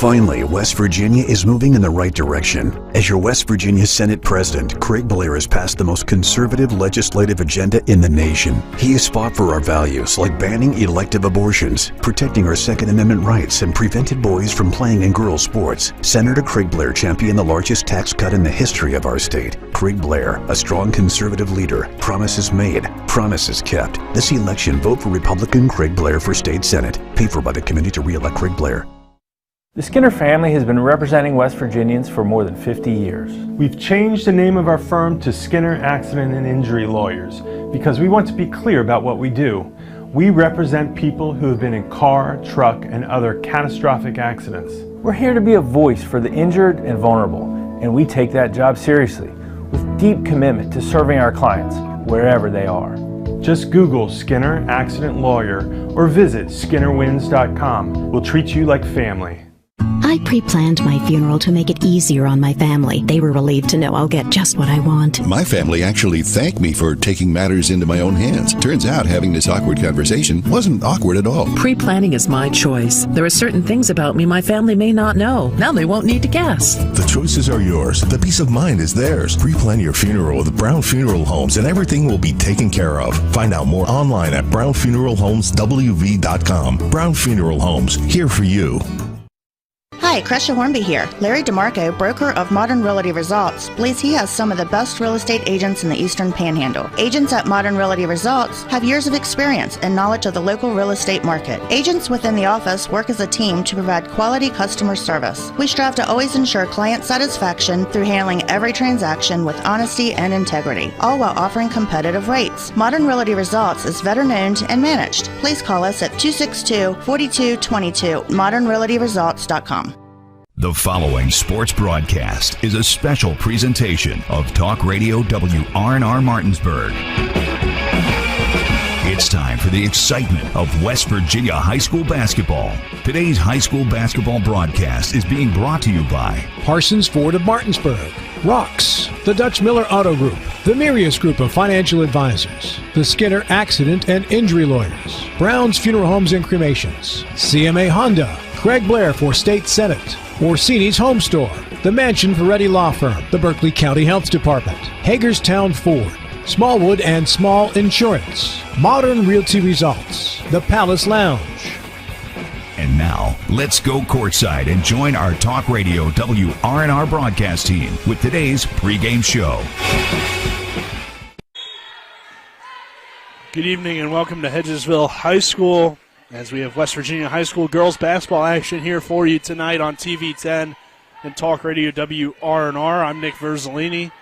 Finally, West Virginia is moving in the right direction. As your West Virginia Senate President, Craig Blair has passed the most conservative legislative agenda in the nation. He has fought for our values like banning elective abortions, protecting our Second Amendment rights, and prevented boys from playing in girls' sports. Senator Craig Blair championed the largest tax cut in the history of our state. Craig Blair, a strong conservative leader. Promises made, promises kept. This election, vote for Republican Craig Blair for State Senate. Paid for by the committee to re-elect Craig Blair. The Skinner family has been representing West Virginians for more than 50 years. We've changed the name of our firm to Skinner Accident and Injury Lawyers because we want to be clear about what we do. We represent people who have been in car, truck, and other catastrophic accidents. We're here to be a voice for the injured and vulnerable, and we take that job seriously with deep commitment to serving our clients wherever they are. Just Google Skinner Accident Lawyer or visit skinnerwins.com. We'll treat you like family. I pre-planned my funeral to make it easier on my family. They were relieved to know I'll get just what I want. My family actually thanked me for taking matters into my own hands. Turns out having this awkward conversation wasn't awkward at all. Pre-planning is my choice. There are certain things about me my family may not know. Now they won't need to guess. The choices are yours. The peace of mind is theirs. Pre-plan your funeral with Brown Funeral Homes and everything will be taken care of. Find out more online at brownfuneralhomeswv.com. Brown Funeral Homes, here for you. Hi, Crescia Hornby here. Larry DeMarco, broker of Modern Realty Results, believes he has some of the best real estate agents in the Eastern Panhandle. Agents at Modern Realty Results have years of experience and knowledge of the local real estate market. Agents within the office work as a team to provide quality customer service. We strive to always ensure client satisfaction through handling every transaction with honesty and integrity, all while offering competitive rates. Modern Realty Results is veteran-owned and managed. Please call us at 262-4222, modernrealtyresults.com. The following sports broadcast is a special presentation of Talk Radio WRNR Martinsburg. It's time for the excitement of West Virginia high school basketball. Today's high school basketball broadcast is being brought to you by Parsons Ford of Martinsburg, Rocks, the Dutch Miller Auto Group, the Mirius Group of Financial Advisors, the Skinner Accident and Injury Lawyers, Brown's Funeral Homes and Cremations, CMA Honda, Craig Blair for State Senate, Orsini's Home Store, the Mansion Ferretti Law Firm, the Berkeley County Health Department, Hagerstown Ford, Smallwood and Small Insurance, Modern Realty Results, the Palace Lounge. And now, let's go courtside and join our Talk Radio WRNR broadcast team with today's pregame show. Good evening and welcome to Hedgesville High School, as we have West Virginia High School girls basketball action here for you tonight on TV 10 and Talk Radio WRNR. I'm Nick Verzolini.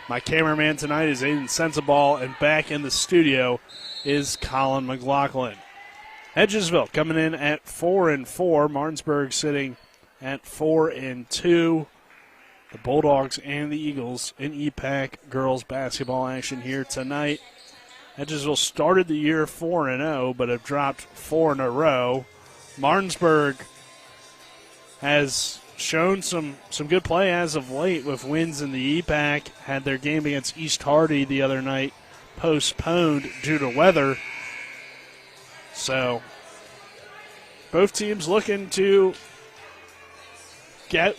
My cameraman tonight is Aiden Sensabaugh, and back in the studio is Colin McLaughlin. Hedgesville coming in at 4-4. Martinsburg sitting at 4-2. The Bulldogs and the Eagles in EPAC girls basketball action here tonight. Hedgesville started the year 4-0, but have dropped 4 in a row. Martinsburg has shown some good play as of late with wins in the EPAC. Had their game against East Hardy the other night postponed due to weather. So both teams looking to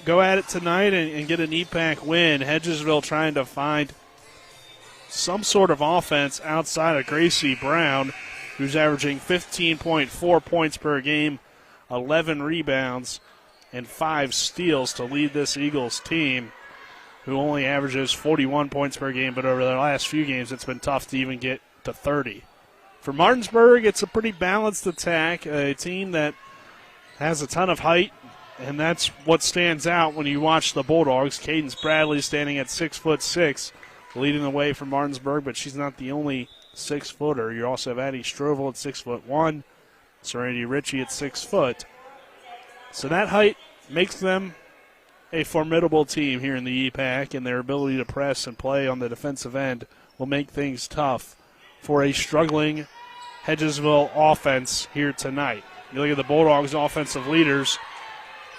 go at it tonight and get an EPAC win. Hedgesville trying to find some sort of offense outside of Gracie Brown, who's averaging 15.4 points per game, 11 rebounds, and 5 steals to lead this Eagles team, who only averages 41 points per game, but over the last few games it's been tough to even get to 30. For Martinsburg, it's a pretty balanced attack, a team that has a ton of height, and that's what stands out when you watch the Bulldogs. Cadence Bradley standing at 6'6", leading the way for Martinsburg, but she's not the only 6-footer. You also have Addie Strovel at 6'1", Serenity Ritchie at 6 foot. So that height makes them a formidable team here in the EPAC, and their ability to press and play on the defensive end will make things tough for a struggling Hedgesville offense here tonight. You look at the Bulldogs' offensive leaders.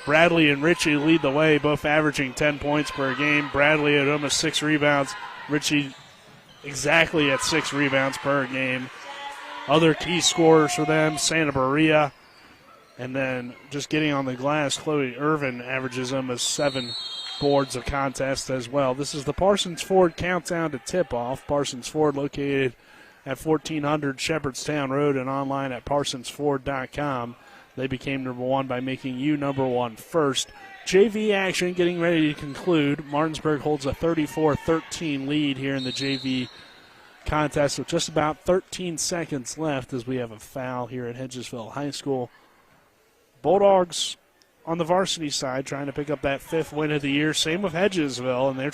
Bradley and Ritchie lead the way, both averaging 10 points per game. Bradley at almost 6 rebounds. Ritchie exactly at 6 rebounds per game. Other key scorers for them, Santa Maria And then just getting on the glass, Chloe Irvin averages almost 7 boards of contest as well. This is the Parsons Ford countdown to tip-off. Parsons Ford located at 1400 Shepherdstown Road and online at parsonsford.com. They became number one by making you number one first. JV action getting ready to conclude. Martinsburg holds a 34-13 lead here in the JV contest with just about 13 seconds left as we have a foul here at Hedgesville High School. Bulldogs on the varsity side trying to pick up that 5th win of the year. Same with Hedgesville, and they're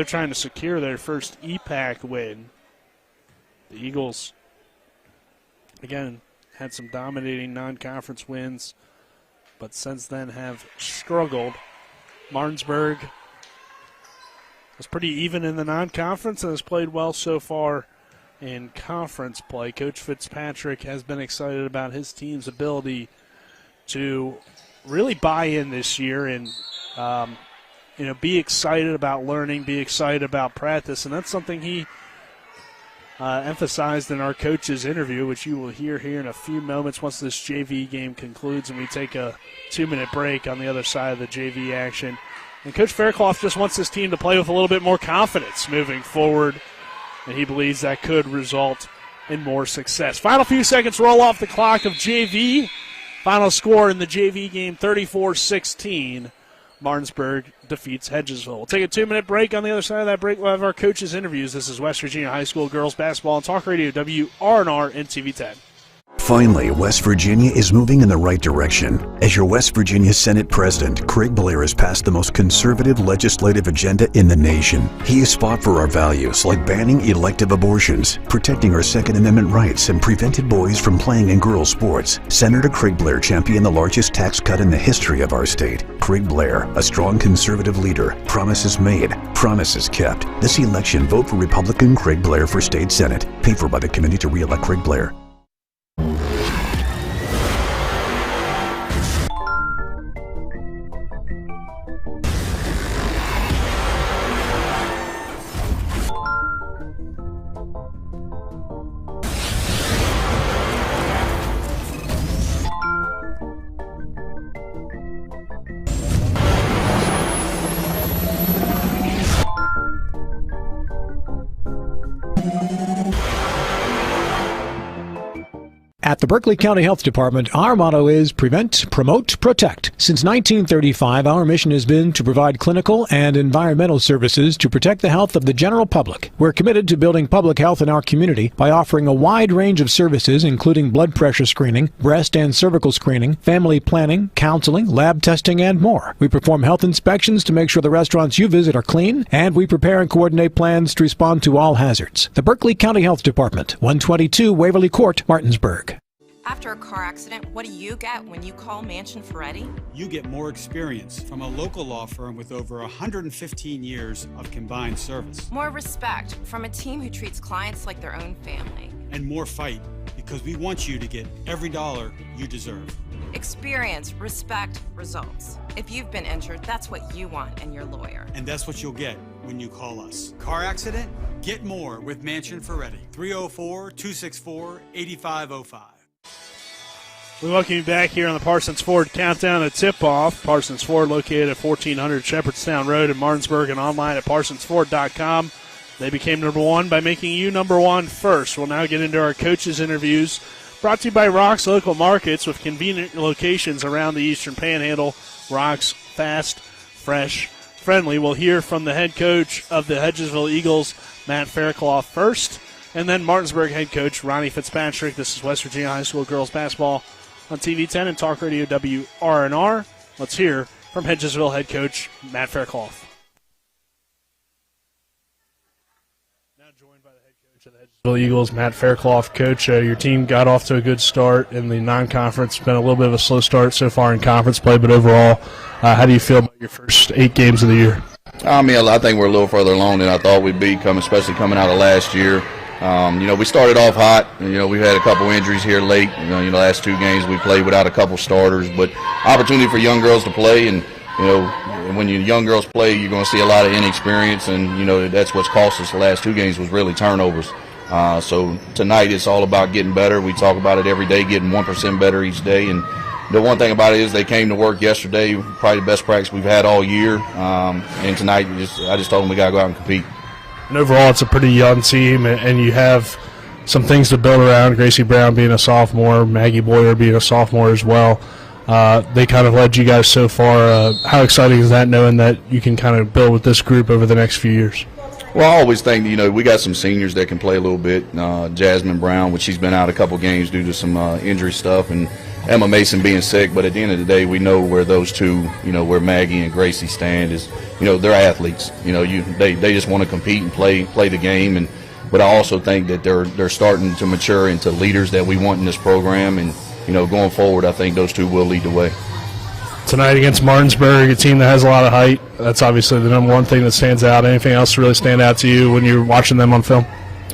trying to secure their first EPAC win. The Eagles, again, had some dominating non-conference wins, but since then have struggled. Martinsburg was pretty even in the non-conference and has played well so far in conference play. Coach Fitzpatrick has been excited about his team's ability to really buy in this year and be excited about learning, be excited about practice, and that's something he emphasized in our coach's interview, which you will hear here in a few moments once this JV game concludes and we take a 2-minute break on the other side of the JV action. And Coach Fairclough just wants his team to play with a little bit more confidence moving forward, and he believes that could result in more success. Final few seconds roll off the clock of JV. Final score in the JV game, 34-16. Martinsburg defeats Hedgesville. We'll take a 2-minute break. On the other side of that break, we'll have our coaches' interviews. This is West Virginia High School girls basketball on Talk Radio WRNR and TV10. Finally, West Virginia is moving in the right direction. As your West Virginia Senate President, Craig Blair has passed the most conservative legislative agenda in the nation. He has fought for our values like banning elective abortions, protecting our Second Amendment rights, and prevented boys from playing in girls' sports. Senator Craig Blair championed the largest tax cut in the history of our state. Craig Blair, a strong conservative leader. Promises made, promises kept. This election, vote for Republican Craig Blair for State Senate. Paid for by the committee to re-elect Craig Blair. At the Berkeley County Health Department, our motto is prevent, promote, protect. Since 1935, our mission has been to provide clinical and environmental services to protect the health of the general public. We're committed to building public health in our community by offering a wide range of services, including blood pressure screening, breast and cervical screening, family planning, counseling, lab testing, and more. We perform health inspections to make sure the restaurants you visit are clean, and we prepare and coordinate plans to respond to all hazards. The Berkeley County Health Department, 122 Waverly Court, Martinsburg. After a car accident, what do you get when you call Mansion Ferretti? You get more experience from a local law firm with over 115 years of combined service. More respect from a team who treats clients like their own family. And more fight, because we want you to get every dollar you deserve. Experience, respect, results. If you've been injured, that's what you want in your lawyer. And that's what you'll get when you call us. Car accident? Get more with Mansion Ferretti. 304-264-8505. We welcome you back here on the Parsons Ford Countdown to Tip-Off. Parsons Ford located at 1400 Shepherdstown Road in Martinsburg and online at parsonsford.com. They became number one by making you number one first. We'll now get into our coaches' interviews. Brought to you by Rock's Local Markets with convenient locations around the Eastern Panhandle. Rock's, fast, fresh, friendly. We'll hear from the head coach of the Hedgesville Eagles, Matt Fairclough, first, and then Martinsburg head coach Ronnie Fitzpatrick. This is West Virginia High School girls basketball on TV10 and Talk Radio WRNR. Let's hear from Hedgesville head coach Matt Fairclough. Now joined by the head coach of the Hedgesville Eagles, Matt Fairclough. Coach, your team got off to a good start in the non-conference. Been a little bit of a slow start so far in conference play, but overall, how do you feel about your first 8 games of the year? I think we're a little further along than I thought we'd be, especially coming out of last year. We started off hot. We've had a couple injuries here late. The last 2 games we played without a couple starters, but opportunity for young girls to play. And when young girls play, you're going to see a lot of inexperience, and that's what's cost us the last 2 games was really turnovers. So tonight it's all about getting better. We talk about it every day, getting 1% better each day. And the one thing about it is they came to work yesterday, probably the best practice we've had all year. And tonight I just told them we got to go out and compete. And overall, it's a pretty young team, and you have some things to build around. Gracie Brown being a sophomore, Maggie Boyer being a sophomore as well. They kind of led you guys so far. How exciting is that, knowing that you can kind of build with this group over the next few years? Well, I always think, we got some seniors that can play a little bit. Jasmine Brown, which she's been out a couple games due to some injury stuff, and Emma Mason being sick. But at the end of the day, we know where those two, where Maggie and Gracie stand is, they're athletes. They just want to compete and play the game. But I also think that they're starting to mature into leaders that we want in this program. And, going forward, I think those two will lead the way. Tonight against Martinsburg, a team that has a lot of height. That's obviously the number one thing that stands out. Anything else really stand out to you when you're watching them on film?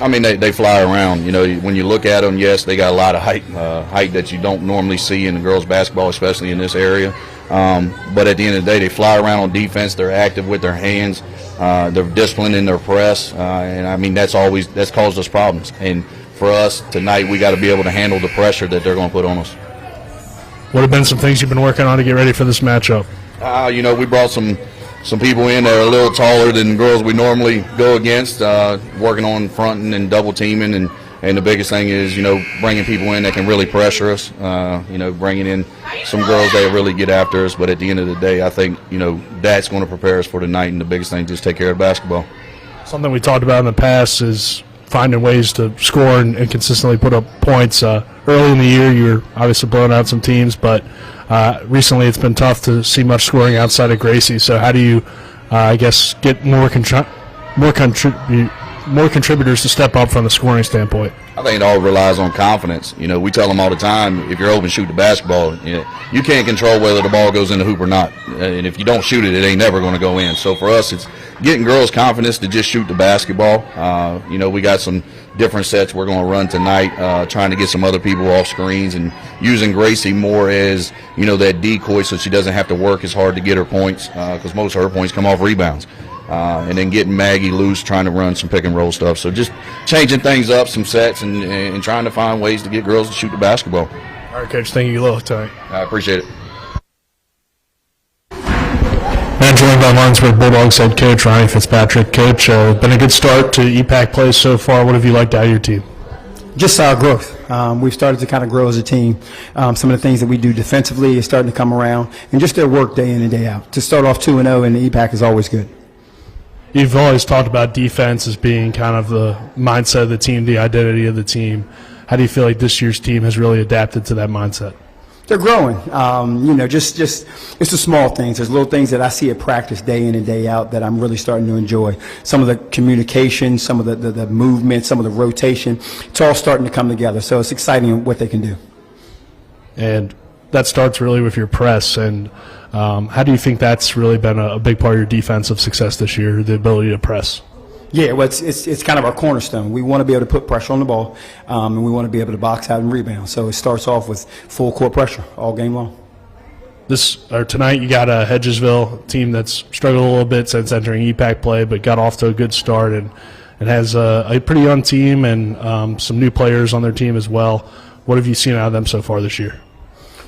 I mean, they fly around. When you look at them, yes, they got a lot of height that you don't normally see in the girls' basketball, especially in this area. But at the end of the day, they fly around on defense. They're active with their hands. They're disciplined in their press. And, I mean, that's caused us problems. And for us tonight, we got to be able to handle the pressure that they're going to put on us. What have been some things you've been working on to get ready for this matchup? We brought some people in that are a little taller than girls we normally go against, working on fronting and double teaming, and the biggest thing is, bringing people in that can really pressure us, bringing in some girls that really get after us. But at the end of the day, I think, that's going to prepare us for tonight, and the biggest thing is just take care of basketball. Something we talked about in the past is finding ways to score and consistently put up points. Early in the year, you were obviously blowing out some teams, but recently it's been tough to see much scoring outside of Gracie. So how do you, get more contributors to step up from the scoring standpoint? I think it all relies on confidence. We tell them all the time, if you're open, shoot the basketball. You can't control whether the ball goes in the hoop or not. And if you don't shoot it, it ain't never going to go in. So for us, it's getting girls confidence to just shoot the basketball. We got some different sets we're going to run tonight, trying to get some other people off screens and using Gracie more as, that decoy so she doesn't have to work as hard to get her points, because most of her points come off rebounds. And then getting Maggie loose, trying to run some pick and roll stuff. So just changing things up, some sets, and trying to find ways to get girls to shoot the basketball. All right, Coach. Thank you a lot tonight. I appreciate it. And joined by Martinsburg Bulldogs head coach Ryan Fitzpatrick. Coach, been a good start to EPAC play so far. What have you liked out of your team? Just our growth. We've started to kind of grow as a team. Some of the things that we do defensively is starting to come around, and just their work day in and day out. To start off 2-0 in the EPAC is always good. You've always talked about defense as being kind of the mindset of the team, the identity of the team. How do you feel like this year's team has really adapted to that mindset? They're growing. Just it's the small things. There's little things that I see at practice day in and day out that I'm really starting to enjoy. Some of the communication, some of the movement, some of the rotation. It's all starting to come together. So it's exciting what they can do. And that starts really with your press. And how do you think that's really been a big part of your defensive success this year, the ability to press? Yeah, well, it's kind of our cornerstone. We want to be able to put pressure on the ball, and we want to be able to box out and rebound. So it starts off with full court pressure all game long. Tonight you got a Hedgesville team that's struggled a little bit since entering EPAC play, but got off to a good start and has a pretty young team and some new players on their team as well. What have you seen out of them so far this year?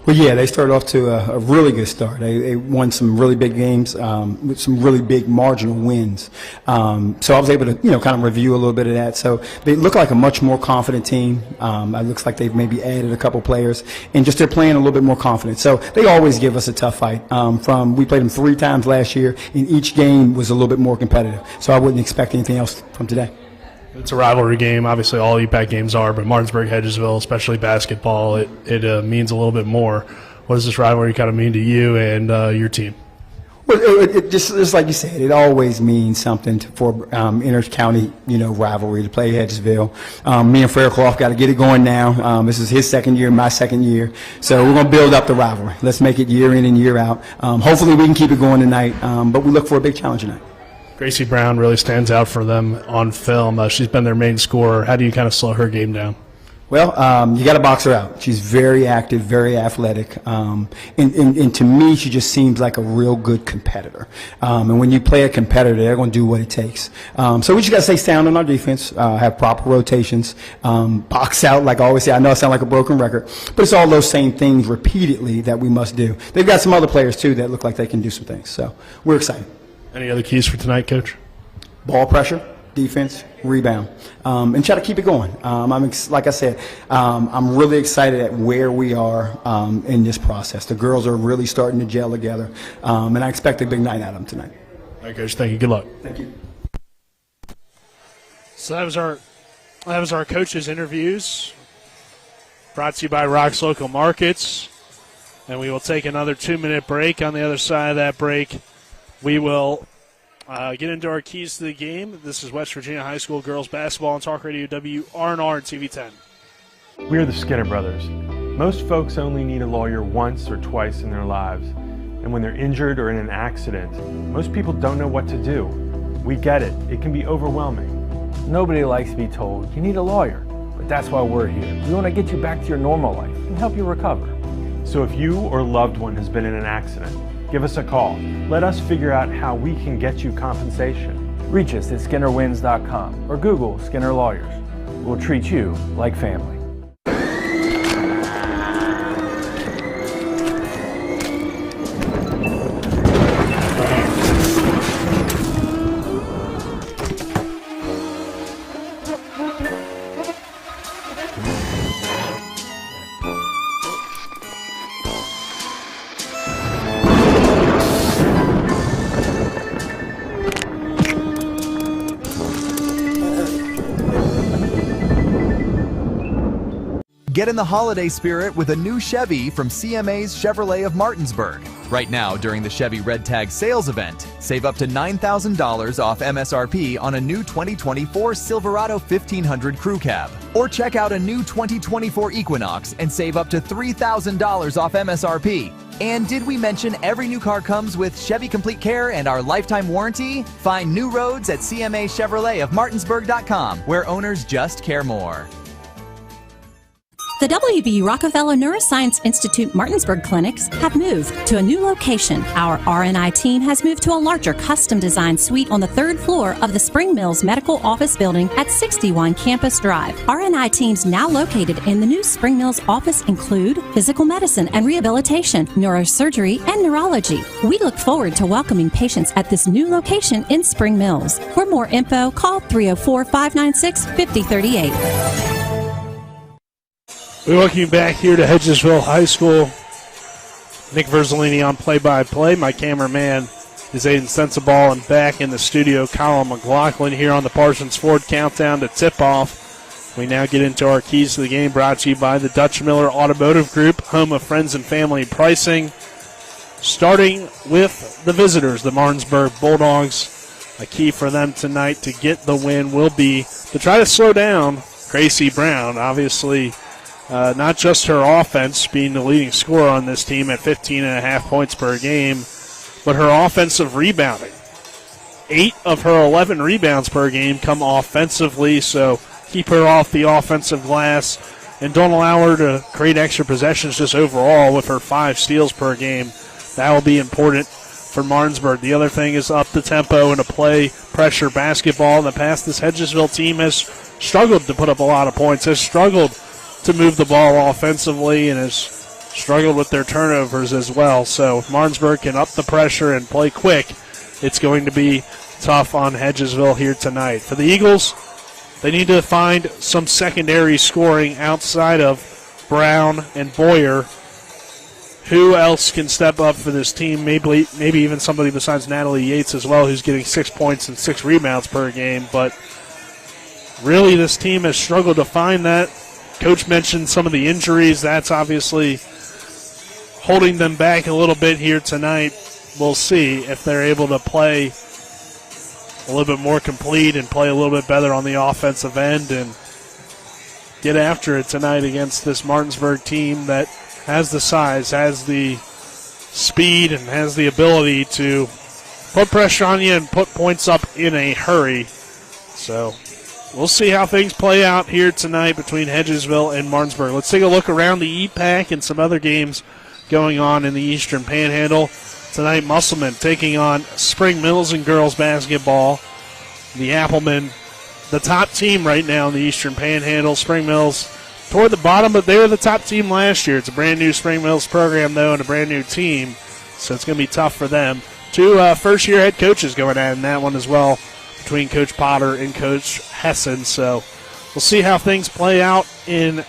Well, yeah, they started off to a really good start. They won some really big games with some really big marginal wins. So I was able to, kind of review a little bit of that. So they look like a much more confident team. It looks like they've maybe added a couple players, and just they're playing a little bit more confident. So they always give us a tough fight. We played them 3 times last year, and each game was a little bit more competitive. So I wouldn't expect anything else from today. It's a rivalry game. Obviously, all EPAC games are, but Martinsburg, Hedgesville, especially basketball, it means a little bit more. What does this rivalry kind of mean to you and your team? Well, it just like you said, it always means something for inter-county, rivalry to play Hedgesville. Me and Faircloth got to get it going now. This is his second year, my second year, so we're going to build up the rivalry. Let's make it year in and year out. Hopefully, we can keep it going tonight, but we look for a big challenge tonight. Gracie Brown really stands out for them on film. She's been their main scorer. How do you kind of slow her game down? Well, you got to box her out. She's very active, very athletic, and to me, she just seems like a real good competitor. And when you play a competitor, they're going to do what it takes. So we just got to stay sound on our defense, have proper rotations, box out, like I always say. I know I sound like a broken record, but it's all those same things repeatedly that we must do. They've got some other players, too, that look like they can do some things. So we're excited. Any other keys for tonight, Coach? Ball pressure, defense, rebound, and try to keep it going. Like I said, I'm really excited at where we are in this process. The girls are really starting to gel together, and I expect a big night out of them tonight. All right, Coach. Thank you. Good luck. Thank you. So that was our coaches' interviews, brought to you by Rock's Local Markets. And we will take another 2-minute break. On the other side of that break, we will get into our keys to the game. This is West Virginia High School girls basketball on Talk Radio WRNR and TV10. We are the Skinner brothers. Most folks only need a lawyer once or twice in their lives. And when they're injured or in an accident, most people don't know what to do. We get it. It can be overwhelming. Nobody likes to be told you need a lawyer, but that's why we're here. We want to get you back to your normal life and help you recover. So if you or a loved one has been in an accident, give us a call. Let us figure out how we can get you compensation. Reach us at SkinnerWins.com or Google Skinner Lawyers. We'll treat you like family. Get in the holiday spirit with a new Chevy from CMA's Chevrolet of Martinsburg. Right now, during the Chevy Red Tag sales event, save up to $9,000 off MSRP on a new 2024 Silverado 1500 Crew Cab. Or check out a new 2024 Equinox and save up to $3,000 off MSRP. And did we mention every new car comes with Chevy Complete Care and our lifetime warranty? Find new roads at CMA Chevrolet of Martinsburg.com, where owners just care more. The W.B. Rockefeller Neuroscience Institute Martinsburg clinics have moved to a new location. Our RNI team has moved to a larger custom-designed suite on the 3rd floor of the Spring Mills Medical Office Building at 61 Campus Drive. RNI teams now located in the new Spring Mills office include physical medicine and rehabilitation, neurosurgery, and neurology. We look forward to welcoming patients at this new location in Spring Mills. For more info, call 304-596-5038. We welcome you back here to Hedgesville High School. Nick Verzolini on play-by-play. My cameraman is Aiden Sensabaugh, and back in the studio, Colin McLaughlin here on the Parsons Ford Countdown to tip-off. We now get into our keys to the game, brought to you by the Dutch Miller Automotive Group, home of friends and family pricing. Starting with the visitors, the Martinsburg Bulldogs. A key for them tonight to get the win will be to try to slow down Gracie Brown. Obviously, not just her offense being the leading scorer on this team at 15.5 points per game, but her offensive rebounding. 8 of her 11 rebounds per game come offensively, so keep her off the offensive glass and don't allow her to create extra possessions just overall with her 5 steals per game. That will be important for Martinsburg. The other thing is up the tempo and to play pressure basketball. In the past, this Hedgesville team has struggled to put up a lot of points, has struggled to move the ball offensively, and has struggled with their turnovers as well. So if Martinsburg can up the pressure and play quick, it's going to be tough on Hedgesville here tonight. For the Eagles, they need to find some secondary scoring outside of Brown and Boyer. Who else can step up for this team? Maybe even somebody besides Natalie Yates as well, who's getting 6 points and 6 rebounds per game. But really, this team has struggled to find that. Coach mentioned some of the injuries. That's obviously holding them back a little bit here tonight. We'll see if they're able to play a little bit more complete and play a little bit better on the offensive end and get after it tonight against this Martinsburg team that has the size, has the speed, and has the ability to put pressure on you and put points up in a hurry. So we'll see how things play out here tonight between Hedgesville and Martinsburg. Let's take a look around the EPAC and some other games going on in the Eastern Panhandle. Tonight, Musselman taking on Spring Mills in girls basketball. The Applemen, the top team right now in the Eastern Panhandle. Spring Mills toward the bottom, but they were the top team last year. It's a brand new Spring Mills program, though, and a brand new team, so it's going to be tough for them. Two first-year head coaches going at it in that one as well, between Coach Potter and Coach Hessen. So we'll see how things play out in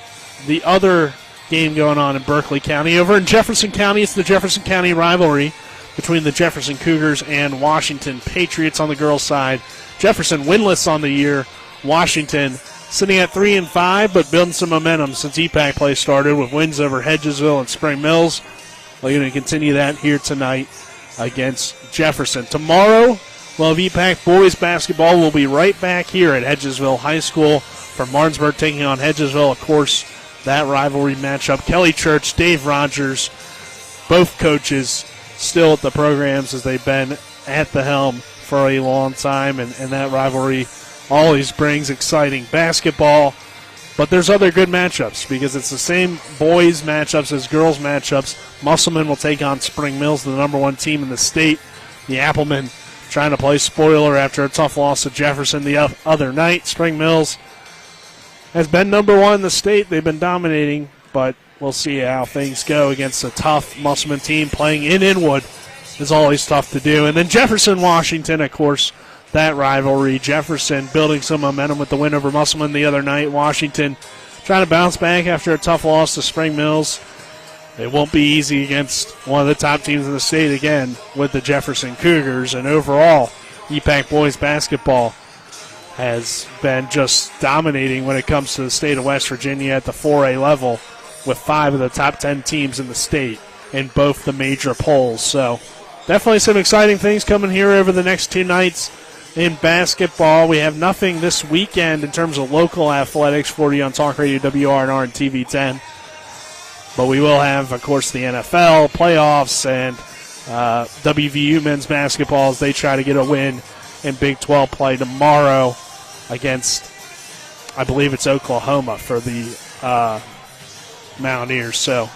the other game going on in Berkeley County. Over in Jefferson County, it's the Jefferson County rivalry between the Jefferson Cougars and Washington Patriots on the girls' side. Jefferson winless on the year. Washington sitting at 3-5, but building some momentum since EPAC play started with wins over Hedgesville and Spring Mills. We're going to continue that here tonight against Jefferson. Tomorrow, we'll have EPAC boys basketball. We'll be right back here at Hedgesville High School for Martinsburg taking on Hedgesville. Of course, that rivalry matchup. Kelly Church, Dave Rogers, both coaches still at the programs as they've been at the helm for a long time, and that rivalry always brings exciting basketball. But there's other good matchups because it's the same boys matchups as girls matchups. Musselman will take on Spring Mills, the number one team in the state. The Applemen trying to play spoiler after a tough loss to Jefferson the other night. Spring Mills has been number one in the state. They've been dominating, but we'll see how things go against a tough Musselman team. Playing in Inwood is always tough to do. And then Jefferson, Washington, of course, that rivalry. Jefferson building some momentum with the win over Musselman the other night. Washington trying to bounce back after a tough loss to Spring Mills. It won't be easy against one of the top teams in the state again with the Jefferson Cougars. And overall, EPAC boys basketball has been just dominating when it comes to the state of West Virginia at the 4A level, with 5 of the top 10 teams in the state in both the major polls. So definitely some exciting things coming here over the next 2 nights in basketball. We have nothing this weekend in terms of local athletics for you on Talk Radio WRNR and TV 10. But we will have, of course, the NFL playoffs and WVU men's basketball as they try to get a win in Big 12 play tomorrow against, I believe it's Oklahoma for the Mountaineers. So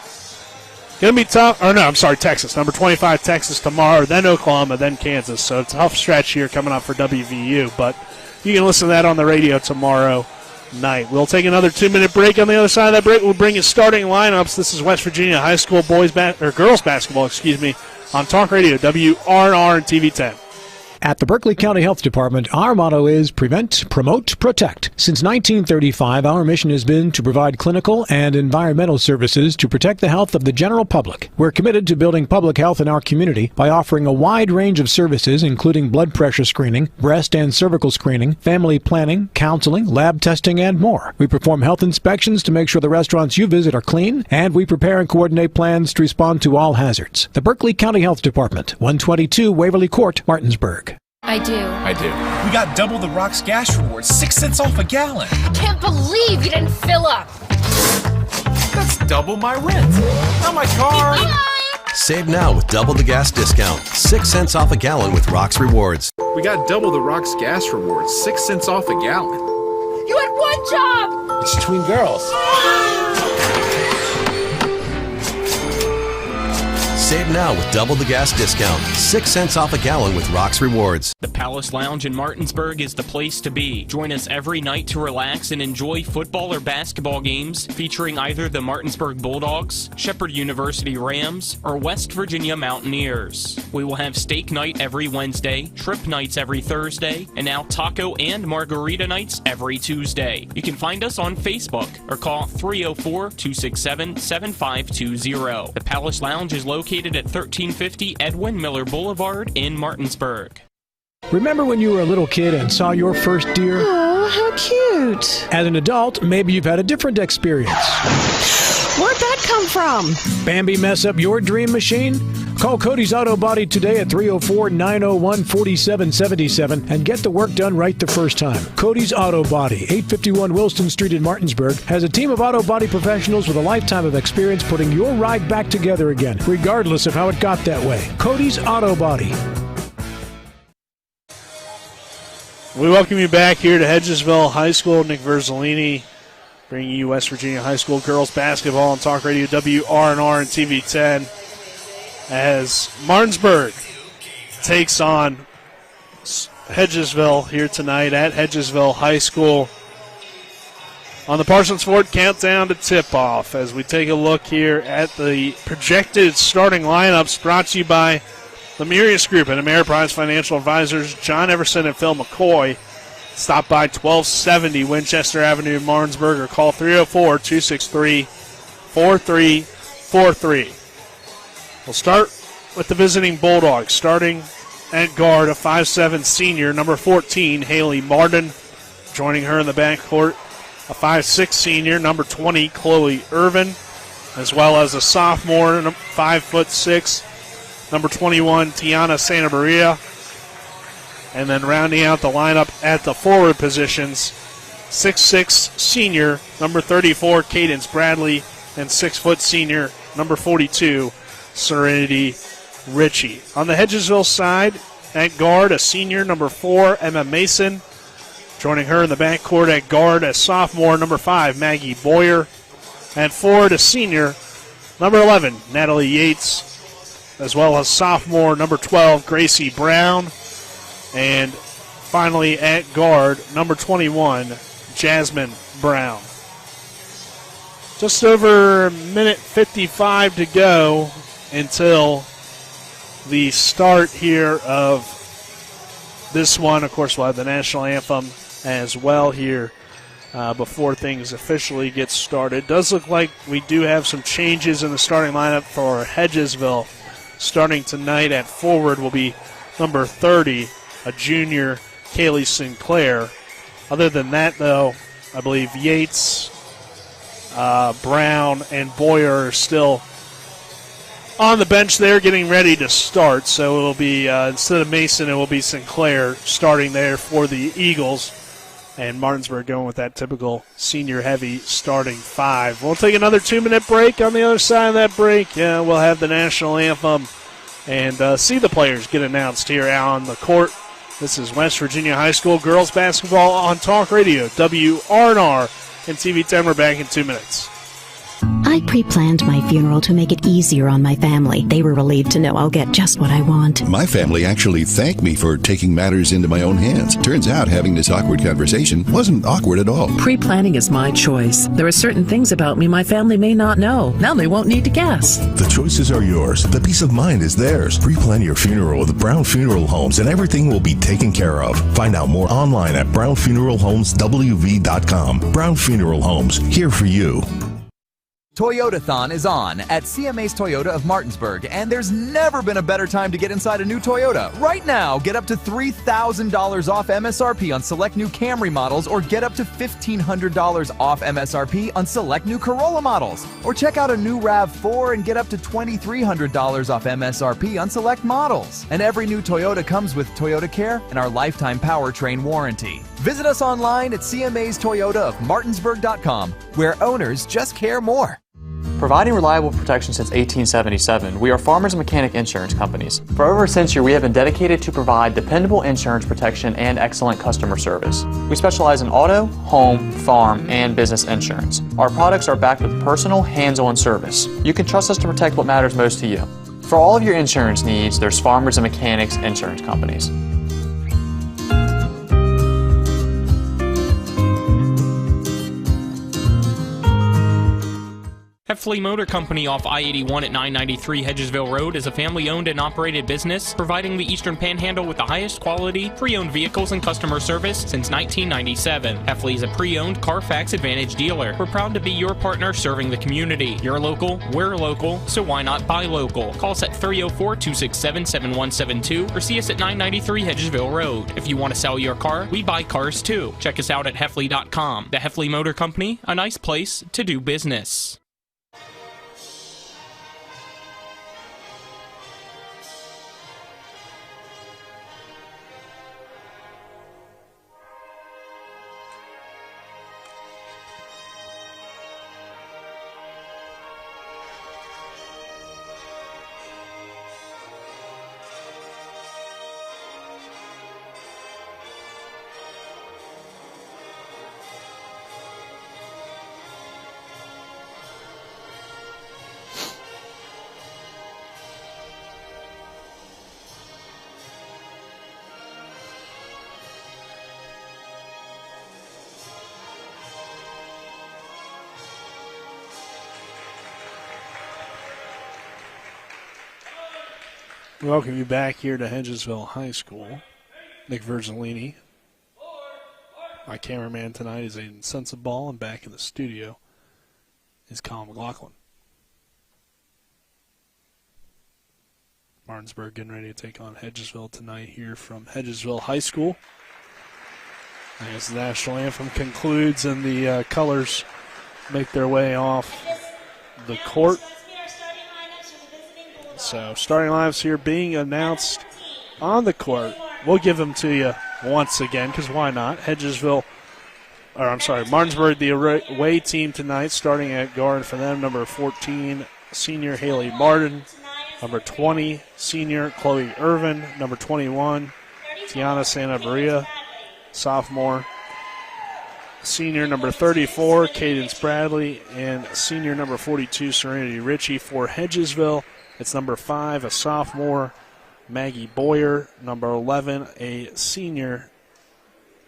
going to be tough. Or no, I'm sorry, Texas. Number 25, Texas tomorrow, then Oklahoma, then Kansas. So it's a tough stretch here coming up for WVU. But you can listen to that on the radio tomorrow night. We'll take another 2-minute break. On the other side of that break, we'll bring you starting lineups. This is West Virginia High School girls basketball, on Talk Radio WRNR and TV 10. At the Berkeley County Health Department, our motto is prevent, promote, protect. Since 1935, our mission has been to provide clinical and environmental services to protect the health of the general public. We're committed to building public health in our community by offering a wide range of services, including blood pressure screening, breast and cervical screening, family planning, counseling, lab testing, and more. We perform health inspections to make sure the restaurants you visit are clean, and we prepare and coordinate plans to respond to all hazards. The Berkeley County Health Department, 122 Waverly Court, Martinsburg. I do. We got double the Rock's gas rewards, 6 cents off a gallon. Can't believe you didn't fill up. That's double my rent. Not my car. Save now with double the gas discount. 6 cents off a gallon with Rock's Rewards. We got double the Rock's gas rewards, 6 cents off a gallon. You had one job. It's between girls. Save now with double the gas discount. 6 cents off a gallon with Rock's Rewards. The Palace Lounge in Martinsburg is the place to be. Join us every night to relax and enjoy football or basketball games featuring either the Martinsburg Bulldogs, Shepherd University Rams, or West Virginia Mountaineers. We will have steak night every Wednesday, trip nights every Thursday, and now taco and margarita nights every Tuesday. You can find us on Facebook or call 304-267-7520. The Palace Lounge is located at 1350 Edwin Miller Boulevard in Martinsburg. Remember when you were a little kid and saw your first deer? Oh, how cute. As an adult, maybe you've had a different experience. Where'd that come from? Bambi mess up your dream machine? Call Cody's Auto Body today at 304-901-4777 and get the work done right the first time. Cody's Auto Body, 851 Wilston Street in Martinsburg, has a team of auto body professionals with a lifetime of experience putting your ride back together again, regardless of how it got that way. Cody's Auto Body. We welcome you back here to Hedgesville High School. Nick Verzolini bringing you West Virginia High School girls basketball on Talk Radio WRNR and TV10 as Martinsburg takes on Hedgesville here tonight at Hedgesville High School on the Parsons Ford Countdown to Tip-Off as we take a look here at the projected starting lineups brought to you by the Murius Group and Ameriprise Financial Advisors, John Everson and Phil McCoy. Stop by 1270 Winchester Avenue in Martinsburg or call 304-263-4343. We'll start with the visiting Bulldogs, starting at guard, a 5'7" senior, number 14, Haley Martin. Joining her in the backcourt, a 5'6" senior, number 20, Chloe Irvin, as well as a sophomore, 5'6", number 21, Tiana Santa Maria. And then rounding out the lineup at the forward positions, 6'6" senior, number 34, Cadence Bradley, and 6' senior, number 42, Serenity Ritchie. On the Hedgesville side, at guard, a senior, number 4, Emma Mason. Joining her in the backcourt at guard, a sophomore, number 5, Maggie Boyer. And forward, a senior, number 11, Natalie Yates, as well as sophomore, number 12, Gracie Brown. And finally at guard, number 21, Jasmine Brown. Just over a minute 55 to go until the start here of this one. Of course, we'll have the national anthem as well here before things officially get started. Does look like we do have some changes in the starting lineup for Hedgesville. Starting tonight at forward will be number 30, a junior, Kaylee Sinclair. Other than that, though, I believe Yates, Brown, and Boyer are still on the bench there getting ready to start. So it'll be, instead of Mason, it will be Sinclair starting there for the Eagles. And Martinsburg going with that typical senior-heavy starting five. We'll take another 2-minute break. On the other side of that break, we'll have the national anthem and see the players get announced here out on the court. This is West Virginia High School girls basketball on Talk Radio, WRNR, and TV10. We're back in 2 minutes. I pre-planned my funeral to make it easier on my family. They were relieved to know I'll get just what I want. My family actually thanked me for taking matters into my own hands. Turns out having this awkward conversation wasn't awkward at all. Pre-planning is my choice. There are certain things about me my family may not know. Now they won't need to guess. The choices are yours. The peace of mind is theirs. Pre-plan your funeral with Brown Funeral Homes and everything will be taken care of. Find out more online at brownfuneralhomeswv.com. Brown Funeral Homes, here for you. Toyotathon is on at CMA's Toyota of Martinsburg, and there's never been a better time to get inside a new Toyota. Right now, get up to $3,000 off MSRP on select new Camry models, or get up to $1,500 off MSRP on select new Corolla models. Or check out a new RAV4 and get up to $2,300 off MSRP on select models. And every new Toyota comes with Toyota Care and our lifetime powertrain warranty. Visit us online at CMA's Toyota of Martinsburg.com, where owners just care more. Providing reliable protection since 1877, we are Farmers and Mechanic Insurance Companies. For over a century, we have been dedicated to provide dependable insurance protection and excellent customer service. We specialize in auto, home, farm, and business insurance. Our products are backed with personal, hands-on service. You can trust us to protect what matters most to you. For all of your insurance needs, there's Farmers and Mechanics Insurance Companies. Hedgesville Motor Company off I-81 at 993 Hedgesville Road is a family-owned and operated business providing the Eastern Panhandle with the highest quality pre-owned vehicles and customer service since 1997. Hedgesville is a pre-owned Carfax Advantage dealer. We're proud to be your partner serving the community. You're local, we're local, so why not buy local? Call us at 304-267-7172 or see us at 993 Hedgesville Road. If you want to sell your car, we buy cars too. Check us out at Hedgesville.com. The Hedgesville Motor Company, a nice place to do business. Welcome you back here to Hedgesville High School. Nick Verzolini. My cameraman tonight is Aiden Sensible, and back in the studio is Colin McLaughlin. Martinsburg getting ready to take on Hedgesville tonight here from Hedgesville High School. As the national anthem concludes and the colors make their way off the court. So starting lineups here being announced on the court. We'll give them to you once again, because why not? Martinsburg, the away team tonight, starting at guard for them, number 14, senior Haley Martin, number 20, senior Chloe Irvin, number 21, Tiana Santa Maria, sophomore, senior number 34, Cadence Bradley, and senior number 42, Serenity Ritchie. For Hedgesville, it's number 5, a sophomore, Maggie Boyer, number 11, a senior,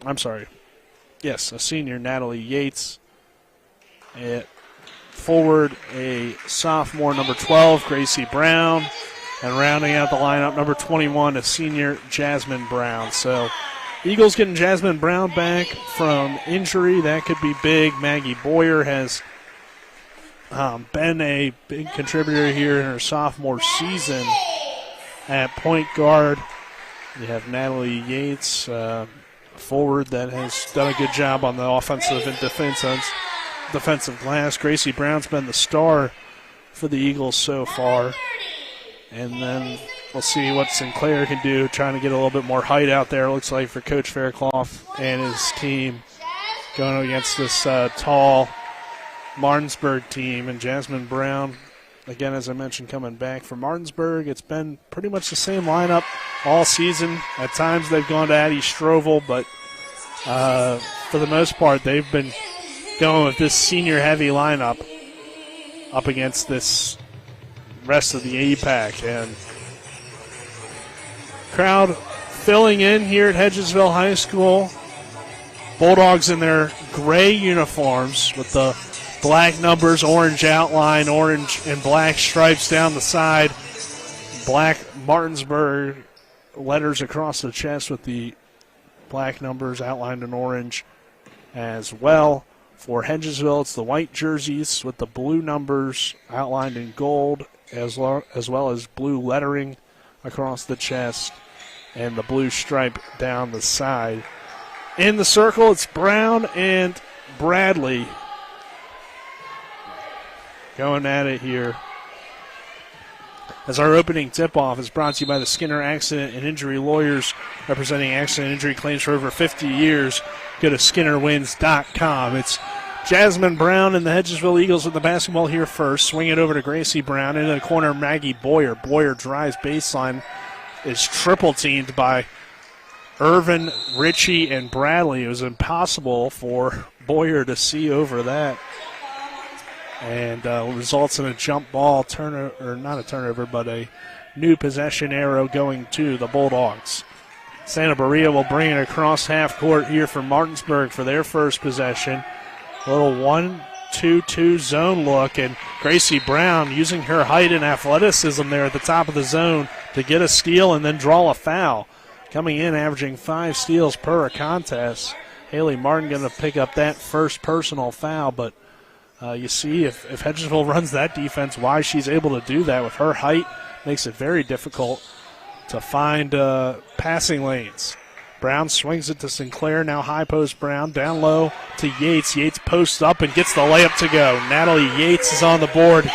a senior, Natalie Yates. At forward, a sophomore, number 12, Gracie Brown. And rounding out the lineup, number 21, a senior, Jasmine Brown. So Eagles getting Jasmine Brown back from injury. That could be big. Maggie Boyer has been a big contributor here in her sophomore season at point guard. You have Natalie Yates, forward, that has done a good job on the offensive and defensive glass. Gracie Brown's been the star for the Eagles so far. And then we'll see what Sinclair can do, trying to get a little bit more height out there, it looks like, for Coach Fairclough and his team going against this tall Martinsburg team. And Jasmine Brown, again, as I mentioned, coming back from Martinsburg. It's been pretty much the same lineup all season. At times they've gone to Addie Strovel, but for the most part they've been going with this senior-heavy lineup up against this rest of the EPAC. And crowd filling in here at Hedgesville High School. Bulldogs in their gray uniforms with the black numbers, orange outline, orange and black stripes down the side. Black Martinsburg letters across the chest with the black numbers outlined in orange as well. For Hedgesville, it's the white jerseys with the blue numbers outlined in gold, as well as blue lettering across the chest and the blue stripe down the side. In the circle, it's Brown and Bradley going at it here. As our opening tip-off is brought to you by the Skinner Accident and Injury Lawyers, representing accident and injury claims for over 50 years. Go to SkinnerWins.com. It's Jasmine Brown and the Hedgesville Eagles with the basketball here first. Swing it over to Gracie Brown. Into the corner, Maggie Boyer. Boyer drives baseline. Is triple-teamed by Irvin, Ritchie, and Bradley. It was impossible for Boyer to see over that. And results in a jump ball, turnover, or not a turnover, but a new possession arrow going to the Bulldogs. Santa Maria will bring it across half court here for Martinsburg for their first possession. A little 1-2-2 zone look, and Gracie Brown using her height and athleticism there at the top of the zone to get a steal and then draw a foul. Coming in, averaging 5 steals per contest. Haley Martin going to pick up that first personal foul, but you see if Hedgesville runs that defense, why she's able to do that with her height makes it very difficult to find passing lanes. Brown swings it to Sinclair, now high post Brown, down low to Yates. Yates posts up and gets the layup to go. Natalie Yates is on the board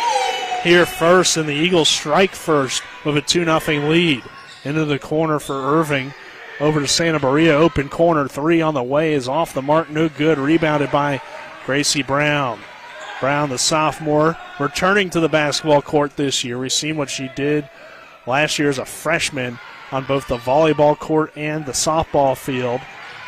here first, and the Eagles strike first with a 2-0 lead. Into the corner for Irving, over to Santa Maria, open corner, 3 on the way is off the mark, no good, rebounded by Gracie Brown. Brown, the sophomore, returning to the basketball court this year. We've seen what she did last year as a freshman on both the volleyball court and the softball field.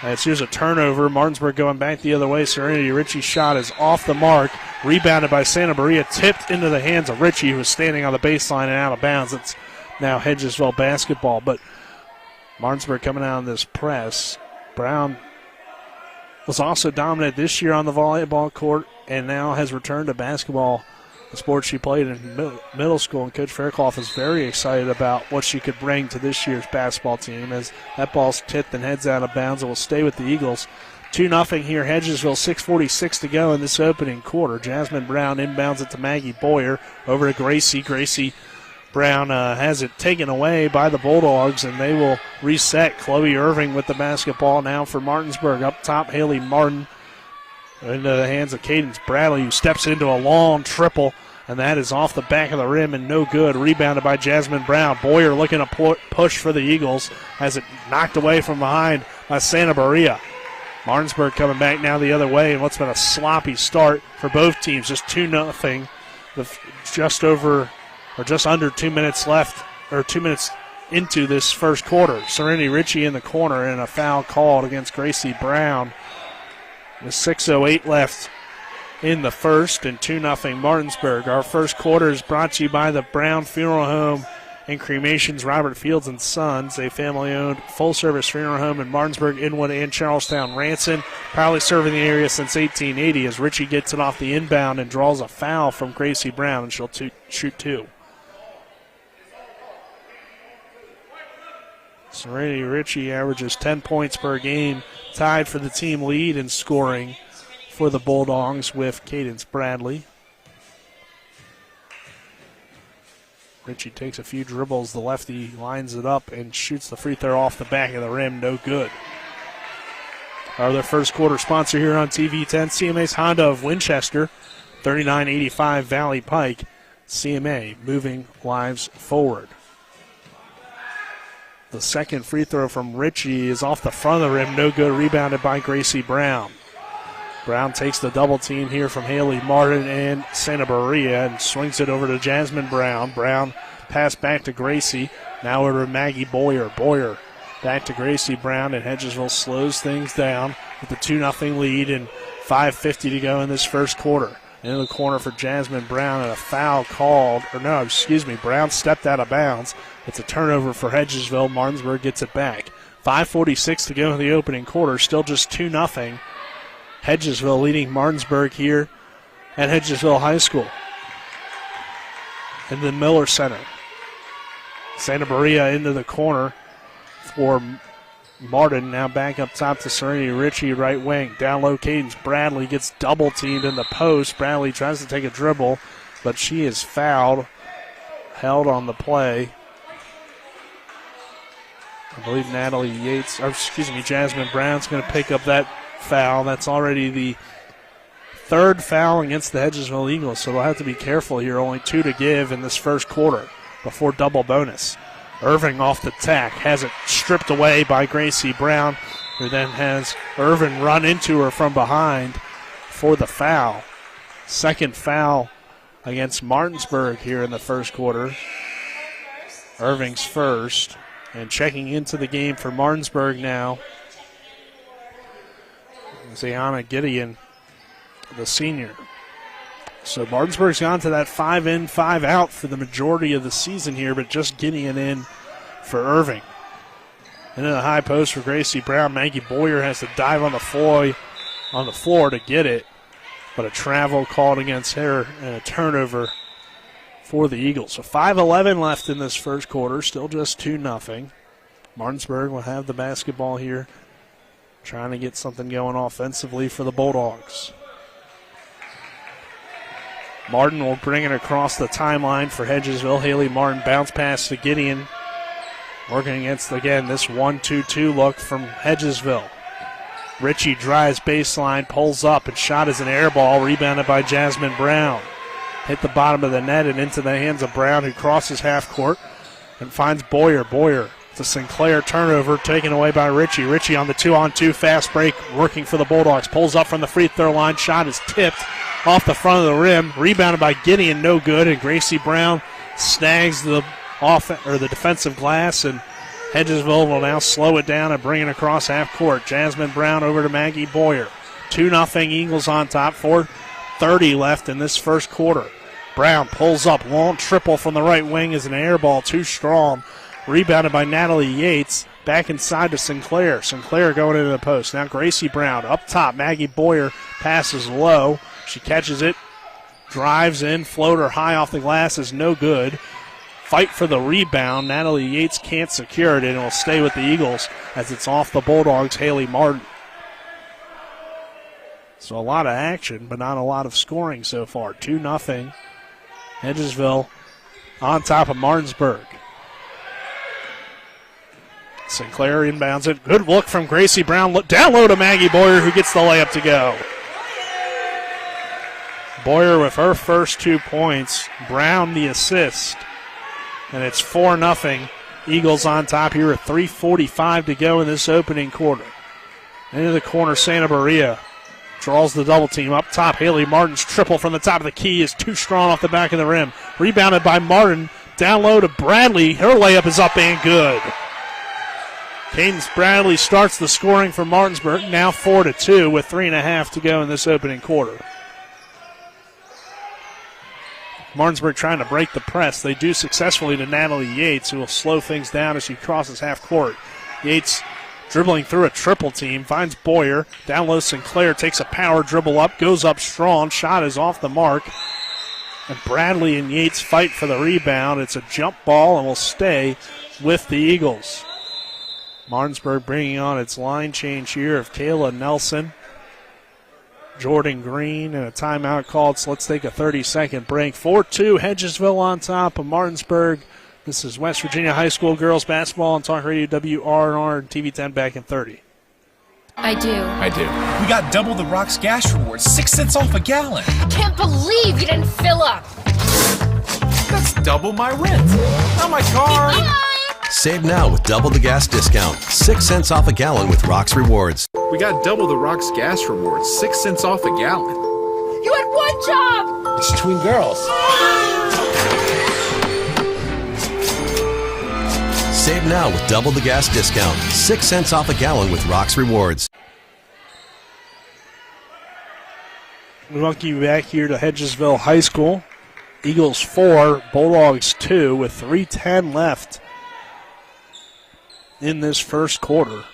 As here's a turnover. Martinsburg going back the other way. Serenity Ritchie's shot is off the mark. Rebounded by Santa Maria. Tipped into the hands of Ritchie, who was standing on the baseline and out of bounds. It's now Hedgesville basketball. But Martinsburg coming out on this press. Brown was also dominant this year on the volleyball court and now has returned to basketball the sport she played in middle school, and Coach Fairclough is very excited about what she could bring to this year's basketball team as that ball's tipped and heads out of bounds. It will stay with the Eagles. 2-0 here, Hedgesville, 6:46 to go in this opening quarter. Jasmine Brown inbounds it to Maggie Boyer, over to Gracie. Gracie Brown has it taken away by the Bulldogs, and they will reset. Chloe Irving with the basketball now for Martinsburg. Up top, Haley Martin into the hands of Cadence Bradley, who steps into a long triple, and that is off the back of the rim and no good. Rebounded by Jasmine Brown. Boyer looking to push for the Eagles, has it knocked away from behind by Santa Maria. Martinsburg coming back now the other way, and what's been a sloppy start for both teams. Just 2-0 with just under 2 minutes left, or 2 minutes into this first quarter. Serenity Ritchie in the corner, and a foul called against Gracie Brown. With 6:08 left in the first, and 2-0 Martinsburg. Our first quarter is brought to you by the Brown Funeral Home and Cremations, Robert Fields and Sons, a family-owned full-service funeral home in Martinsburg, Inwood, and Charlestown. Ranson, proudly serving the area since 1880, as Ritchie gets it off the inbound and draws a foul from Gracie Brown, and she'll shoot two. Serenity Ritchie averages 10 points per game, tied for the team lead in scoring for the Bulldogs with Cadence Bradley. Ritchie takes a few dribbles. The lefty lines it up and shoots the free throw off the back of the rim. No good. Our other first quarter sponsor here on TV 10, CMA's Honda of Winchester, 3985 Valley Pike. CMA moving lives forward. The second free throw from Ritchie is off the front of the rim. No good. Rebounded by Gracie Brown. Brown takes the double team here from Haley Martin and Santa Maria and swings it over to Jasmine Brown. Brown pass back to Gracie. Now over to Maggie Boyer. Boyer back to Gracie Brown, and Hedgesville slows things down with the 2-0 lead and 5:50 to go in this first quarter. Into the corner for Jasmine Brown, and a foul called. Brown stepped out of bounds. It's a turnover for Hedgesville. Martinsburg gets it back. 5:46 to go in the opening quarter. Still just 2-0. Hedgesville leading Martinsburg here at Hedgesville High School in the Miller Center. Santa Maria into the corner for Martin. Now back up top to Serenity Ritchie, right wing. Down low, Cadence Bradley gets double teamed in the post. Bradley tries to take a dribble, but she is fouled, held on the play. I believe Jasmine Brown's going to pick up that foul. That's already the third foul against the Hedgesville Eagles, so they'll have to be careful here. Only 2 to give in this first quarter before double bonus. Irving off the tack, has it stripped away by Gracie Brown, who then has Irving run into her from behind for the foul. Second foul against Martinsburg here in the first quarter. Irving's first, and checking into the game for Martinsburg now, Zayana Gideon, the senior. So Martinsburg's gone to that 5-in, 5-out for the majority of the season here, but just Gideon in for Irving. Into the high post for Gracie Brown. Maggie Boyer has to dive on the floor to get it, but a travel called against her and a turnover for the Eagles. So 5:11 left in this first quarter, still just 2-0. Martinsburg will have the basketball here, trying to get something going offensively for the Bulldogs. Martin will bring it across the timeline for Hedgesville. Haley Martin bounce pass to Gideon. Working against, again, this 1-2-2 look from Hedgesville. Ritchie drives baseline, pulls up, and shot is an air ball, rebounded by Jasmine Brown. Hit the bottom of the net and into the hands of Brown, who crosses half court and finds Boyer. Boyer, it's a Sinclair turnover taken away by Ritchie. Ritchie on the 2-on-2 fast break, working for the Bulldogs. Pulls up from the free throw line. Shot is tipped off the front of the rim. Rebounded by Gideon, no good. And Gracie Brown snags the defensive glass, and Hedgesville will now slow it down and bring it across half court. Jasmine Brown over to Maggie Boyer. 2-0 Eagles on top. 4:30 left in this first quarter. Brown pulls up. Long triple from the right wing is an air ball, too strong. Rebounded by Natalie Yates. Back inside to Sinclair. Sinclair going into the post. Now Gracie Brown up top. Maggie Boyer passes low. She catches it drives in, floater high off the glass is no good. Fight for the rebound. Natalie Yates can't secure it, and it will stay with the Eagles as it's off the Bulldogs' Haley Martin. So a lot of action, but not a lot of scoring so far. 2-0. Hedgesville on top of Martinsburg. Sinclair inbounds it. Good look from Gracie Brown. Down low to Maggie Boyer, who gets the layup to go. Boyer with her first 2 points. Brown the assist. And it's 4-0. Eagles on top here with 3:45 to go in this opening quarter. Into the corner, Santa Maria draws the double team up top. Haley Martin's triple from the top of the key is too strong off the back of the rim. Rebounded by Martin. Down low to Bradley. Her layup is up and good. Cadence Bradley starts the scoring for Martinsburg. Now 4-2 with 3.5 to go in this opening quarter. Martinsburg trying to break the press. They do successfully to Natalie Yates, who will slow things down as she crosses half court. Yates dribbling through a triple team, finds Boyer. Down low, Sinclair takes a power dribble up, goes up strong. Shot is off the mark. And Bradley and Yates fight for the rebound. It's a jump ball and will stay with the Eagles. Martinsburg bringing on its line change here of Kayla Nelson, Jordan Green, and a timeout called, so let's take a 30-second break. 4-2, Hedgesville on top of Martinsburg. This is West Virginia High School girls basketball on Talk Radio WRNR and TV 10 back in 30. I do. We got double the Rocks gas rewards, 6 cents off a gallon. I can't believe you didn't fill up. That's double my rent. Not my car. Save now with double the gas discount. 6 cents off a gallon with Rocks Rewards. We got double the Rocks gas rewards, 6 cents off a gallon. You had one job. It's between girls. Save now with double the gas discount. 6 cents off a gallon with Rocks Rewards. We welcome you back here to Hedgesville High School. Eagles 4, Bulldogs 2 with 3:10 left in this first quarter.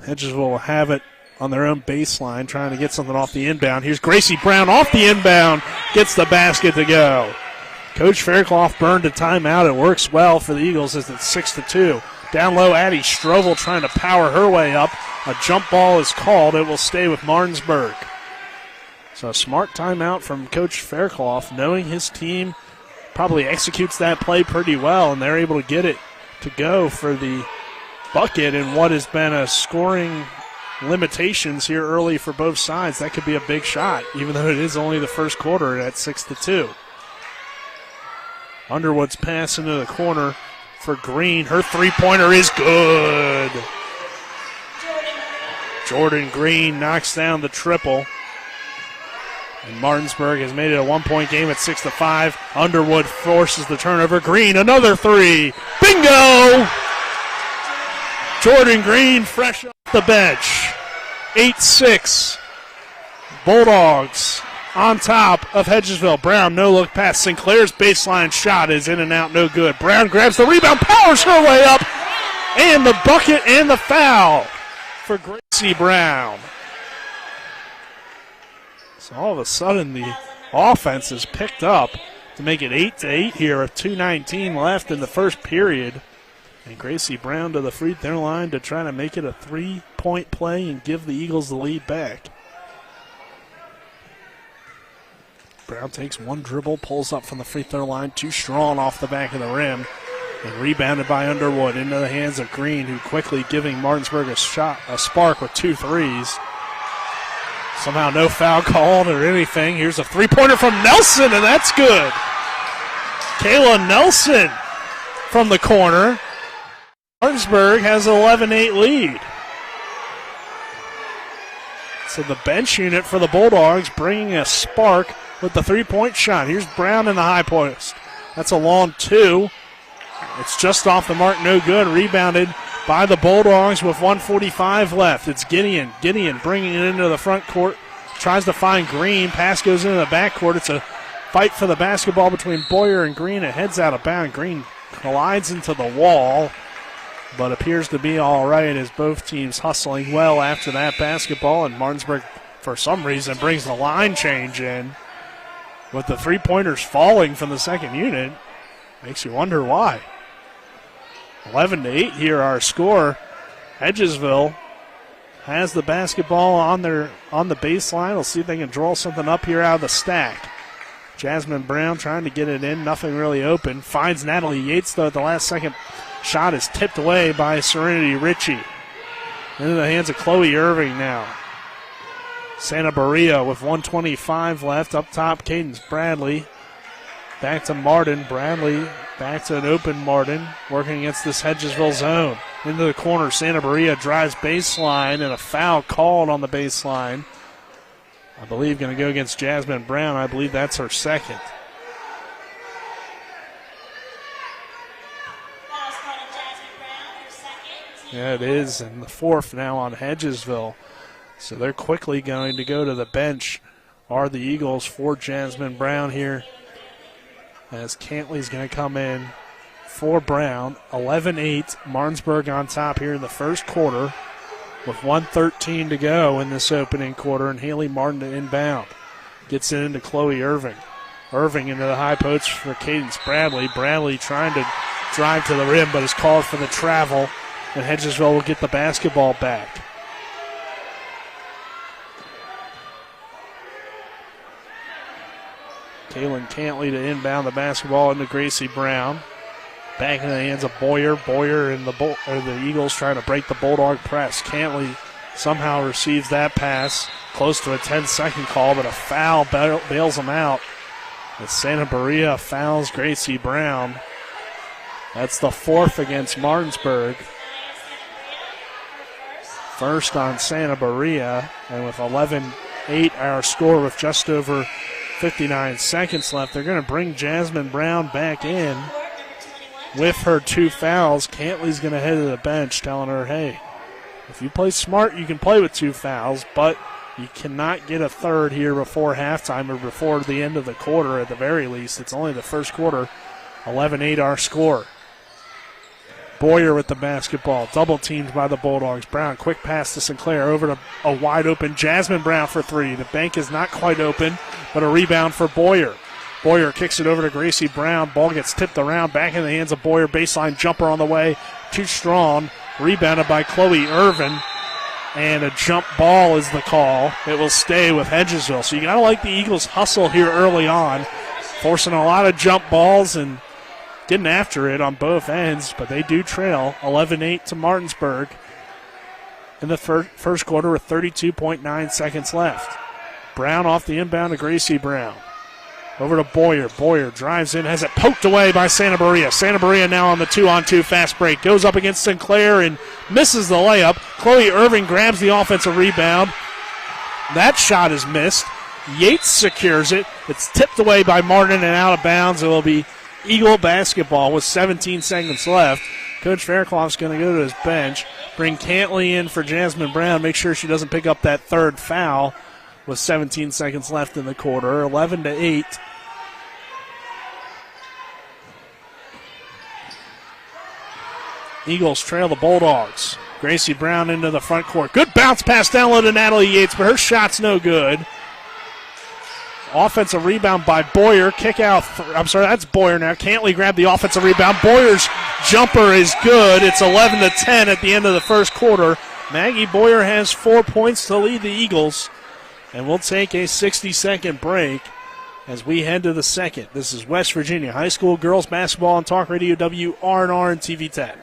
Hedgesville will have it on their own baseline, trying to get something off the inbound. Here's Gracie Brown off the inbound, gets the basket to go. Coach Fairclough burned a timeout. It works well for the Eagles as it's 6-2. Down low, Addie Strovel trying to power her way up. A jump ball is called. It will stay with Martinsburg. So a smart timeout from Coach Fairclough, knowing his team probably executes that play pretty well, and they're able to get it to go for the bucket in what has been a scoring limitations here early for both sides. That could be a big shot, even though it is only the first quarter at 6-2. Underwood's pass into the corner for Green. Her three-pointer is good. Jordan Green knocks down the triple. And Martinsburg has made it a one-point game at 6-5. Underwood forces the turnover. Green, another three. Bingo! Jordan Green fresh off the bench. 8-6. Bulldogs on top of Hedgesville. Brown, no-look pass. Sinclair's baseline shot is in and out, no good. Brown grabs the rebound, powers her way up, and the bucket and the foul for Gracie Brown. So all of a sudden the offense is picked up to make it 8-8 here with 2:19 left in the first period. And Gracie Brown to the free throw line to try to make it a three-point play and give the Eagles the lead back. Brown takes one dribble, pulls up from the free throw line, too strong off the back of the rim, and rebounded by Underwood into the hands of Green, who quickly giving Martinsburg a spark with 2 threes. Somehow no foul called or anything. Here's a three-pointer from Nelson, and that's good. Kayla Nelson from the corner. Martinsburg has an 11-8 lead. So the bench unit for the Bulldogs bringing a spark with the three-point shot. Here's Brown in the high post. That's a long two. It's just off the mark, no good. Rebounded by the Bulldogs with 1:45 left. It's Gideon. Gideon bringing it into the front court. Tries to find Green. Pass goes into the back court. It's a fight for the basketball between Boyer and Green. It heads out of bounds. Green collides into the wall, but appears to be all right as both teams hustling well after that basketball, and Martinsburg for some reason, brings the line change in with the three-pointers falling from the second unit. Makes you wonder why. 11-8 here, our score. Hedgesville has the basketball on the baseline. We'll see if they can draw something up here out of the stack. Jasmine Brown trying to get it in. Nothing really open. Finds Natalie Yates, though, at the last second. Shot is tipped away by Serenity Ritchie. Into the hands of Chloe Irving now. Santa Maria with 1:25 left. Up top, Cadence Bradley. Back to Martin. Bradley back to an open Martin. Working against this Hedgesville zone. Into the corner, Santa Maria drives baseline, and a foul called on the baseline. I believe going to go against Jasmine Brown. I believe that's her second. Yeah, it is, and the fourth now on Hedgesville. So they're quickly going to go to the bench, are the Eagles, for Jasmine Brown here, as Cantley's going to come in for Brown. 11-8, Martinsburg on top here in the first quarter with 1:13 to go in this opening quarter, and Haley Martin to inbound. Gets it into Chloe Irving. Irving into the high post for Cadence Bradley. Bradley trying to drive to the rim, but is called for the travel, and Hedgesville will get the basketball back. Kaylin Cantley to inbound the basketball into Gracie Brown. Back in the hands of Boyer. Boyer and the Eagles trying to break the Bulldog press. Cantley somehow receives that pass. Close to a 10-second call, but a foul bails them out. As Santa Maria fouls Gracie Brown. That's the fourth against Martinsburg. First on Santa Maria, and with 11-8 our score with just over 59 seconds left, they're going to bring Jasmine Brown back in with her two fouls. Cantley's going to head to the bench telling her, hey, if you play smart, you can play with two fouls, but you cannot get a third here before halftime or before the end of the quarter at the very least. It's only the first quarter. 11-8 our score. Boyer with the basketball. Double teamed by the Bulldogs. Brown, quick pass to Sinclair. Over to a wide open Jasmine Brown for three. The bank is not quite open, but a rebound for Boyer. Boyer kicks it over to Gracie Brown. Ball gets tipped around. Back in the hands of Boyer. Baseline jumper on the way. Too strong. Rebounded by Chloe Irvin. And a jump ball is the call. It will stay with Hedgesville. So you got to like the Eagles' hustle here early on. Forcing a lot of jump balls and getting after it on both ends, but they do trail 11-8 to Martinsburg in the first quarter with 32.9 seconds left. Brown off the inbound to Gracie Brown. Over to Boyer. Boyer drives in, has it poked away by Santa Maria. Santa Maria now on the 2-on-2 fast break. Goes up against Sinclair and misses the layup. Chloe Irving grabs the offensive rebound. That shot is missed. Yates secures it. It's tipped away by Martin and out of bounds. It will be Eagle basketball with 17 seconds left. Coach Fairclough's going to go to his bench, bring Cantley in for Jasmine Brown, make sure she doesn't pick up that third foul with 17 seconds left in the quarter. 11-8. Eagles trail the Bulldogs. Gracie Brown into the front court. Good bounce pass down low to Natalie Yates, but her shot's no good. Offensive rebound by Boyer. Kick out. I'm sorry, that's Boyer now. Cantley grabbed the offensive rebound. Boyer's jumper is good. It's 11-10 at the end of the first quarter. Maggie Boyer has 4 points to lead the Eagles. And we'll take a 60-second break as we head to the second. This is West Virginia High School Girls Basketball on Talk Radio WRNR and TV 10.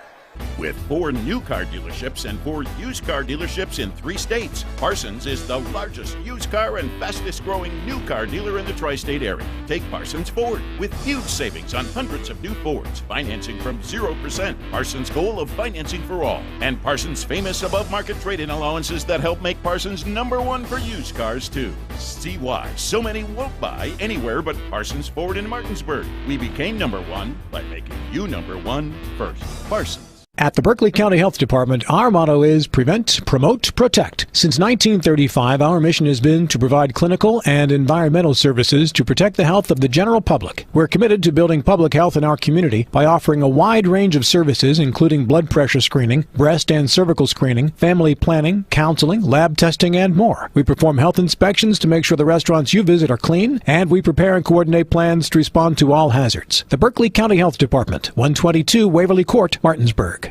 With 4 new car dealerships and 4 used car dealerships in 3 states, Parsons is the largest used car and fastest growing new car dealer in the tri-state area. Take Parsons Ford with huge savings on hundreds of new Fords, financing from 0%. Parsons' goal of financing for all, and Parsons' famous above-market trade-in allowances that help make Parsons #1 for used cars too. See why so many won't buy anywhere but Parsons Ford in Martinsburg. We became #1 by making you #1 first. Parsons. At the Berkeley County Health Department, our motto is prevent, promote, protect. Since 1935, our mission has been to provide clinical and environmental services to protect the health of the general public. We're committed to building public health in our community by offering a wide range of services, including blood pressure screening, breast and cervical screening, family planning, counseling, lab testing, and more. We perform health inspections to make sure the restaurants you visit are clean, and we prepare and coordinate plans to respond to all hazards. The Berkeley County Health Department, 122 Waverly Court, Martinsburg.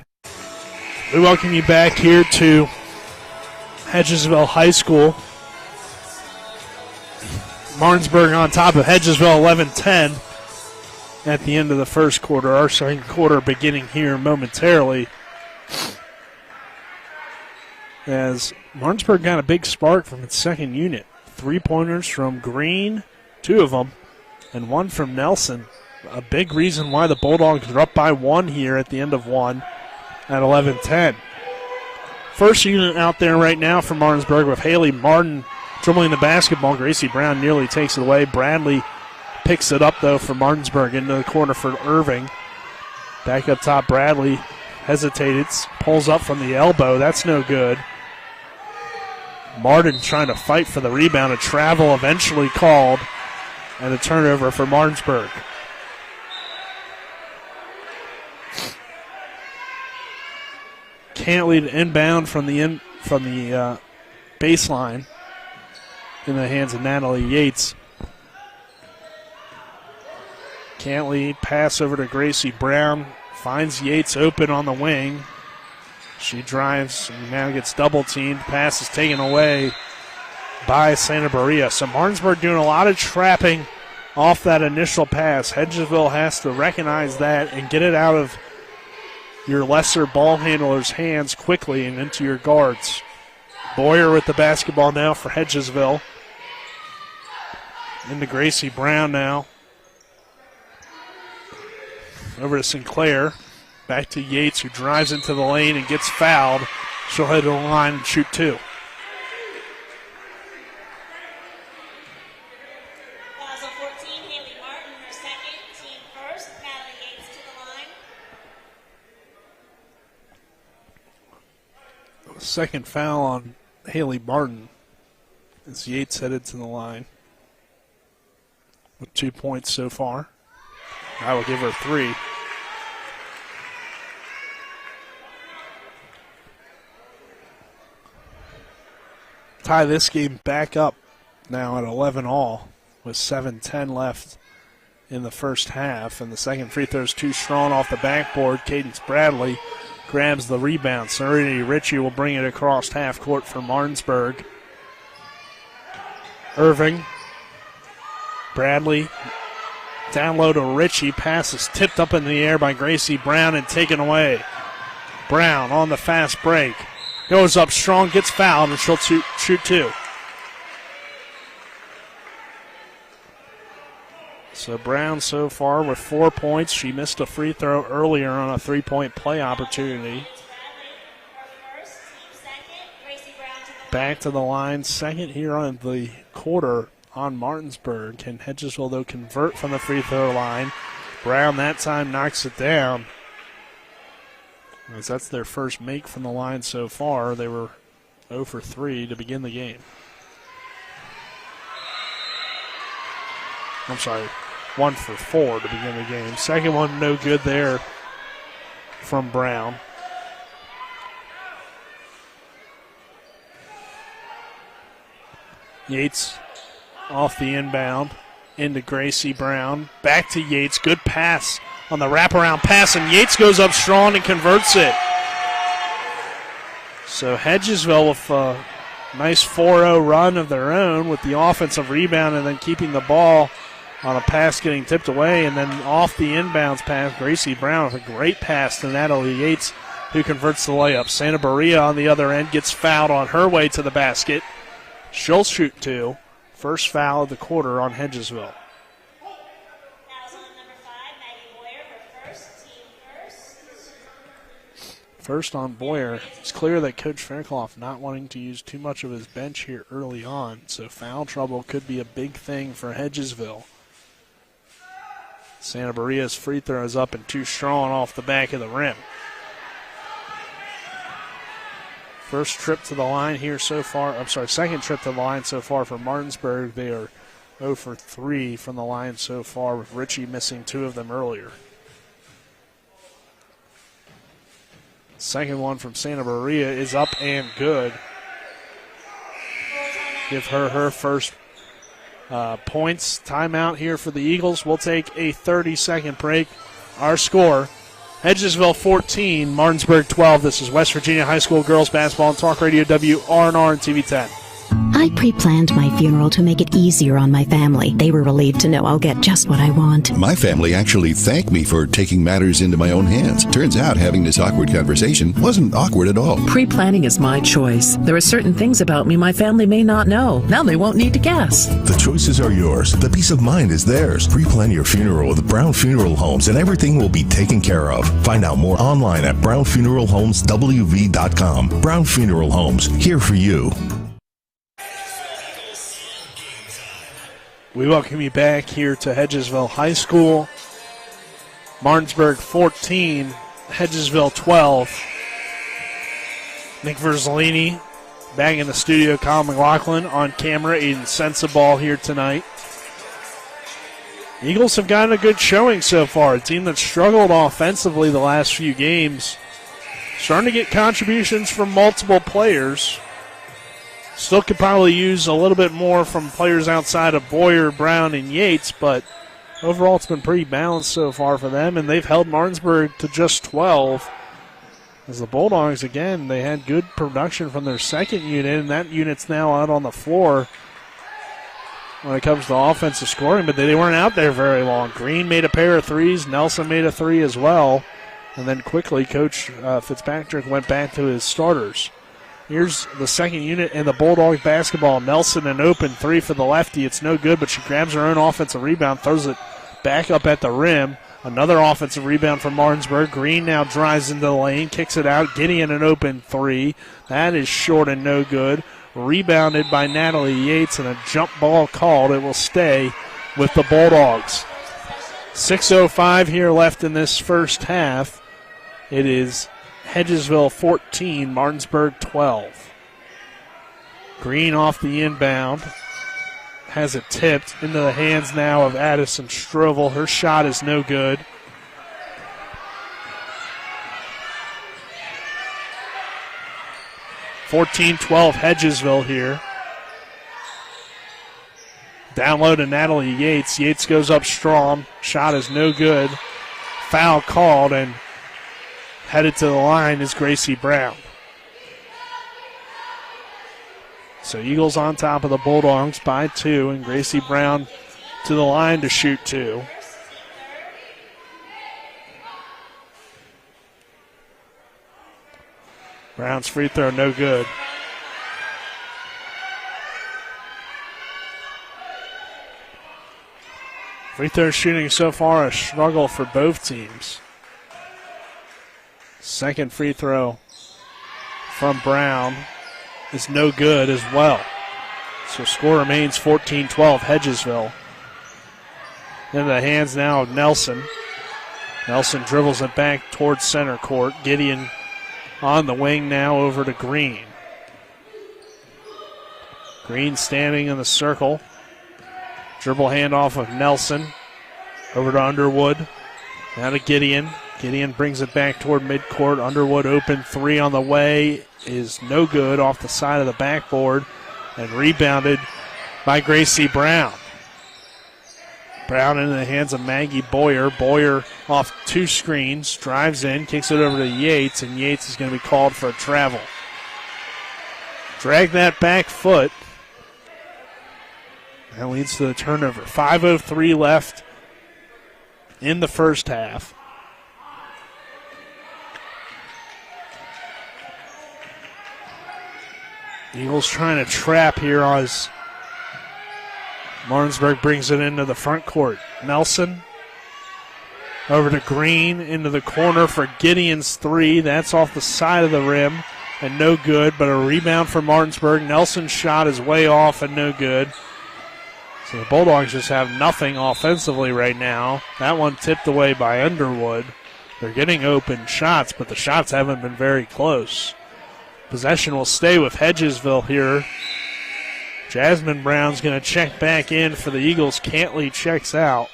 We welcome you back here to Hedgesville High School. Martinsburg on top of Hedgesville 11-10 at the end of the first quarter. Our second quarter beginning here momentarily, as Martinsburg got a big spark from its second unit. 3-pointers from Green, 2 of them, and 1 from Nelson. A big reason why the Bulldogs are up by 1 here at the end of 1. At 11-10. First unit out there right now for Martinsburg with Haley Martin dribbling the basketball. Gracie Brown nearly takes it away. Bradley picks it up, though, for Martinsburg into the corner for Irving. Back up top, Bradley hesitated, pulls up from the elbow. That's no good. Martin trying to fight for the rebound. A travel eventually called, and a turnover for Martinsburg. Cantley inbound from the baseline in the hands of Natalie Yates. Cantley pass over to Gracie Brown, finds Yates open on the wing. She drives and now gets double teamed. Pass is taken away by Santa Maria. So Martinsburg doing a lot of trapping off that initial pass. Hedgesville has to recognize that and get it out of your lesser ball handlers' hands quickly and into your guards. Boyer with the basketball now for Hedgesville. Into Gracie Brown now. Over to Sinclair. Back to Yates, who drives into the lane and gets fouled. She'll head to the line and shoot 2. Second foul on Haley Martin as Yates headed to the line with 2 points so far. I will give her 3. Tie this game back up now at 11-all with 7:10 left in the first half, and the second free throw is too strong off the backboard. Cadence Bradley grabs the rebound. Serenity Ritchie will bring it across half court for Martinsburg. Irving. Bradley down low to Ritchie. Pass is tipped up in the air by Gracie Brown and taken away. Brown on the fast break. Goes up strong, gets fouled, and she'll shoot 2. So Brown so far with 4 points. She missed a free throw earlier on a 3-point play opportunity. Back to the line, second here on the quarter on Martinsburg. Can Hedgesville, though, convert from the free throw line? Brown that time knocks it down. As that's their first make from the line so far. They were 0 for 3 to begin the game. I'm sorry, 1 for 4 to begin the game. Second one no good there from Brown. Yates off the inbound into Gracie Brown. Back to Yates. Good pass on the wraparound pass, and Yates goes up strong and converts it. So Hedgesville with a nice 4-0 run of their own with the offensive rebound and then keeping the ball on a pass getting tipped away, and then off the inbounds pass, Gracie Brown with a great pass to Natalie Yates, who converts the layup. Santa Maria on the other end gets fouled on her way to the basket. She'll shoot 2. First foul of the quarter on Hedgesville. First on Boyer. It's clear that Coach Fairclough not wanting to use too much of his bench here early on, so foul trouble could be a big thing for Hedgesville. Santa Maria's free throw is up and too strong off the back of the rim. First trip to the line here so far. Second trip to the line so far for Martinsburg. They are 0 for 3 from the line so far, with Ritchie missing 2 of them earlier. Second one from Santa Maria is up and good. Give her first points. Timeout here for the Eagles. We'll take a 30-second break. Our score, Hedgesville 14, Martinsburg 12. This is West Virginia High School Girls Basketball on Talk Radio WRNR and TV 10. I pre-planned my funeral to make it easier on my family. They were relieved to know I'll get just what I want. My family actually thanked me for taking matters into my own hands. Turns out having this awkward conversation wasn't awkward at all. Pre-planning is my choice. There are certain things about me my family may not know. Now they won't need to guess. The choices are yours. The peace of mind is theirs. Pre-plan your funeral with Brown Funeral Homes and everything will be taken care of. Find out more online at brownfuneralhomeswv.com. Brown Funeral Homes, here for you. We welcome you back here to Hedgesville High School. Martinsburg 14, Hedgesville 12. Nick Verzolini back in the studio. Colin McLaughlin on camera. Aiden Sensabaugh here tonight. Eagles have gotten a good showing so far. A team that struggled offensively the last few games. Starting to get contributions from multiple players. Still could probably use a little bit more from players outside of Boyer, Brown, and Yates, but overall it's been pretty balanced so far for them, and they've held Martinsburg to just 12. As the Bulldogs, again, they had good production from their second unit, and that unit's now out on the floor when it comes to offensive scoring, but they weren't out there very long. Green made a pair of threes, Nelson made a three as well, and then quickly Coach Fitzpatrick went back to his starters. Here's the second unit and the Bulldog basketball. Nelson, an open three for the lefty. It's no good, but she grabs her own offensive rebound, throws it back up at the rim. Another offensive rebound from Martinsburg. Green now drives into the lane, kicks it out. Gideon, an open three. That is short and no good. Rebounded by Natalie Yates, and a jump ball called. It will stay with the Bulldogs. 6:05 here left in this first half. It is Hedgesville 14, Martinsburg 12. Green off the inbound. Has it tipped into the hands now of Addison Strovel. Her shot is no good. (14-12) Hedgesville here. Down low to Natalie Yates. Yates goes up strong. Shot is no good. Foul called, and headed to the line is Gracie Brown. So Eagles on top of the Bulldogs by 2, and Gracie Brown to the line to shoot 2. Brown's free throw no good. Free throw shooting so far a struggle for both teams. Second free throw from Brown is no good as well. So score remains 14-12 Hedgesville. Into the hands now of Nelson. Nelson dribbles it back towards center court. Gideon on the wing now over to Green. Green standing in the circle. Dribble handoff of Nelson. Over to Underwood. Now to Gideon. Gideon brings it back toward midcourt. Underwood open three on the way is no good off the side of the backboard and rebounded by Gracie Brown. Brown into the hands of Maggie Boyer. Boyer off 2 screens, drives in, kicks it over to Yates, and Yates is going to be called for a travel. Drag that back foot. That leads to the turnover. 5:03 left in the first half. Eagles trying to trap here as Martinsburg brings it into the front court. Nelson over to Green into the corner for Gideon's three. That's off the side of the rim and no good, but a rebound for Martinsburg. Nelson's shot is way off and no good. So the Bulldogs just have nothing offensively right now. That one tipped away by Underwood. They're getting open shots, but the shots haven't been very close. Possession will stay with Hedgesville here. Jasmine Brown's going to check back in for the Eagles. Cantley checks out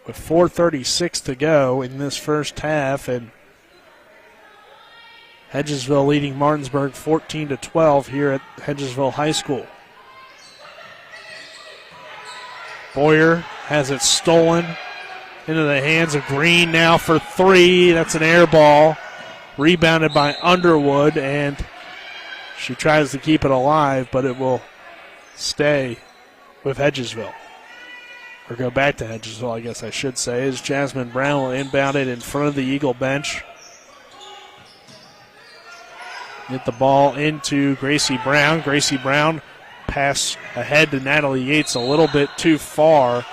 with 4:36 to go in this first half, and Hedgesville leading Martinsburg 14-12 here at Hedgesville High School. Boyer has it stolen into the hands of Green now for three. That's an air ball. Rebounded by Underwood, and she tries to keep it alive, but it will stay with Hedgesville. Or go back to Hedgesville, I guess I should say, as Jasmine Brown will inbound it in front of the Eagle bench. Get the ball into Gracie Brown. Gracie Brown pass ahead to Natalie Yates a little bit too far,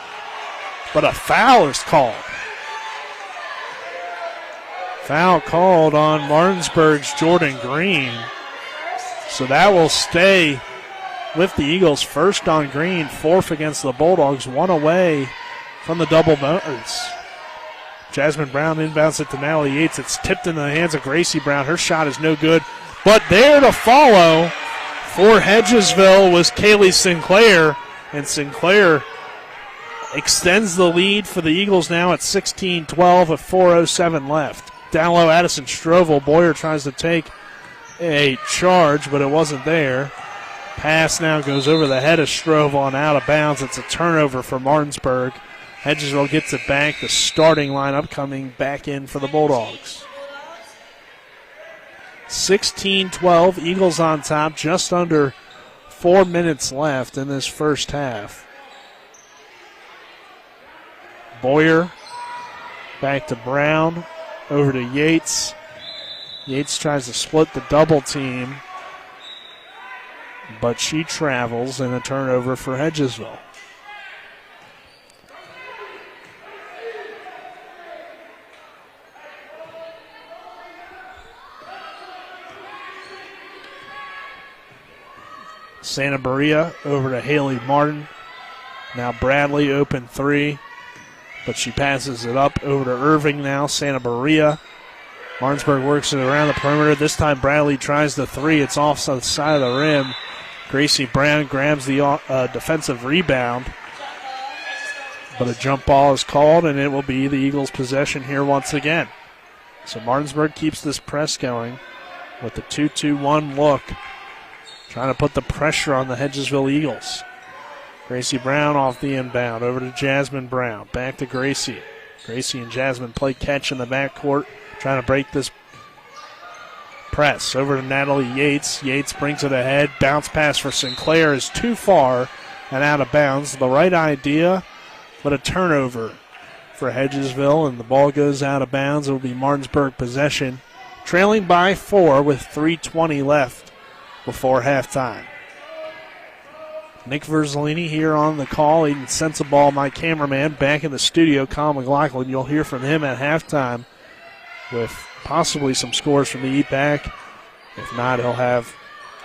but a foul is called. Foul called on Martinsburg's Jordan Green. So that will stay with the Eagles. First on Green, fourth against the Bulldogs, one away from the double bonus. Jasmine Brown inbounds it to Natalie Yates. It's tipped in the hands of Gracie Brown. Her shot is no good. But there to follow for Hedgesville was Kaylee Sinclair. And Sinclair extends the lead for the Eagles now at 16-12 with 4:07 left. Down low, Addison Strovel. Boyer tries to take a charge, but it wasn't there. Pass now goes over the head of Strovel and out of bounds. It's a turnover for Martinsburg. Hedgesville gets it back. The starting lineup coming back in for the Bulldogs. 16-12, Eagles on top, just under 4 minutes left in this first half. Boyer back to Brown, over to Yates. Yates tries to split the double team, but she travels in a turnover for Hedgesville. Santa Maria over to Haley Martin. Now Bradley open three, but she passes it up over to Irving now. Santa Maria. Martinsburg works it around the perimeter. This time Bradley tries the three. It's off the side of the rim. Gracie Brown grabs the defensive rebound, but a jump ball is called, and it will be the Eagles' possession here once again. So Martinsburg keeps this press going with the 2-2-1 look, trying to put the pressure on the Hedgesville Eagles. Gracie Brown off the inbound, over to Jasmine Brown, back to Gracie. Gracie and Jasmine play catch in the backcourt, trying to break this press. Over to Natalie Yates. Yates brings it ahead. Bounce pass for Sinclair is too far and out of bounds. The right idea, but a turnover for Hedgesville, and the ball goes out of bounds. It will be Martinsburg possession, trailing by 4 with 3:20 left before halftime. Nick Verzolini here on the call. Aiden Sensabaugh, my cameraman, back in the studio. Colin McLaughlin, you'll hear from him at halftime with possibly some scores from the EPAC. If not, he'll have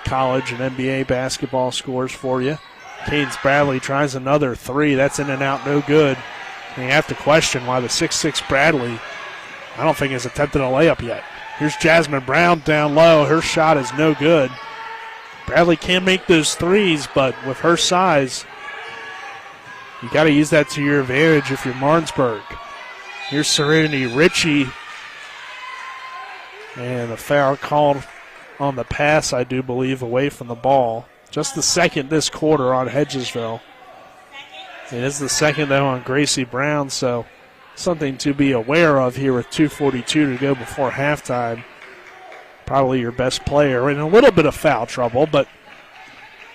college and NBA basketball scores for you. Cadence Bradley tries another three. That's in and out, no good. And you have to question why the 6'6 Bradley, I don't think, has attempted a layup yet. Here's Jasmine Brown down low. Her shot is no good. Bradley can make those threes, but with her size, you got to use that to your advantage if you're Martinsburg. Here's Serenity Ritchie, and a foul called on the pass, I do believe, away from the ball. Just the second this quarter on Hedgesville. It is the second, though, on Gracie Brown, so something to be aware of here with 2:42 to go before halftime. Probably your best player in a little bit of foul trouble, but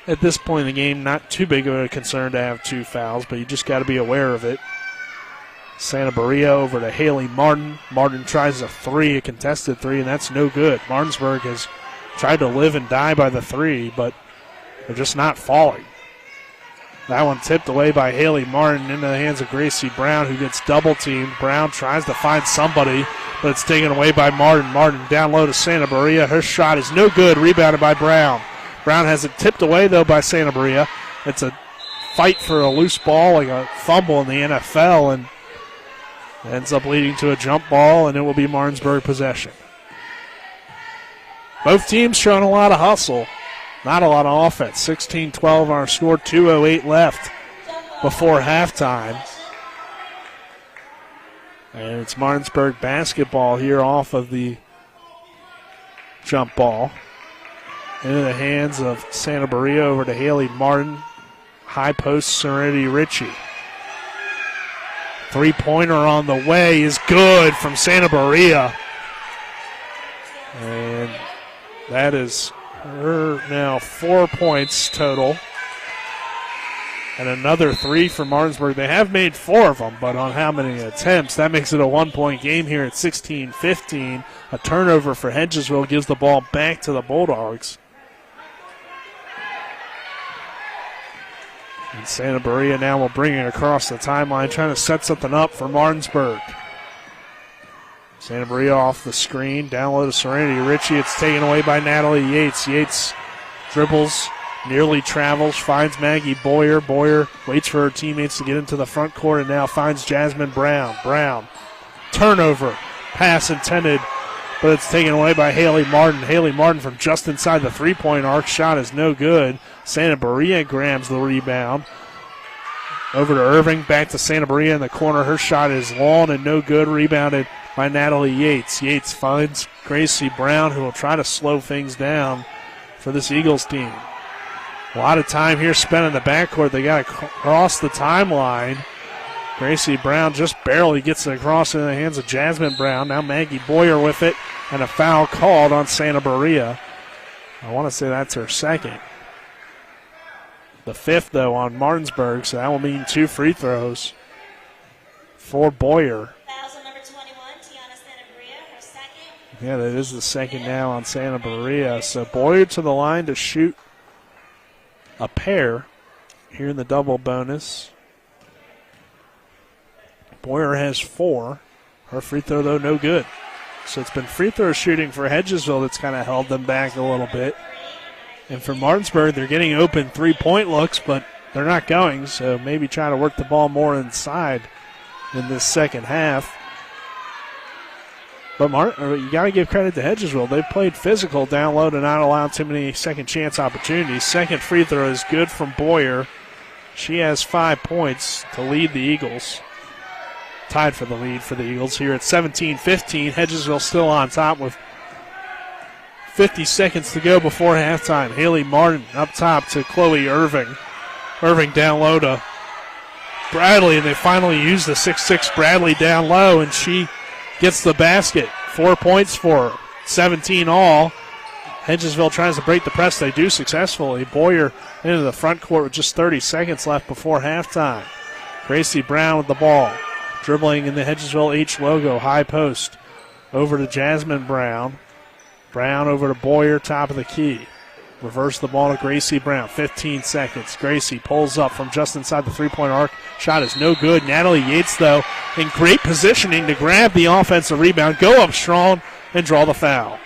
at this point in the game, not too big of a concern to have 2 fouls, but you just got to be aware of it. Santa Maria over to Haley Martin. Martin tries a three, a contested three, and that's no good. Martinsburg has tried to live and die by the three, but they're just not falling. That one tipped away by Haley Martin into the hands of Gracie Brown, who gets double teamed. Brown tries to find somebody, but it's taken away by Martin. Martin down low to Santa Maria. Her shot is no good, rebounded by Brown. Brown has it tipped away, though, by Santa Maria. It's a fight for a loose ball, like a fumble in the NFL, and ends up leading to a jump ball, and it will be Martinsburg possession. Both teams showing a lot of hustle. Not a lot of offense. 16-12 our score, 2:08 left before halftime. And it's Martinsburg basketball here off of the jump ball. Into the hands of Santa Maria, over to Haley Martin. High post, Serenity Ritchie. Three-pointer on the way is good from Santa Maria. And that is her now 4 points total. And another three for Martinsburg. They have made 4 of them, but on how many attempts? That makes it a 1-point game here at 16-15. A turnover for Hedgesville gives the ball back to the Bulldogs. And Santa Maria now will bring it across the timeline, trying to set something up for Martinsburg. Santa Maria off the screen, down low to Serenity Ritchie. It's taken away by Natalie Yates. Yates dribbles, nearly travels, finds Maggie Boyer. Boyer waits for her teammates to get into the front court and now finds Jasmine Brown. Brown, turnover, pass intended, but it's taken away by Haley Martin. Haley Martin from just inside the three-point arc. Shot is no good. Santa Maria grabs the rebound. Over to Irving, back to Santa Maria in the corner. Her shot is long and no good. Rebounded by Natalie Yates. Yates finds Gracie Brown, who will try to slow things down for this Eagles team. A lot of time here spent in the backcourt. They got to cross the timeline. Gracie Brown just barely gets it across in the hands of Jasmine Brown. Now Maggie Boyer with it, and a foul called on Santa Maria. I want to say that's her second. The 5th, though, on Martinsburg, so that will mean 2 free throws for Boyer. Yeah, that is the second now on Santa Maria. So Boyer to the line to shoot a pair here in the double bonus. Boyer has 4. Her free throw, though, no good. So it's been free throw shooting for Hedgesville that's kind of held them back a little bit. And for Martinsburg, they're getting open three-point looks, but they're not going, so maybe try to work the ball more inside in this second half. But you got to give credit to Hedgesville. They've played physical down low to not allow too many second chance opportunities. Second free throw is good from Boyer. She has 5 points to lead the Eagles. Tied for the lead for the Eagles here at 17-15. Hedgesville still on top with 50 seconds to go before halftime. Haley Martin up top to Chloe Irving. Irving down low to Bradley, and they finally use the 6'6 Bradley down low, and she gets the basket. 4 points for her, 17 all. Hedgesville tries to break the press. They do successfully. Boyer into the front court with just 30 seconds left before halftime. Gracie Brown with the ball. Dribbling in the Hedgesville H logo, high post. Over to Jasmine Brown. Brown over to Boyer, top of the key. Reverse the ball to Gracie Brown. 15 seconds. Gracie pulls up from just inside the three-point arc. Shot is no good. Natalie Yates, though, in great positioning to grab the offensive rebound, go up strong, and draw the foul.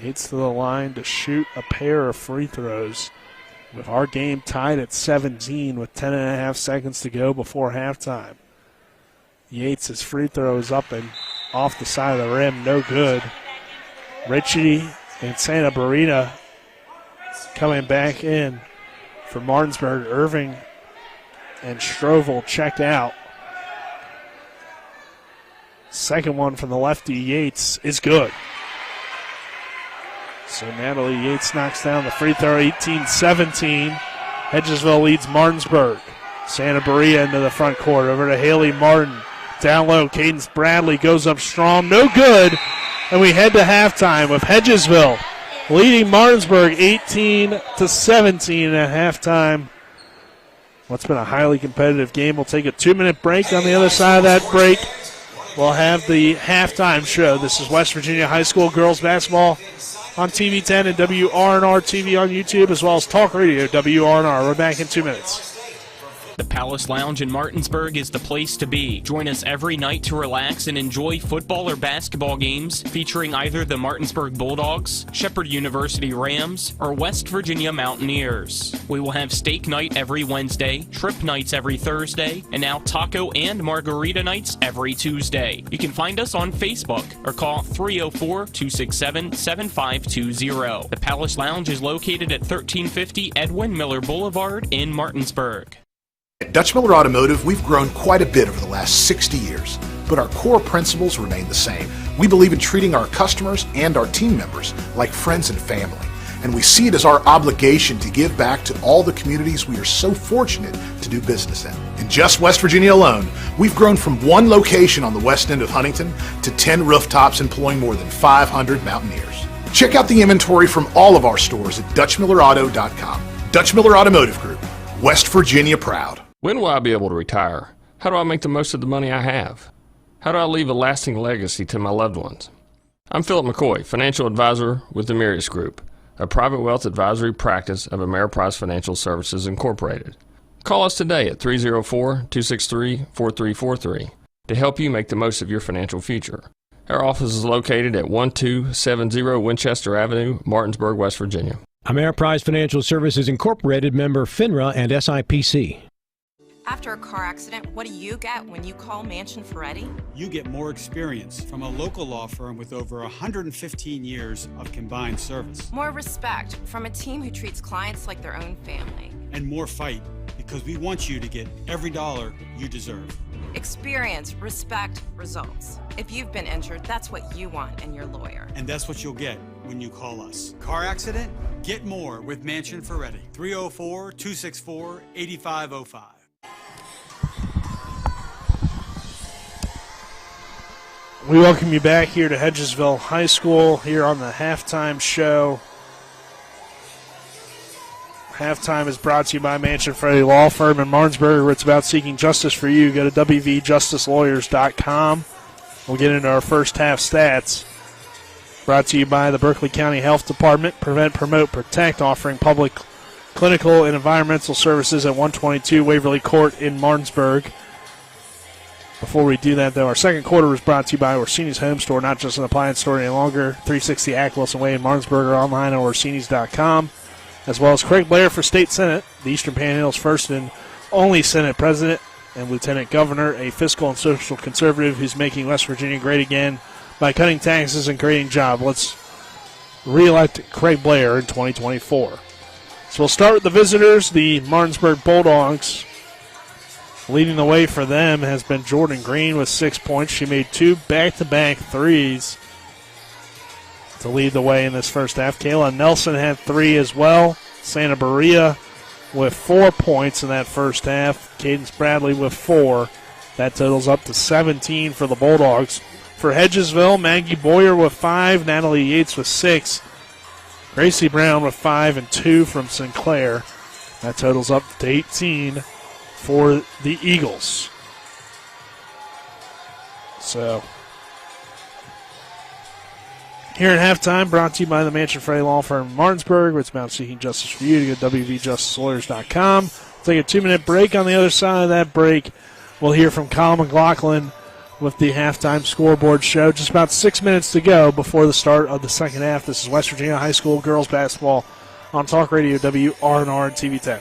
Yates to the line to shoot a pair of free throws. With our game tied at 17 with 10.5 seconds to go before halftime. Yates' free throw is up and off the side of the rim, no good. Ritchie and Santa Maria coming back in for Martinsburg. Irving and Strovel checked out. Second one from the lefty, Yates, is good. So Natalie Yates knocks down the free throw, 18-17. Hedgesville leads Martinsburg. Santa Maria into the front court, over to Haley Martin. Down low, Cadence Bradley goes up strong, no good. And we head to halftime with Hedgesville leading Martinsburg 18-17 at halftime. What's been a highly competitive game. We'll take a 2-minute break. On the other side of that break, we'll have the halftime show. This is West Virginia High School girls basketball on TV 10 and WRNR TV on YouTube, as well as Talk Radio WRNR. We're back in 2 minutes. The Palace Lounge in Martinsburg is the place to be. Join us every night to relax and enjoy football or basketball games featuring either the Martinsburg Bulldogs, Shepherd University Rams, or West Virginia Mountaineers. We will have steak night every Wednesday, shrimp nights every Thursday, and now taco and margarita nights every Tuesday. You can find us on Facebook or call 304-267-7520. The Palace Lounge is located at 1350 Edwin Miller Boulevard in Martinsburg. At Dutch Miller Automotive, we've grown quite a bit over the last 60 years, but our core principles remain the same. We believe in treating our customers and our team members like friends and family, and we see it as our obligation to give back to all the communities we are so fortunate to do business in. In just West Virginia alone, we've grown from one location on the west end of Huntington to 10 rooftops employing more than 500 Mountaineers. Check out the inventory from all of our stores at DutchMillerAuto.com. Dutch Miller Automotive Group, West Virginia proud. When will I be able to retire? How do I make the most of the money I have? How do I leave a lasting legacy to my loved ones? I'm Philip McCoy, financial advisor with the Mirius Group, a private wealth advisory practice of Ameriprise Financial Services Incorporated. Call us today at 304-263-4343 to help you make the most of your financial future. Our office is located at 1270 Winchester Avenue, Martinsburg, West Virginia. Ameriprise Financial Services Incorporated, member FINRA and SIPC. After a car accident, what do you get when you call Mansion Ferretti? You get more experience from a local law firm with over 115 years of combined service. More respect from a team who treats clients like their own family. And more fight, because we want you to get every dollar you deserve. Experience, respect, results. If you've been injured, that's what you want in your lawyer. And that's what you'll get when you call us. Car accident? Get more with Mansion Ferretti. 304-264-8505. We welcome you back here to Hedgesville High School here on the halftime show. Halftime is brought to you by Mansion Ferretti Law Firm in Martinsburg, where it's about seeking justice for you. Go to wvjusticelawyers.com. We'll get into our first half stats. Brought to you by the Berkeley County Health Department. Prevent, Promote, Protect, offering public, clinical, and environmental services at 122 Waverly Court in Martinsburg. Before we do that, though, our second quarter was brought to you by Orsini's Home Store, not just an appliance store any longer. 360 Ack Wilson Way in Martinsburg, or online at Orsinis.com. As well as Craig Blair for State Senate, the Eastern Panhandle's first and only Senate President and Lieutenant Governor, a fiscal and social conservative who's making West Virginia great again by cutting taxes and creating jobs. Let's re-elect Craig Blair in 2024. So we'll start with the visitors, the Martinsburg Bulldogs. Leading the way for them has been Jordan Green with 6 points. She made 2 back-to-back threes to lead the way in this first half. Kayla Nelson had 3 as well. Santa Maria with 4 points in that first half. Cadence Bradley with 4. That totals up to 17 for the Bulldogs. For Hedgesville, Maggie Boyer with 5. Natalie Yates with 6. Gracie Brown with 5 and 2 from Sinclair. That totals up to 18 for the Eagles. So, here at halftime, brought to you by the Mansion Ferretti Law Firm in Martinsburg, where it's about seeking justice for you. To go to wvjusticelawyers.com. We'll take a 2-minute break. On the other side of that break, we'll hear from Kyle McLaughlin with the halftime scoreboard show. Just about 6 minutes to go before the start of the second half. This is West Virginia High School girls basketball on Talk Radio WRNR and TV 10.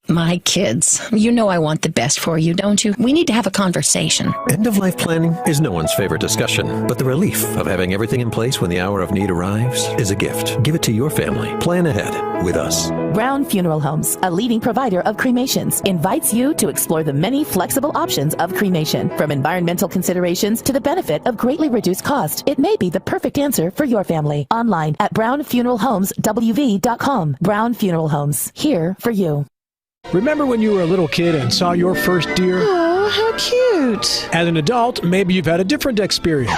My kids, you know I want the best for you, don't you? We need to have a conversation. End-of-life planning is no one's favorite discussion, but the relief of having everything in place when the hour of need arrives is a gift. Give it to your family. Plan ahead with us. Brown Funeral Homes, a leading provider of cremations, invites you to explore the many flexible options of cremation. From environmental considerations to the benefit of greatly reduced cost, it may be the perfect answer for your family. Online at brownfuneralhomeswv.com. Brown Funeral Homes, here for you. Remember when you were a little kid and saw your first deer? Oh, how cute. As an adult, maybe you've had a different experience.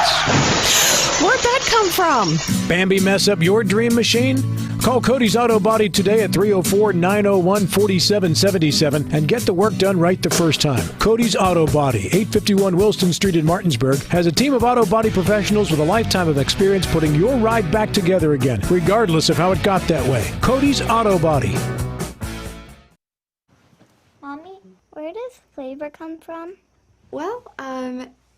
Where'd that come from? Bambi mess up your dream machine? Call Cody's Auto Body today at 304-901-4777 and get the work done right the first time. Cody's Auto Body, 851 Wilston Street in Martinsburg, has a team of auto body professionals with a lifetime of experience putting your ride back together again, regardless of how it got that way. Cody's Auto Body. flavor come from? Well,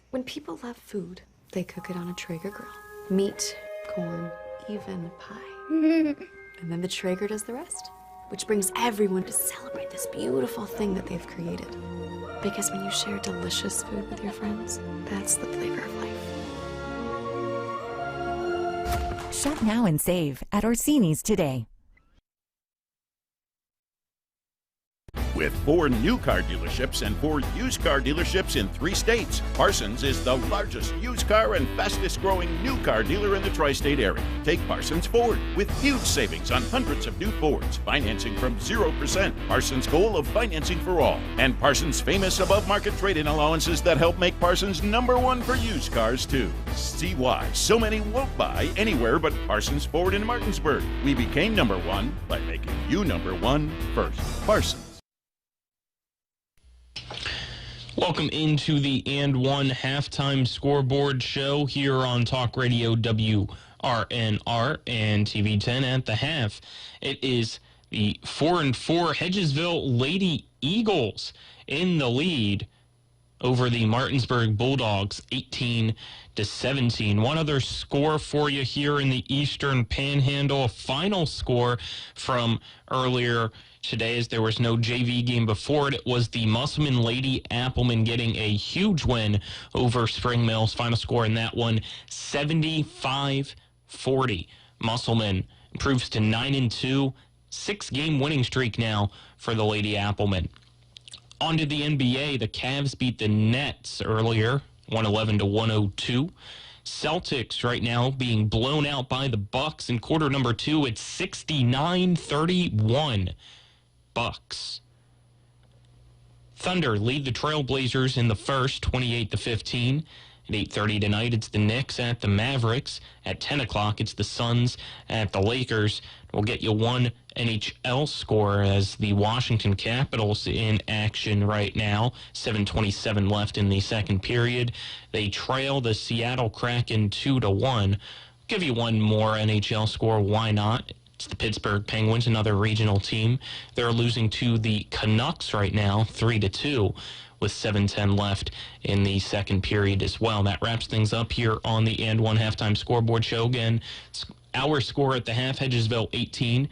when people love food, they cook it on a Traeger grill. Meat, corn, even pie. And then the Traeger does the rest, which brings everyone to celebrate this beautiful thing that they've created. Because when you share delicious food with your friends, that's the flavor of life. Shop now and save at Orsini's today. With 4 new car dealerships and 4 used car dealerships in 3 states, Parsons is the largest used car and fastest growing new car dealer in the tri-state area. Take Parsons Ford with huge savings on hundreds of new Fords, financing from 0%, Parsons' goal of financing for all, and Parsons' famous above-market trade-in allowances that help make Parsons #1 for used cars too. See why so many won't buy anywhere but Parsons Ford in Martinsburg. We became #1 by making you #1 first. Parsons. Welcome into the And One Halftime Scoreboard Show here on Talk Radio WRNR and TV 10 at the half. It is the 4-4 Hedgesville Lady Eagles in the lead over the Martinsburg Bulldogs, 18-17. One other score for you here in the Eastern Panhandle, a final score from earlier today, as there was no JV game before it. It was the Musselman Lady Appleman getting a huge win over Spring Mills. Final score in that one, 75-40. Musselman improves to 9-2, 6-game winning streak now for the Lady Appleman. On to the NBA, the Cavs beat the Nets earlier, 111-102. Celtics right now being blown out by the Bucks in quarter number 2. It's 69-31. Bucks. Thunder lead the Trailblazers in the first, 28-15. At 8:30 tonight, it's the Knicks at the Mavericks. At 10 o'clock, it's the Suns at the Lakers. We'll get you one NHL score as the Washington Capitals in action right now. 7:27 left in the second period. They trail the Seattle Kraken 2-1. Give you one more NHL score. Why not? It's the Pittsburgh Penguins, another regional team. They're losing to the Canucks right now, 3-2, with 7:10 left in the second period as well. That wraps things up here on the And One Halftime Scoreboard Show. Again, our score at the half, Hedgesville 18,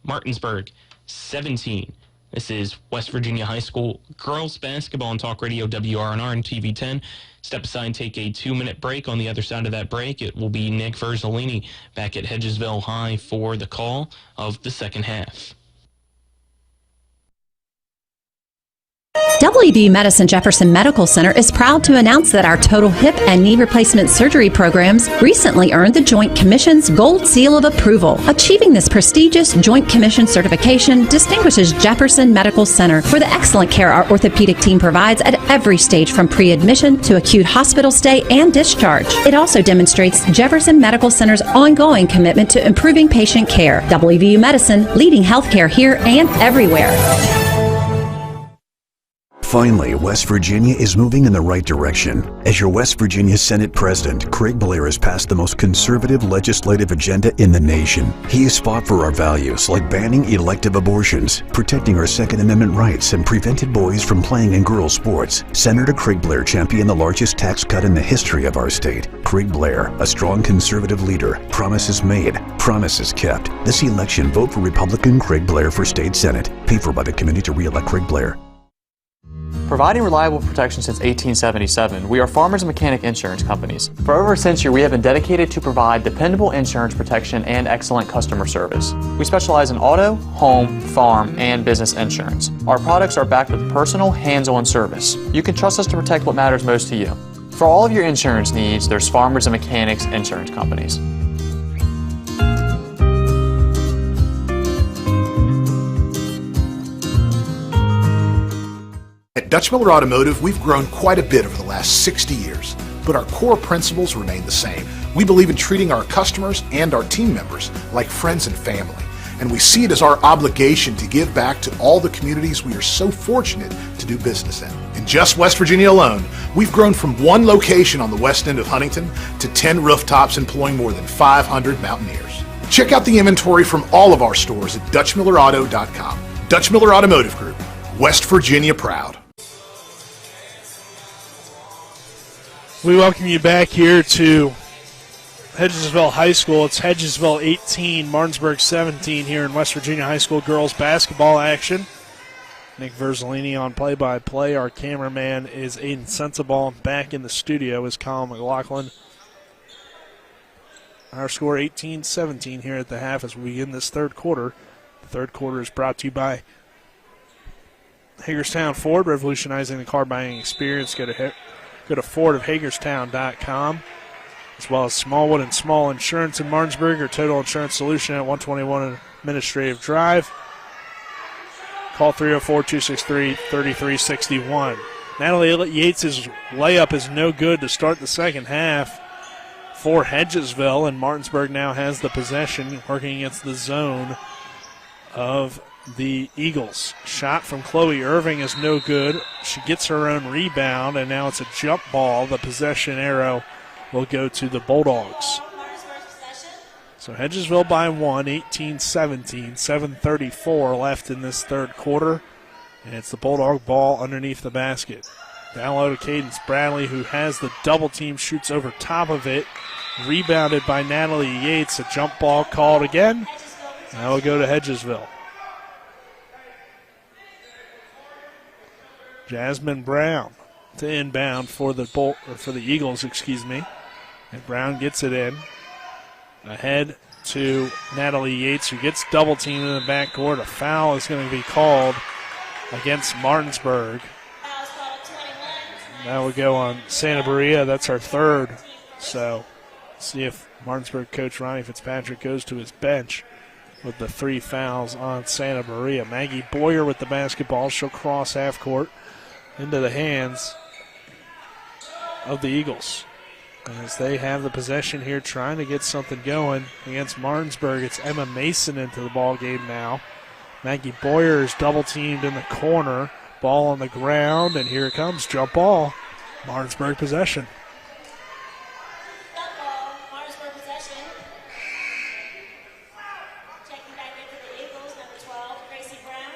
Martinsburg 17. This is West Virginia High School girls basketball on Talk Radio WRNR and TV 10. Step aside and take a 2-minute break. On the other side of that break, it will be Nick Verzolini back at Hedgesville High for the call of the second half. WVU Medicine Jefferson Medical Center is proud to announce that our total hip and knee replacement surgery programs recently earned the Joint Commission's Gold Seal of Approval. Achieving this prestigious Joint Commission certification distinguishes Jefferson Medical Center for the excellent care our orthopedic team provides at every stage from pre-admission to acute hospital stay and discharge. It also demonstrates Jefferson Medical Center's ongoing commitment to improving patient care. WVU Medicine, leading healthcare here and everywhere. Finally, West Virginia is moving in the right direction. As your West Virginia Senate President, Craig Blair has passed the most conservative legislative agenda in the nation. He has fought for our values like banning elective abortions, protecting our Second Amendment rights, and prevented boys from playing in girls' sports. Senator Craig Blair championed the largest tax cut in the history of our state. Craig Blair, a strong conservative leader. Promises made, promises kept. This election, vote for Republican Craig Blair for State Senate. Paid for by the committee to re-elect Craig Blair. Providing reliable protection since 1877, we are Farmers and Mechanic Insurance Companies. For over a century, we have been dedicated to provide dependable insurance protection and excellent customer service. We specialize in auto, home, farm, and business insurance. Our products are backed with personal, hands-on service. You can trust us to protect what matters most to you. For all of your insurance needs, there's Farmers and Mechanics Insurance Companies. At Dutch Miller Automotive, we've grown quite a bit over the last 60 years, but our core principles remain the same. We believe in treating our customers and our team members like friends and family, and we see it as our obligation to give back to all the communities we are so fortunate to do business in. In just West Virginia alone, we've grown from one location on the west end of Huntington to 10 rooftops employing more than 500 Mountaineers. Check out the inventory from all of our stores at DutchMillerAuto.com. Dutch Miller Automotive Group, West Virginia proud. We welcome you back here to Hedgesville High School. It's Hedgesville 18, Martinsburg 17 here in West Virginia High School girls basketball action. Nick Verzolini on play-by-play. Our cameraman is Aiden Sensible. Back in the studio is Colin McLaughlin. Our score 18-17 here at the half as we begin this third quarter. The third quarter is brought to you by Hagerstown Ford, revolutionizing the car buying experience. Go to fordofhagerstown.com, as well as Smallwood and Small Insurance in Martinsburg, or Total Insurance Solution at 121 Administrative Drive. Call 304-263-3361. Natalie Yates' layup is no good to start the second half for Hedgesville, and Martinsburg now has the possession, working against the zone of the Eagles. Shot from Chloe Irving is no good. She gets her own rebound, and now it's a jump ball. The possession arrow will go to the Bulldogs. So Hedgesville by 1, 18-17, 7:34 left in this third quarter, and it's the Bulldog ball underneath the basket. Down low to Cadence Bradley, who has the double team, shoots over top of it. Rebounded by Natalie Yates. A jump ball called again. Now we'll go to Hedgesville. Jasmine Brown to inbound for the Eagles, And Brown gets it in. Ahead to Natalie Yates, who gets double teamed in the backcourt. A foul is going to be called against Martinsburg. Now we go on Santa Maria. That's our third. So see if Martinsburg coach Ronnie Fitzpatrick goes to his bench with the 3 fouls on Santa Maria. Maggie Boyer with the basketball. She'll cross half court into the hands of the Eagles, as they have the possession here, trying to get something going against Martinsburg. It's Emma Mason into the ball game now. Maggie Boyer is double teamed in the corner. Ball on the ground, and here it comes. Jump ball. Martinsburg possession. Martinsburg possession. Checking back into the Eagles, number 12, Gracie Brown.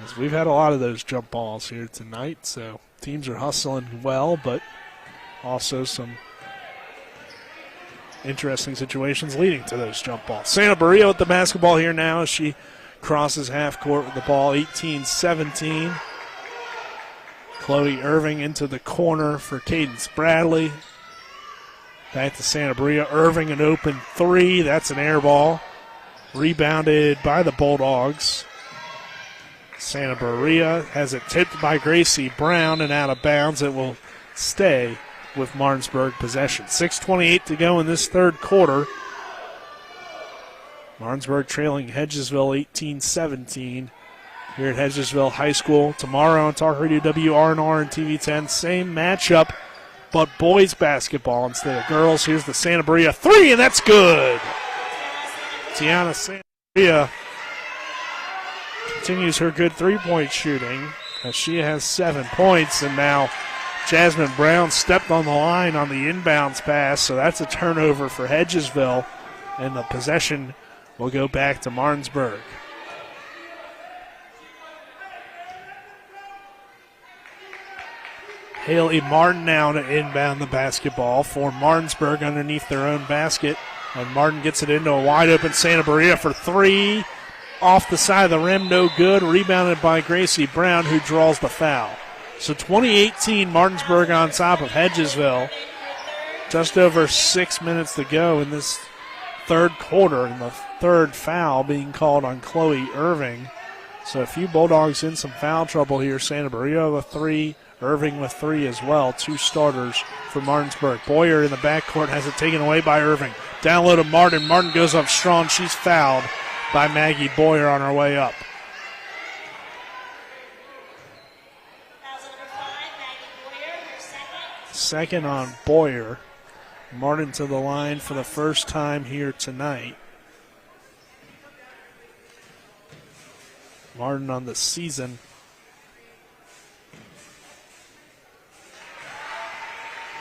As we've had a lot of those jump balls here tonight, so teams are hustling well, but also some interesting situations leading to those jump balls. Santa Maria with the basketball here now as she crosses half court with the ball. 18-17. Chloe Irving into the corner for Cadence Bradley. Back to Santa Maria. Irving an open 3. That's an air ball. Rebounded by the Bulldogs. Santa Maria has it tipped by Gracie Brown and out of bounds. It will stay with Martinsburg possession. 6:28 to go in this third quarter. Martinsburg trailing Hedgesville 18-17 here at Hedgesville High School. Tomorrow on Talk Radio WRNR and TV10, same matchup, but boys basketball instead of girls. Here's the Santa Maria 3, and that's good. Tiana Santa Maria continues her good three-point shooting as she has 7 points, and now Jasmine Brown stepped on the line on the inbounds pass, so that's a turnover for Hedgesville, and the possession will go back to Martinsburg. Haley Martin now to inbound the basketball for Martinsburg underneath their own basket, and Martin gets it into a wide-open Santa Maria for 3. Off the side of the rim, no good. Rebounded by Gracie Brown, who draws the foul. So 2018, Martinsburg on top of Hedgesville. Just over 6 minutes to go in this third quarter, and the third foul being called on Chloe Irving. So a few Bulldogs in some foul trouble here. Santa Maria with 3, Irving with 3 as well. 2 starters for Martinsburg. Boyer in the backcourt has it taken away by Irving. Down low to Martin. Martin goes up strong. She's fouled by Maggie Boyer on her way up. Second on Boyer. Martin to the line for the first time here tonight. Martin on the season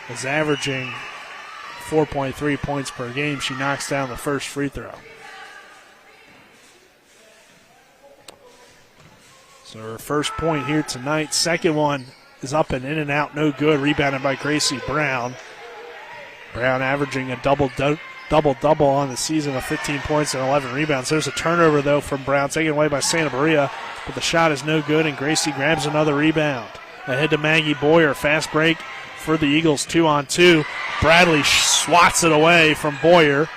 is averaging 4.3 points per game. She knocks down the first free throw. So her first point here tonight. Second one is up and in and out, no good. Rebounded by Gracie Brown. Brown averaging a double-double on the season with 15 points and 11 rebounds. There's a turnover, though, from Brown, taken away by Santa Maria, but the shot is no good, and Gracie grabs another rebound. Ahead to Maggie Boyer. Fast break for the Eagles, 2-on-2. Bradley swats it away from Boyer.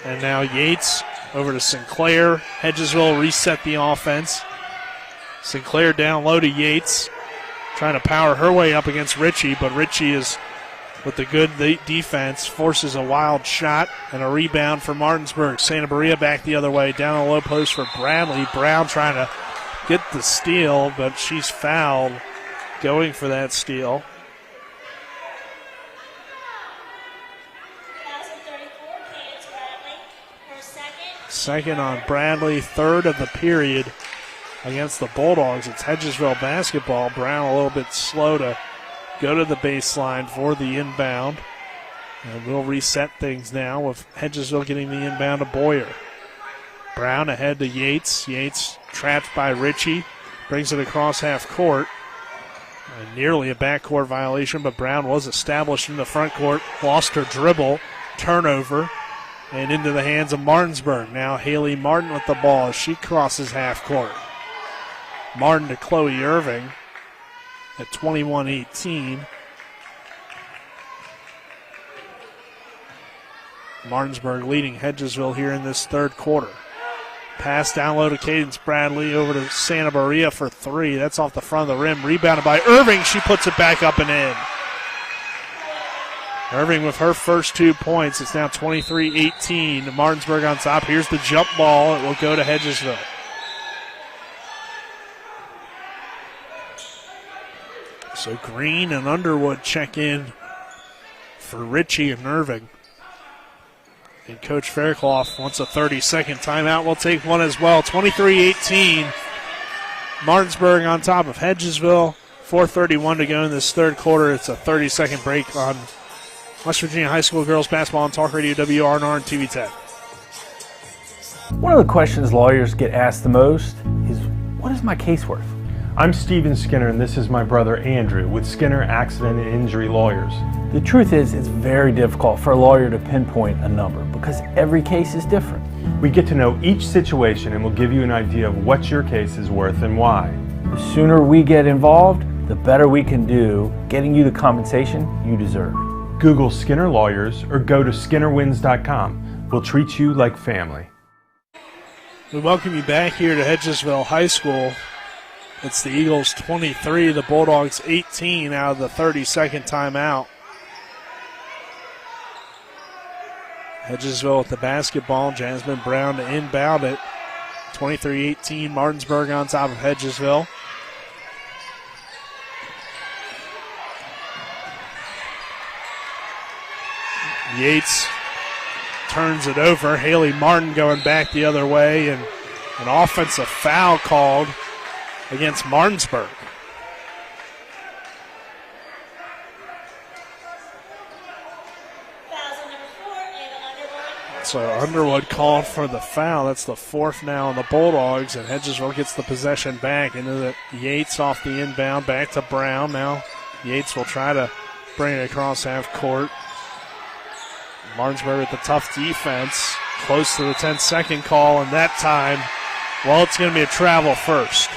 And now Yates over to Sinclair. Hedgesville reset the offense. Sinclair down low to Yates, trying to power her way up against Ritchie, but Ritchie is, with the good defense, forces a wild shot and a rebound for Martinsburg. Santa Maria back the other way, down the low post for Bradley. Brown trying to get the steal, but she's fouled going for that steal. Second on Bradley, third of the period against the Bulldogs. It's Hedgesville basketball. Brown a little bit slow to go to the baseline for the inbound. And we'll reset things now with Hedgesville getting the inbound to Boyer. Brown ahead to Yates. Yates trapped by Ritchie. Brings it across half court. Nearly a backcourt violation, but Brown was established in the front court. Lost her dribble. Turnover. And into the hands of Martinsburg. Now Haley Martin with the ball as she crosses half court. Martin to Chloe Irving at 21-18. Martinsburg leading Hedgesville here in this third quarter. Pass down low to Cadence Bradley, over to Santa Maria for three. That's off the front of the rim. Rebounded by Irving. She puts it back up and in. Irving with her first 2 points. It's now 23-18. Martinsburg on top. Here's the jump ball. It will go to Hedgesville. So Green and Underwood check in for Ritchie and Irving. And Coach Fairclough wants a 30-second timeout. We'll take one as well. 23-18. Martinsburg on top of Hedgesville. 4:31 to go in this third quarter. It's a 30-second break on West Virginia High School Girls Basketball on Talk Radio WRNR and TV 10. One of the questions lawyers get asked the most is, what is my case worth? I'm Steven Skinner, and this is my brother Andrew with Skinner Accident and Injury Lawyers. The truth is, it's very difficult for a lawyer to pinpoint a number because every case is different. We get to know each situation and we'll give you an idea of what your case is worth and why. The sooner we get involved, the better we can do getting you the compensation you deserve. Google Skinner Lawyers or go to SkinnerWins.com. We'll treat you like family. We welcome you back here to Hedgesville High School. It's the Eagles 23, the Bulldogs 18 out of the 30-second timeout. Hedgesville with the basketball. Jasmine Brown to inbound it. 23-18, Martinsburg on top of Hedgesville. Yates turns it over. Haley Martin going back the other way, and an offensive foul called against Martinsburg. So Underwood called for the foul. That's the fourth now on the Bulldogs, and Hedgesville gets the possession back into the Yates off the inbound, back to Brown. Now Yates will try to bring it across half court. Martinsburg with the tough defense, close to the 10-second call, and that time, well, it's going to be a travel first.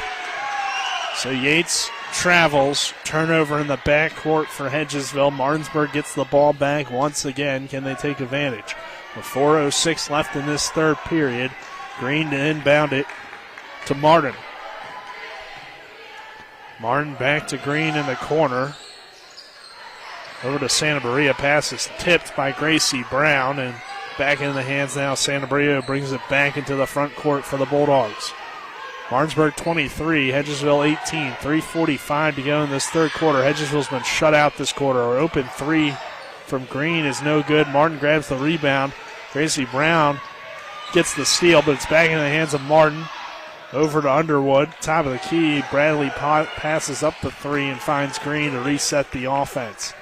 So Yates travels, turnover in the backcourt for Hedgesville. Martinsburg gets the ball back once again. Can they take advantage? With 4:06 left in this third period, Green to inbound it to Martin. Martin back to Green in the corner. Over to Santa Maria. Pass is tipped by Gracie Brown, and back in the hands now. Santa Maria brings it back into the front court for the Bulldogs. Martinsburg 23, Hedgesville 18. 3:45 to go in this third quarter. Hedgesville's been shut out this quarter. Our open three from Green is no good. Martin grabs the rebound. Gracie Brown gets the steal, but it's back in the hands of Martin. Over to Underwood, top of the key. Bradley passes up the three and finds Green to reset the offense.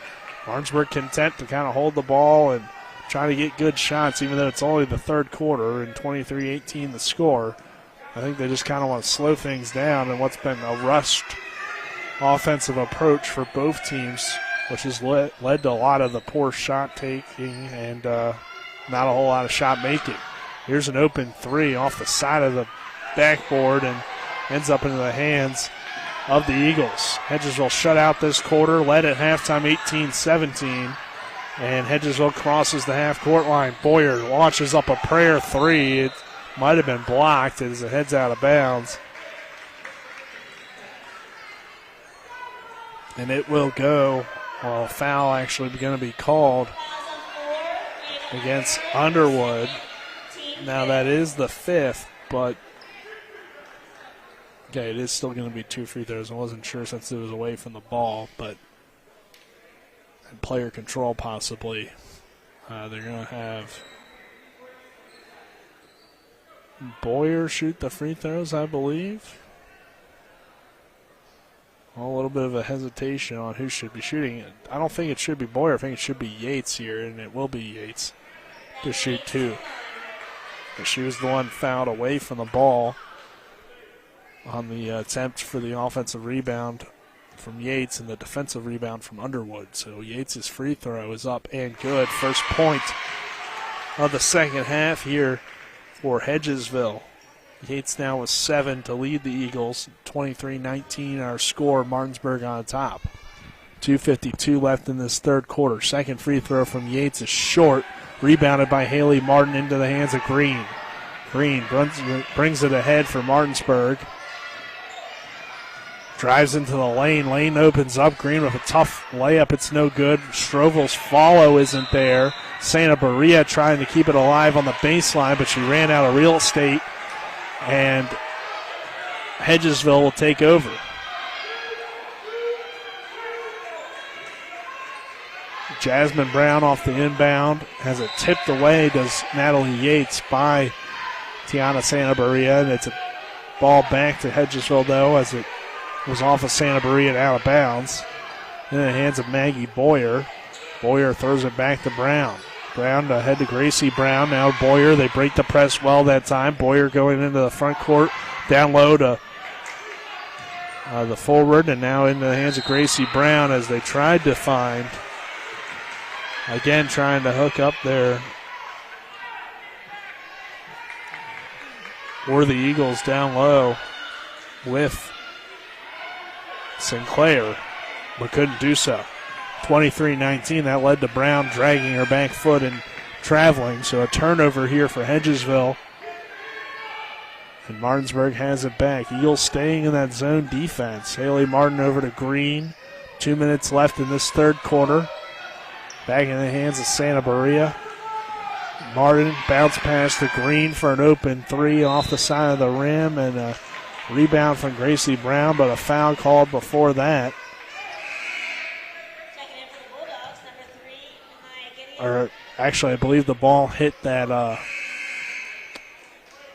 Martinsburg content to kind of hold the ball and try to get good shots, even though it's only the third quarter, and 23-18 the score. I think they just kind of want to slow things down in what's been a rushed offensive approach for both teams, which has led to a lot of the poor shot taking and not a whole lot of shot making. Here's an open three off the side of the backboard and ends up into the hands of the Eagles. Hedgesville shut out this quarter, led at halftime 18-17, and Hedgesville crosses the half-court line. Boyer launches up a prayer three. It might have been blocked as it heads out of bounds. And it will go, well, a foul actually going to be called against Underwood. Now that is the fifth, but okay, it is still going to be 2 free throws. I wasn't sure since it was away from the ball, but and player control possibly. They're going to have Boyer shoot the free throws, I believe. A little bit of a hesitation on who should be shooting it. I don't think it should be Boyer. I think it should be Yates here, and it will be Yates to shoot 2. But she was the one fouled away from the ball on the attempt for the offensive rebound from Yates and the defensive rebound from Underwood. So Yates' free throw is up and good. First point of the second half here for Hedgesville. Yates now with 7 to lead the Eagles. 23-19 our score. Martinsburg on top. 2:52 left in this third quarter. Second free throw from Yates is short. Rebounded by Haley Martin into the hands of Green. Green brings it ahead for Martinsburg. Drives into the lane. Lane opens up. Green with a tough layup. It's no good. Strovel's follow isn't there. Santa Maria trying to keep it alive on the baseline, but she ran out of real estate. And Hedgesville will take over. Jasmine Brown off the inbound. Has it tipped away, does Natalie Yates by Tiana Santa Maria. And it's a ball back to Hedgesville, though, as it was off of Santa Maria and out of bounds. In the hands of Maggie Boyer. Boyer throws it back to Brown. Brown ahead to Gracie Brown. Now Boyer. They break the press well that time. Boyer going into the front court. Down low to the forward. And now into the hands of Gracie Brown as they tried to find. Again, trying to hook up there. Or the Eagles down low with Sinclair. But couldn't do so. 23-19, that led to Brown dragging her back foot and traveling. So a turnover here for Hedgesville. And Martinsburg has it back. Eagles staying in that zone defense. Haley Martin over to Green. 2 minutes left in this third quarter. Back in the hands of Santa Maria. Martin bounce pass to Green for an open three off the side of the rim. And a rebound from Gracie Brown, but a foul called before that. Or actually, I believe the ball hit that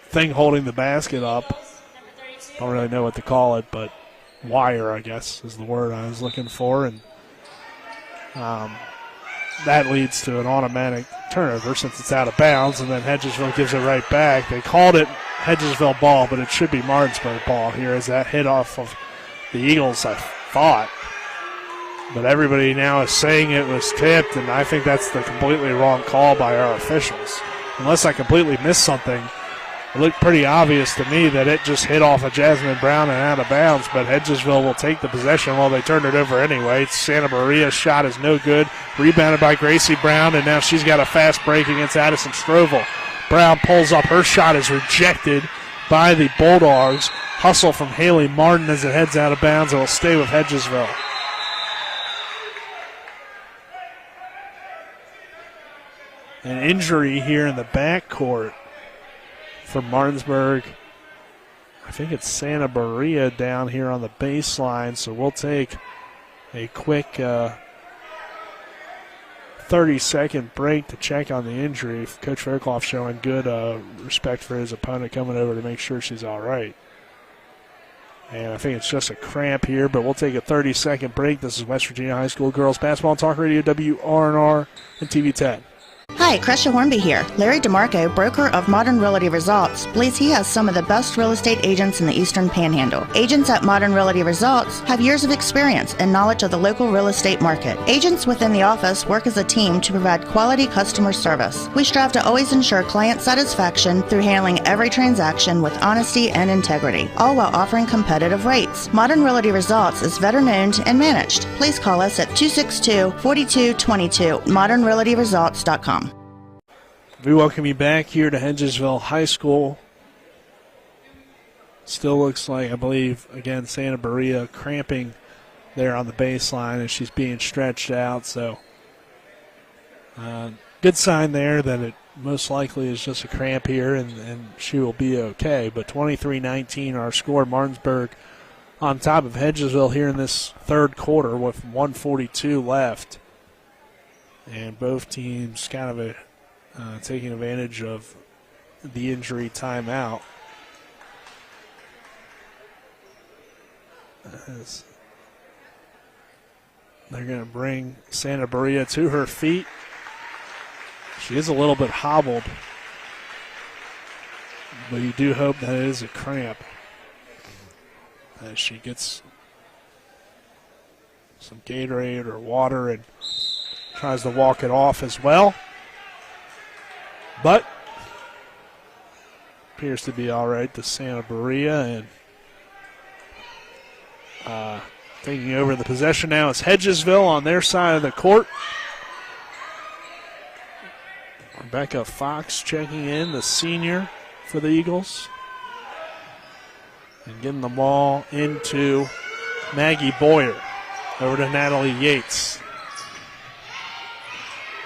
thing holding the basket up. Don't really know what to call it, but wire, I guess, is the word I was looking for. And that leads to an automatic turnover since it's out of bounds, and then Hedgesville gives it right back. They called it Hedgesville ball, but it should be Martinsburg ball here as that hit off of the Eagles, I thought. But everybody now is saying it was tipped, and I think that's the completely wrong call by our officials. Unless I completely missed something, it looked pretty obvious to me that it just hit off of Jasmine Brown and out of bounds, but Hedgesville will take the possession while they turned it over anyway. Santa Maria's shot is no good. Rebounded by Gracie Brown, and now she's got a fast break against Addison Strovel. Brown pulls up. Her shot is rejected by the Bulldogs. Hustle from Haley Martin as it heads out of bounds. It will stay with Hedgesville. An injury here in the backcourt for Martinsburg. I think it's Santa Maria down here on the baseline, so we'll take a quick 30-second break to check on the injury. Coach Fairclough showing good respect for his opponent, coming over to make sure she's all right. And I think it's just a cramp here, but we'll take a 30-second break. This is West Virginia High School Girls Basketball Talk Radio, WRNR and TV 10. Hi, Crescia Hornby here. Larry DeMarco, broker of Modern Realty Results, believes he has some of the best real estate agents in the Eastern Panhandle. Agents at Modern Realty Results have years of experience and knowledge of the local real estate market. Agents within the office work as a team to provide quality customer service. We strive to always ensure client satisfaction through handling every transaction with honesty and integrity, all while offering competitive rates. Modern Realty Results is veteran-owned and managed. Please call us at 262-4222, modernrealtyresults.com. We welcome you back here to Hedgesville High School. Still looks like, I believe, again, Santa Maria cramping there on the baseline as she's being stretched out. So good sign there that it most likely is just a cramp here and she will be okay. But 23-19 our score. Martinsburg on top of Hedgesville here in this third quarter with 1:42 left. And both teams kind of taking advantage of the injury timeout. As they're going to bring Santa Maria to her feet. She is a little bit hobbled, but you do hope that it is a cramp as she gets some Gatorade or water and tries to walk it off as well. But appears to be all right to Santa Maria. And taking over the possession now is Hedgesville on their side of the court. Rebecca Fox checking in, the senior for the Eagles. And getting the ball into Maggie Boyer. Over to Natalie Yates.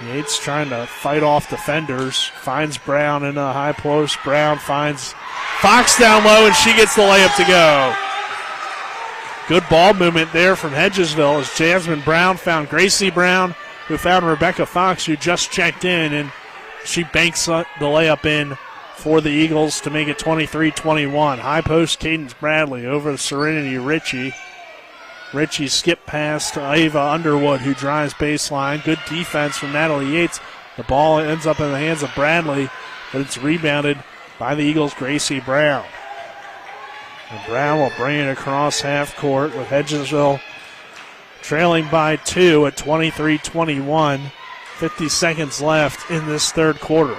Yates trying to fight off defenders. Finds Brown in a high post. Brown finds Fox down low, and she gets the layup to go. Good ball movement there from Hedgesville as Jasmine Brown found Gracie Brown, who found Rebecca Fox, who just checked in, and she banks the layup in for the Eagles to make it 23-21. High post, Cadence Bradley over to Serenity Ritchie. Ritchie skipped past Ava Underwood, who drives baseline. Good defense from Natalie Yates. The ball ends up in the hands of Bradley, but it's rebounded by the Eagles' Gracie Brown. And Brown will bring it across half court with Hedgesville trailing by 2 at 23-21. 50 seconds left in this third quarter.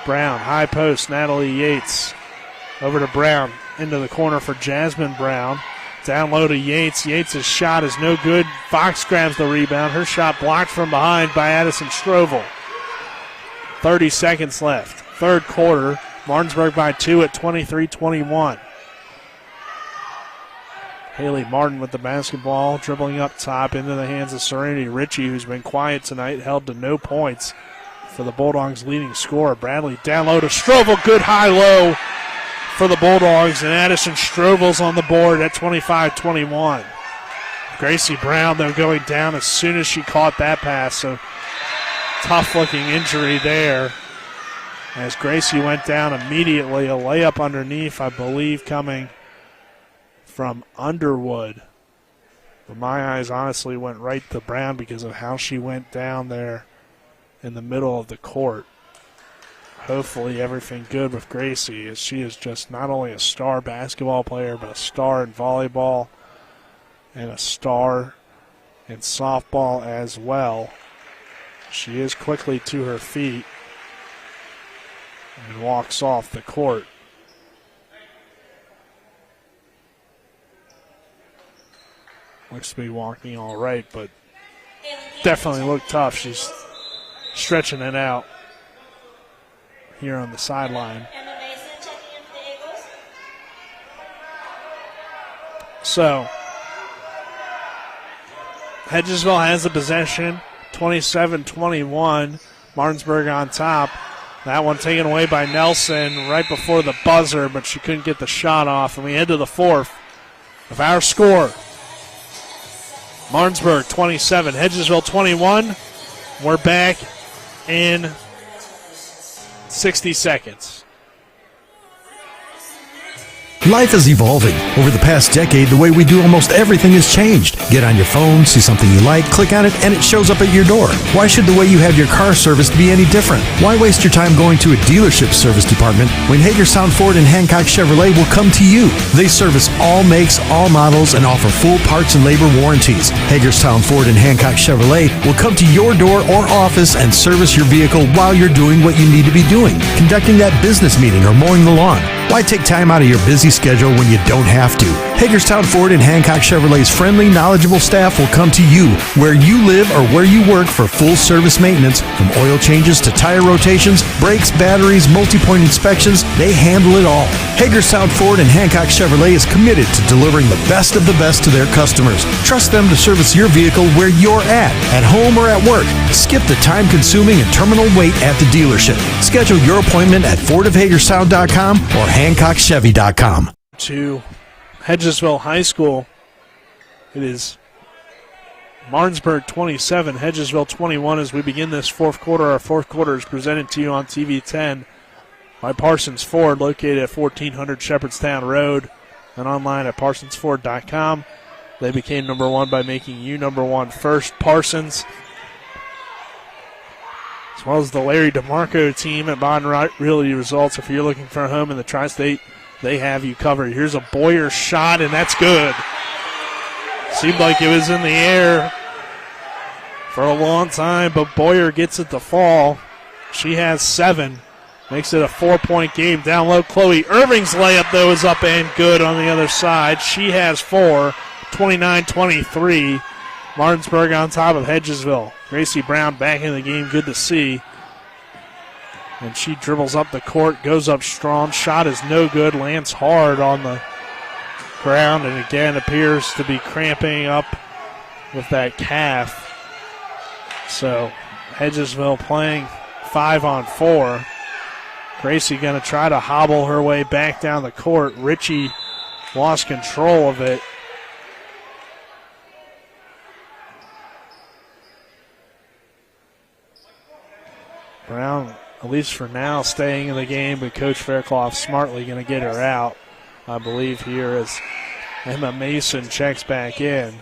Brown, high post, Natalie Yates. Over to Brown, into the corner for Jasmine Brown. Down low to Yates. Yates' shot is no good. Fox grabs the rebound. Her shot blocked from behind by Addison Strovel. 30 seconds left. Third quarter. Martinsburg by 2 at 23-21. Haley Martin with the basketball, dribbling up top into the hands of Serenity Ritchie, who's been quiet tonight, held to no points for the Bulldogs' leading scorer. Bradley down low to Strovel. Good high-low for the Bulldogs, and Addison Strovel's on the board at 25-21. Gracie Brown, though, going down as soon as she caught that pass, so tough-looking injury there. As Gracie went down immediately, a layup underneath, I believe, coming from Underwood. But my eyes honestly went right to Brown because of how she went down there in the middle of the court. Hopefully everything good with Gracie, as she is just not only a star basketball player, but a star in volleyball and a star in softball as well. She is quickly to her feet and walks off the court. Looks to be walking all right, but definitely looked tough. She's stretching it out here on the sideline. So, Hedgesville has the possession, 27-21. Martinsburg on top. That one taken away by Nelson right before the buzzer, but she couldn't get the shot off. And we head to the fourth of our score. Martinsburg 27, Hedgesville 21. We're back in 60 seconds. Life is evolving. Over the past decade, the way we do almost everything has changed. Get on your phone, see something you like, click on it, and it shows up at your door. Why should the way you have your car serviced be any different? Why waste your time going to a dealership service department when Hagerstown Ford and Hancock Chevrolet will come to you? They service all makes, all models, and offer full parts and labor warranties. Hagerstown Ford and Hancock Chevrolet will come to your door or office and service your vehicle while you're doing what you need to be doing, conducting that business meeting or mowing the lawn. Why take time out of your busy schedule when you don't have to? Hagerstown Ford and Hancock Chevrolet's friendly, knowledgeable staff will come to you where you live or where you work for full service maintenance, from oil changes to tire rotations, brakes, batteries, multi-point inspections. They handle it all. Hagerstown Ford and Hancock Chevrolet is committed to delivering the best of the best to their customers. Trust them to service your vehicle where you're at home or at work. Skip the time-consuming and terminal wait at the dealership. Schedule your appointment at fordofhagerstown.com or hancockchevy.com. To Hedgesville High School, it is Martinsburg 27, Hedgesville 21 as we begin this fourth quarter. Our fourth quarter is presented to you on TV 10 by Parsons Ford, located at 1400 Shepherdstown Road and online at parsonsford.com. They became number one by making you number one first. Parsons, as well as the Larry DeMarco team at Modern Realty Results. If you're looking for a home in the Tri-State, they have you covered. Here's a Boyer shot, and that's good. Seemed like it was in the air for a long time, but Boyer gets it to fall. She has 7. Makes it a 4-point game. Down low, Chloe Irving's layup, though, is up and good on the other side. She has 4, 29-23. Martinsburg on top of Hedgesville. Gracie Brown back in the game, good to see. And she dribbles up the court, goes up strong. Shot is no good, lands hard on the ground, and again appears to be cramping up with that calf. So Hedgesville playing 5-on-4. Gracie going to try to hobble her way back down the court. Ritchie lost control of it. Brown, at least for now, staying in the game, but Coach Fairclough smartly going to get her out, I believe, here as Emma Mason checks back in.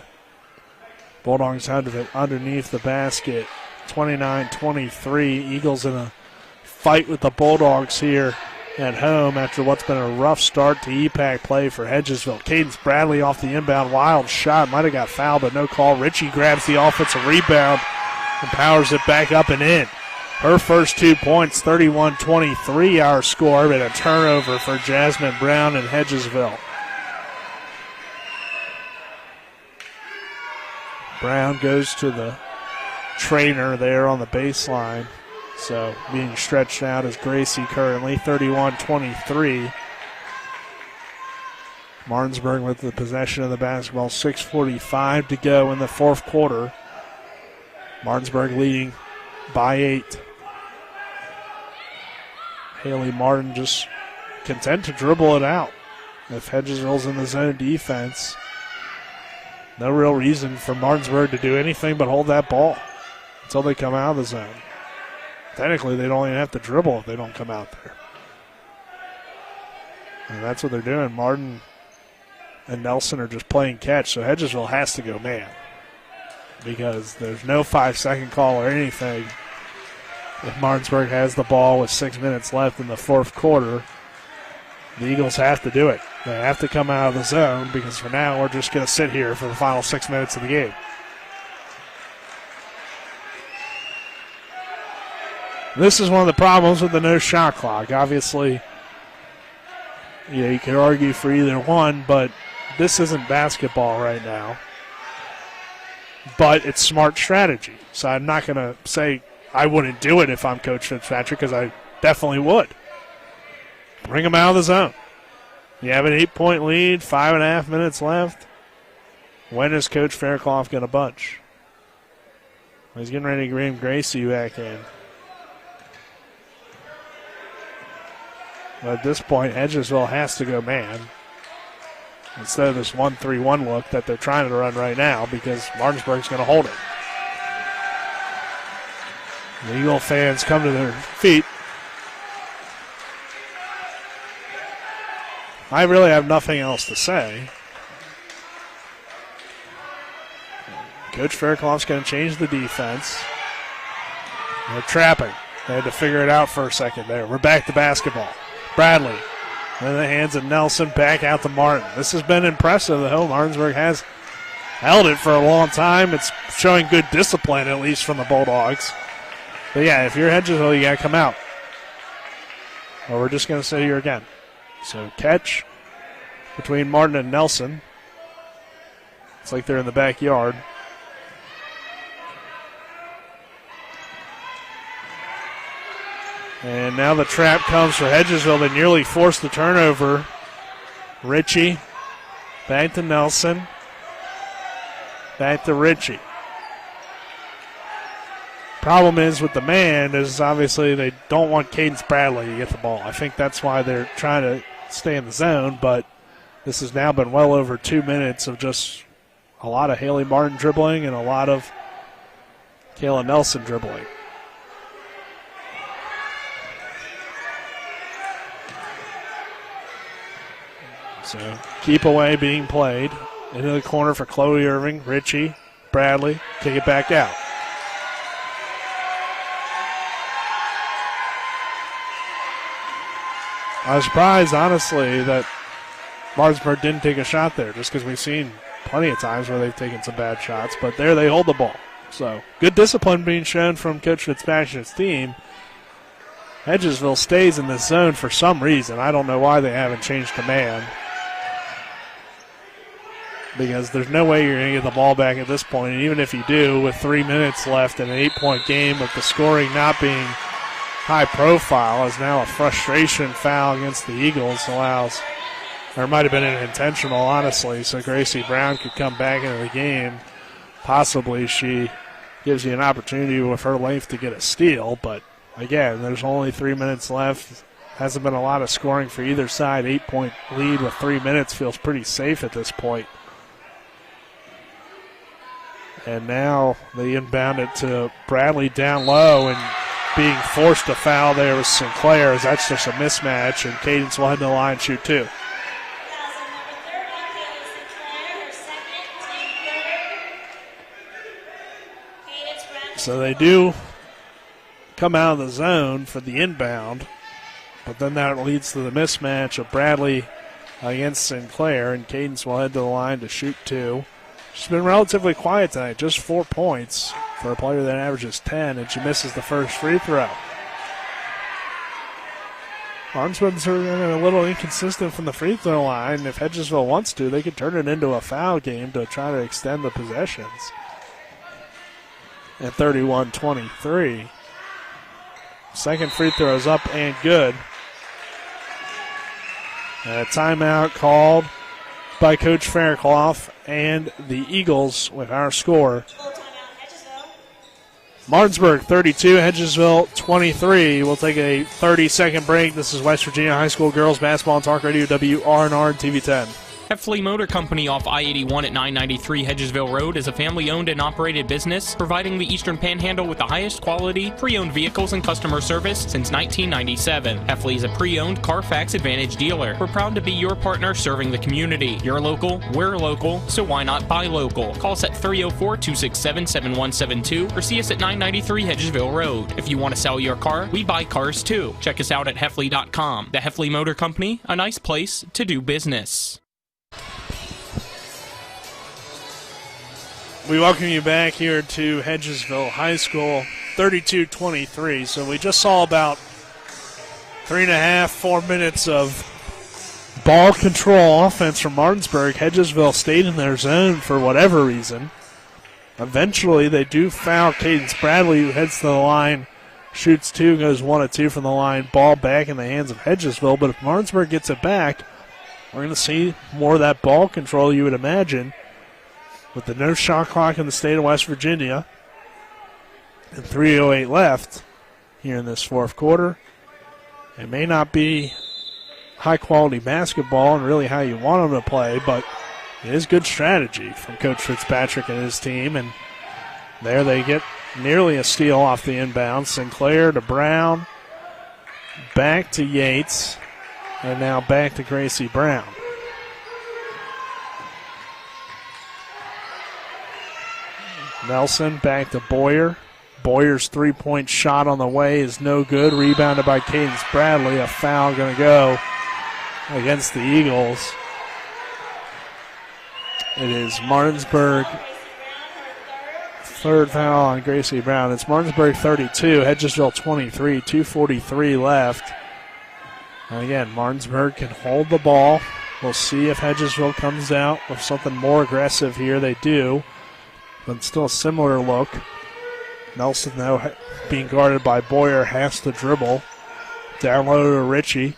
Bulldogs underneath the basket, 29-23. Eagles in a fight with the Bulldogs here at home after what's been a rough start to EPAC play for Hedgesville. Cadence Bradley off the inbound, wild shot, might have got fouled, but no call. Ritchie grabs the offensive rebound and powers it back up and in. Her first 2 points, 31-23 our score, but a turnover for Jasmine Brown and Hedgesville. Brown goes to the trainer there on the baseline. So being stretched out is Gracie currently, 31-23. Martinsburg with the possession of the basketball, 6:45 to go in the fourth quarter. Martinsburg leading by 8. Haley Martin just content to dribble it out. If Hedgesville's in the zone defense, no real reason for Martinsburg to do anything but hold that ball until they come out of the zone. Technically, they don't even have to dribble if they don't come out there. And that's what they're doing. Martin and Nelson are just playing catch, so Hedgesville has to go man because there's no 5-second call or anything. If Martinsburg has the ball with 6 minutes left in the fourth quarter, the Eagles have to do it. They have to come out of the zone because for now we're just going to sit here for the final 6 minutes of the game. This is one of the problems with the no shot clock. Obviously, you can argue for either one, but this isn't basketball right now. But it's smart strategy. So I'm not going to say I wouldn't do it if I'm Coach Fitzpatrick, because I definitely would. Bring them out of the zone. You have an 8-point lead, 5.5 minutes left. When is Coach Fairclough going to bunch? He's getting ready to bring Gracie back in. But at this point, Hedgesville has to go man instead of this 1-3-1 look that they're trying to run right now because Martinsburg's going to hold it. The Eagle fans come to their feet. I really have nothing else to say. Coach Fairclough's going to change the defense. They're trapping. They had to figure it out for a second there. We're back to basketball. Bradley in the hands of Nelson, back out to Martin. This has been impressive. The Hill Martinsburg has held it for a long time. It's showing good discipline, at least from the Bulldogs. But yeah, if you're Hedgesville, you got to come out. Or we're just going to sit here again. So catch between Martin and Nelson. It's like they're in the backyard. And now the trap comes for Hedgesville. They nearly forced the turnover. Ritchie back to Nelson. Back to Ritchie. Problem is with the man is obviously they don't want Cadence Bradley to get the ball. I think that's why they're trying to stay in the zone, but this has now been well over 2 minutes of just a lot of Haley Martin dribbling and a lot of Kayla Nelson dribbling. So keep away being played. Into the corner for Chloe Irving, Ritchie, Bradley, take it back out. I was surprised, honestly, that Martinsburg didn't take a shot there, just because we've seen plenty of times where they've taken some bad shots, but there they hold the ball. So good discipline being shown from Coach Fitzpatrick's team. Hedgesville stays in this zone for some reason. I don't know why they haven't changed command, because there's no way you're going to get the ball back at this point. And even if you do, with 3 minutes left in an 8-point game, with the scoring not being high profile, is now a frustration foul against the Eagles. Allows, or it might have been intentional, honestly, so Gracie Brown could come back into the game. Possibly she gives you an opportunity with her length to get a steal, but again, there's only 3 minutes left. Hasn't been a lot of scoring for either side. 8-point lead with 3 minutes feels pretty safe at this point. And now they inbound it to Bradley down low, and being forced to foul there with Sinclair, as that's just a mismatch, and Cadence will head to the line and shoot two. So they do come out of the zone for the inbound, but then that leads to the mismatch of Bradley against Sinclair, and Cadence will head to the line to shoot two. She's been relatively quiet tonight, just 4 points for a player that averages 10, and she misses the first free throw. Martinsburg's a little inconsistent from the free throw line. If Hedgesville wants to, they could turn it into a foul game to try to extend the possessions. At 31-23. Second free throw is up and good. And a timeout called by Coach Fairclough and the Eagles with our score. Martinsburg 32, Hedgesville 23. We'll take a 30-second break. This is West Virginia High School Girls Basketball and Talk Radio, WRNR and TV 10. Heffley Motor Company off I-81 at 993 Hedgesville Road is a family-owned and operated business providing the Eastern Panhandle with the highest quality pre-owned vehicles and customer service since 1997. Heffley is a pre-owned Carfax Advantage dealer. We're proud to be your partner serving the community. You're local, we're local, so why not buy local? Call us at 304-267-7172 or see us at 993 Hedgesville Road. If you want to sell your car, we buy cars too. Check us out at Heffley.com. The Heffley Motor Company, a nice place to do business. We welcome you back here to Hedgesville High School, 32-23. So we just saw about 3.5-4 minutes of ball control offense from Martinsburg. Hedgesville stayed in their zone for whatever reason. Eventually, they do foul Cadence Bradley, who heads to the line, shoots two, goes 1 of 2 from the line. Ball back in the hands of Hedgesville. But if Martinsburg gets it back, we're going to see more of that ball control, you would imagine. With the no shot clock in the state of West Virginia and 3:08 left here in this fourth quarter, it may not be high-quality basketball and really how you want them to play, but it is good strategy from Coach Fitzpatrick and his team. And there they get nearly a steal off the inbound. Sinclair to Brown, back to Yates, And now back to Gracie Brown. Nelson back to Boyer. Boyer's three-point shot on the way is no good. Rebounded by Cadence Bradley. A foul going to go against the Eagles. It is Martinsburg. Third foul on Gracie Brown. It's Martinsburg 32, Hedgesville 23, 2:43 left. And again, Martinsburg can hold the ball. We'll see if Hedgesville comes out with something more aggressive here. They do, but still a similar look. Nelson, though, being guarded by Boyer, has to dribble. Down low to Ritchie.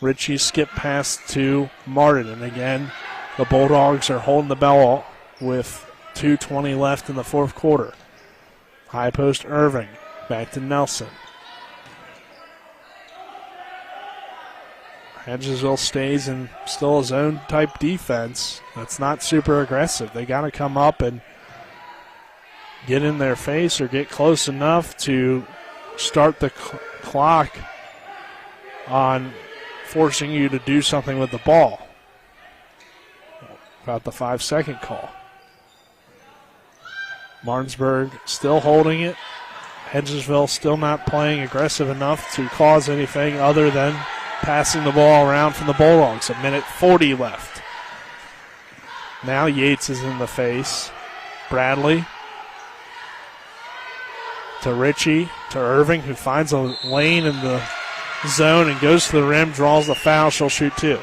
Ritchie skip pass to Martin. And again, the Bulldogs are holding the ball with 2:20 left in the fourth quarter. High post Irving. Back to Nelson. Hedgesville stays in still a zone-type defense. That's not super aggressive. They got to come up and get in their face or get close enough to start the clock on forcing you to do something with the ball. About the 5-second call. Martinsburg still holding it. Hedgesville still not playing aggressive enough to cause anything other than passing the ball around from the Bulldogs. 1:40 left. Now Yates is in the face. Bradley to Ritchie, to Irving, who finds a lane in the zone and goes to the rim, draws the foul. She'll shoot two.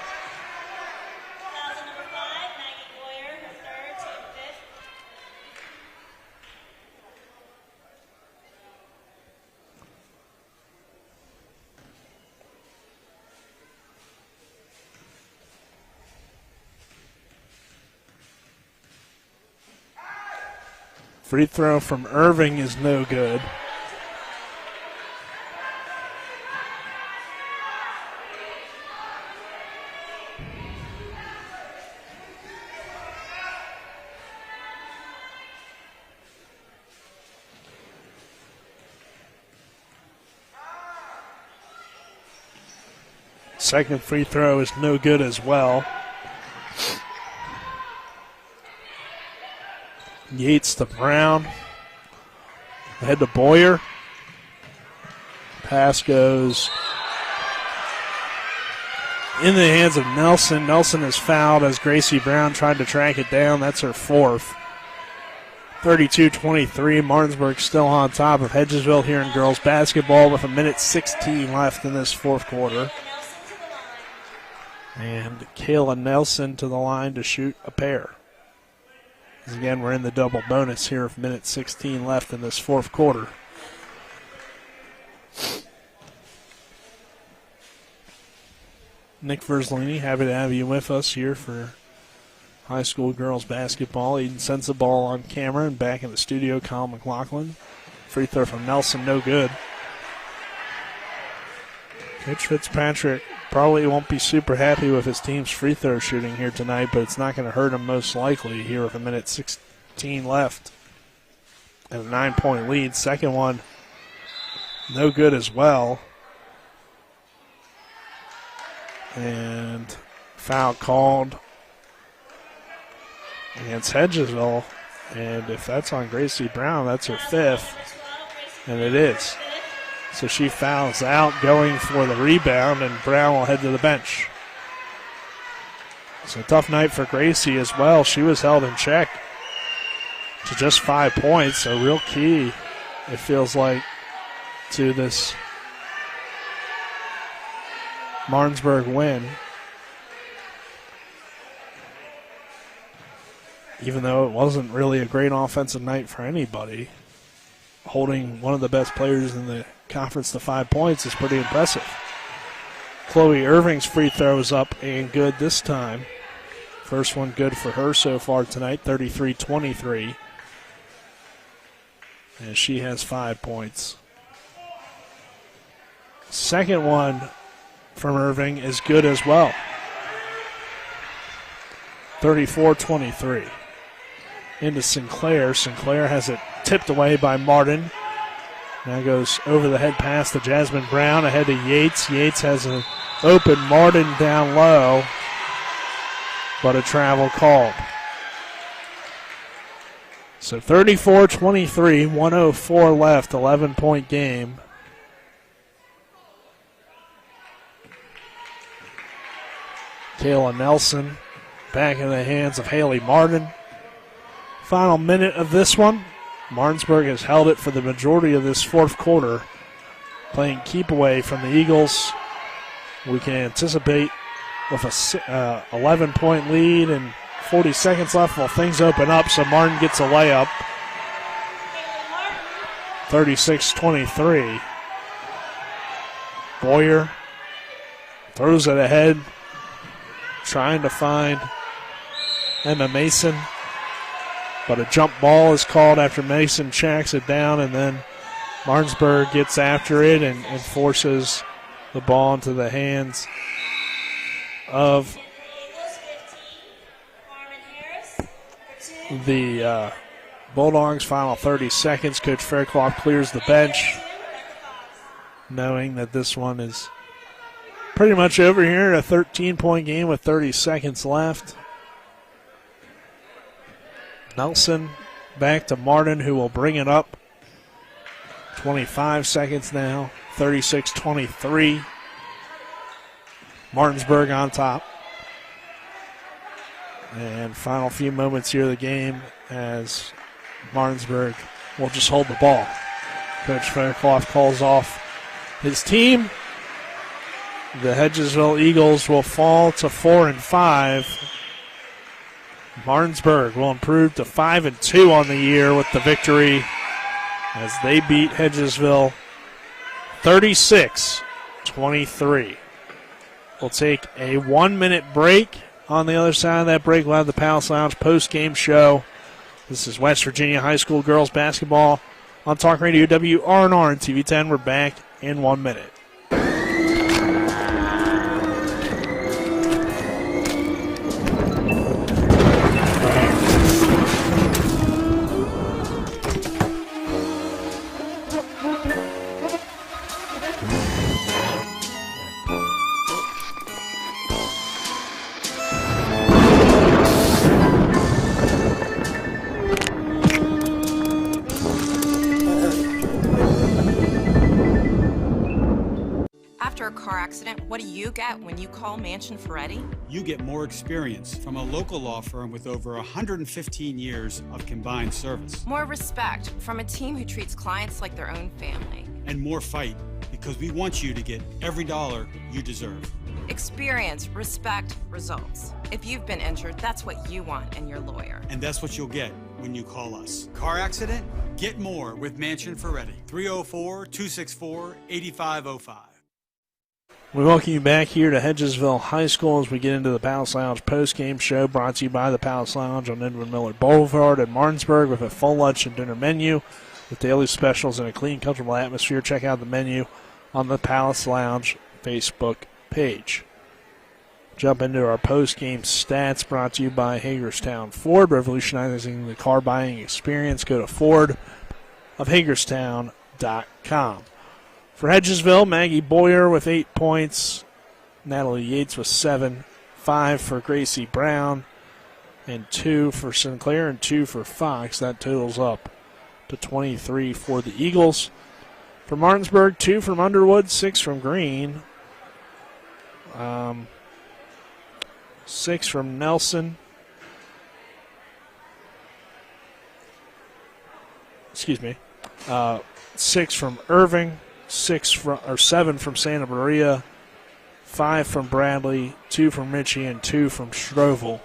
Free throw from Irving is no good. Second free throw is no good as well. Yates to Brown. Ahead to Boyer. Pass goes in the hands of Nelson. Nelson is fouled as Gracie Brown tried to track it down. That's her fourth. 32-23. Martinsburg still on top of Hedgesville here in girls basketball with 1:16 left in this fourth quarter. And Kayla Nelson to the line to shoot a pair. Again, we're in the double bonus here with 1:16 left in this fourth quarter. Nick Verzolini, happy to have you with us here for high school girls basketball. Eden Sensabaugh on camera, and back in the studio, Kyle McLaughlin. Free throw from Nelson, no good. Coach Fitzpatrick probably won't be super happy with his team's free throw shooting here tonight, but it's not going to hurt him most likely here with 1:16 left and a 9-point lead. Second one, no good as well. And foul called against Hedgesville. And if that's on Gracie Brown, that's her fifth. And it is. So she fouls out, going for the rebound, and Brown will head to the bench. So a tough night for Gracie as well. She was held in check to just 5 points, so real key, it feels like, to this Martinsburg win. Even though it wasn't really a great offensive night for anybody, holding one of the best players in the conference to 5 points is pretty impressive. Chloe Irving's free throw is up and good this time. First one good for her so far tonight, 33-23. And she has 5 points. Second one from Irving is good as well. 34-23. Into Sinclair. Sinclair has it tipped away by Martin. Now goes over the head pass to Jasmine Brown, ahead to Yates. Yates has a open Martin down low, but a travel called. So 34-23, 104 left, 11-point game. Kayla Nelson back in the hands of Haley Martin. Final minute of this one. Martinsburg has held it for the majority of this fourth quarter, playing keep away from the Eagles. We can anticipate with a 11-point lead and 40 seconds left while things open up, so Martin gets a layup. 36-23. Boyer throws it ahead, trying to find Emma Mason, but a jump ball is called after Mason checks it down, and then Martinsburg gets after it and forces the ball into the hands of the Bulldogs. Final 30 seconds. Coach Fairclough clears the bench, knowing that this one is pretty much over here. A 13-point game with 30 seconds left. Nelson back to Martin, who will bring it up. 25 seconds now. 36-23. Martinsburg on top. And final few moments here of the game as Martinsburg will just hold the ball. Coach Fairclough calls off his team. The Hedgesville Eagles will fall to 4-5. Martinsburg will improve to 5-2 on the year with the victory as they beat Hedgesville 36-23. We'll take a 1-minute break. On the other side of that break, we'll have the Palace Lounge post-game show. This is West Virginia High School girls basketball on Talk Radio WRNR and TV10. We're back in 1 minute. What do you get when you call Mansion Ferretti? You get more experience from a local law firm with over 115 years of combined service. More respect from a team who treats clients like their own family. And more fight, because we want you to get every dollar you deserve. Experience, respect, results. If you've been injured, that's what you want in your lawyer. And that's what you'll get when you call us. Car accident? Get more with Mansion Ferretti. 304-264-8505. We welcome you back here to Hedgesville High School as we get into the Palace Lounge post-game show, brought to you by the Palace Lounge on Edwin Miller Boulevard in Martinsburg, with a full lunch and dinner menu with daily specials and a clean, comfortable atmosphere. Check out the menu on the Palace Lounge Facebook page. Jump into our post-game stats, brought to you by Hagerstown Ford, revolutionizing the car buying experience. Go to fordofhagerstown.com. For Hedgesville, Maggie Boyer with 8 points, Natalie Yates with 7, 5 for Gracie Brown, and 2 for Sinclair and 2 for Fox. That totals up to 23 for the Eagles. For Martinsburg, 2 from Underwood, 6 from Green, 6 from Nelson. 6 from Irving. 7 from Santa Maria, 5 from Bradley, 2 from Ritchie, and 2 from Strovel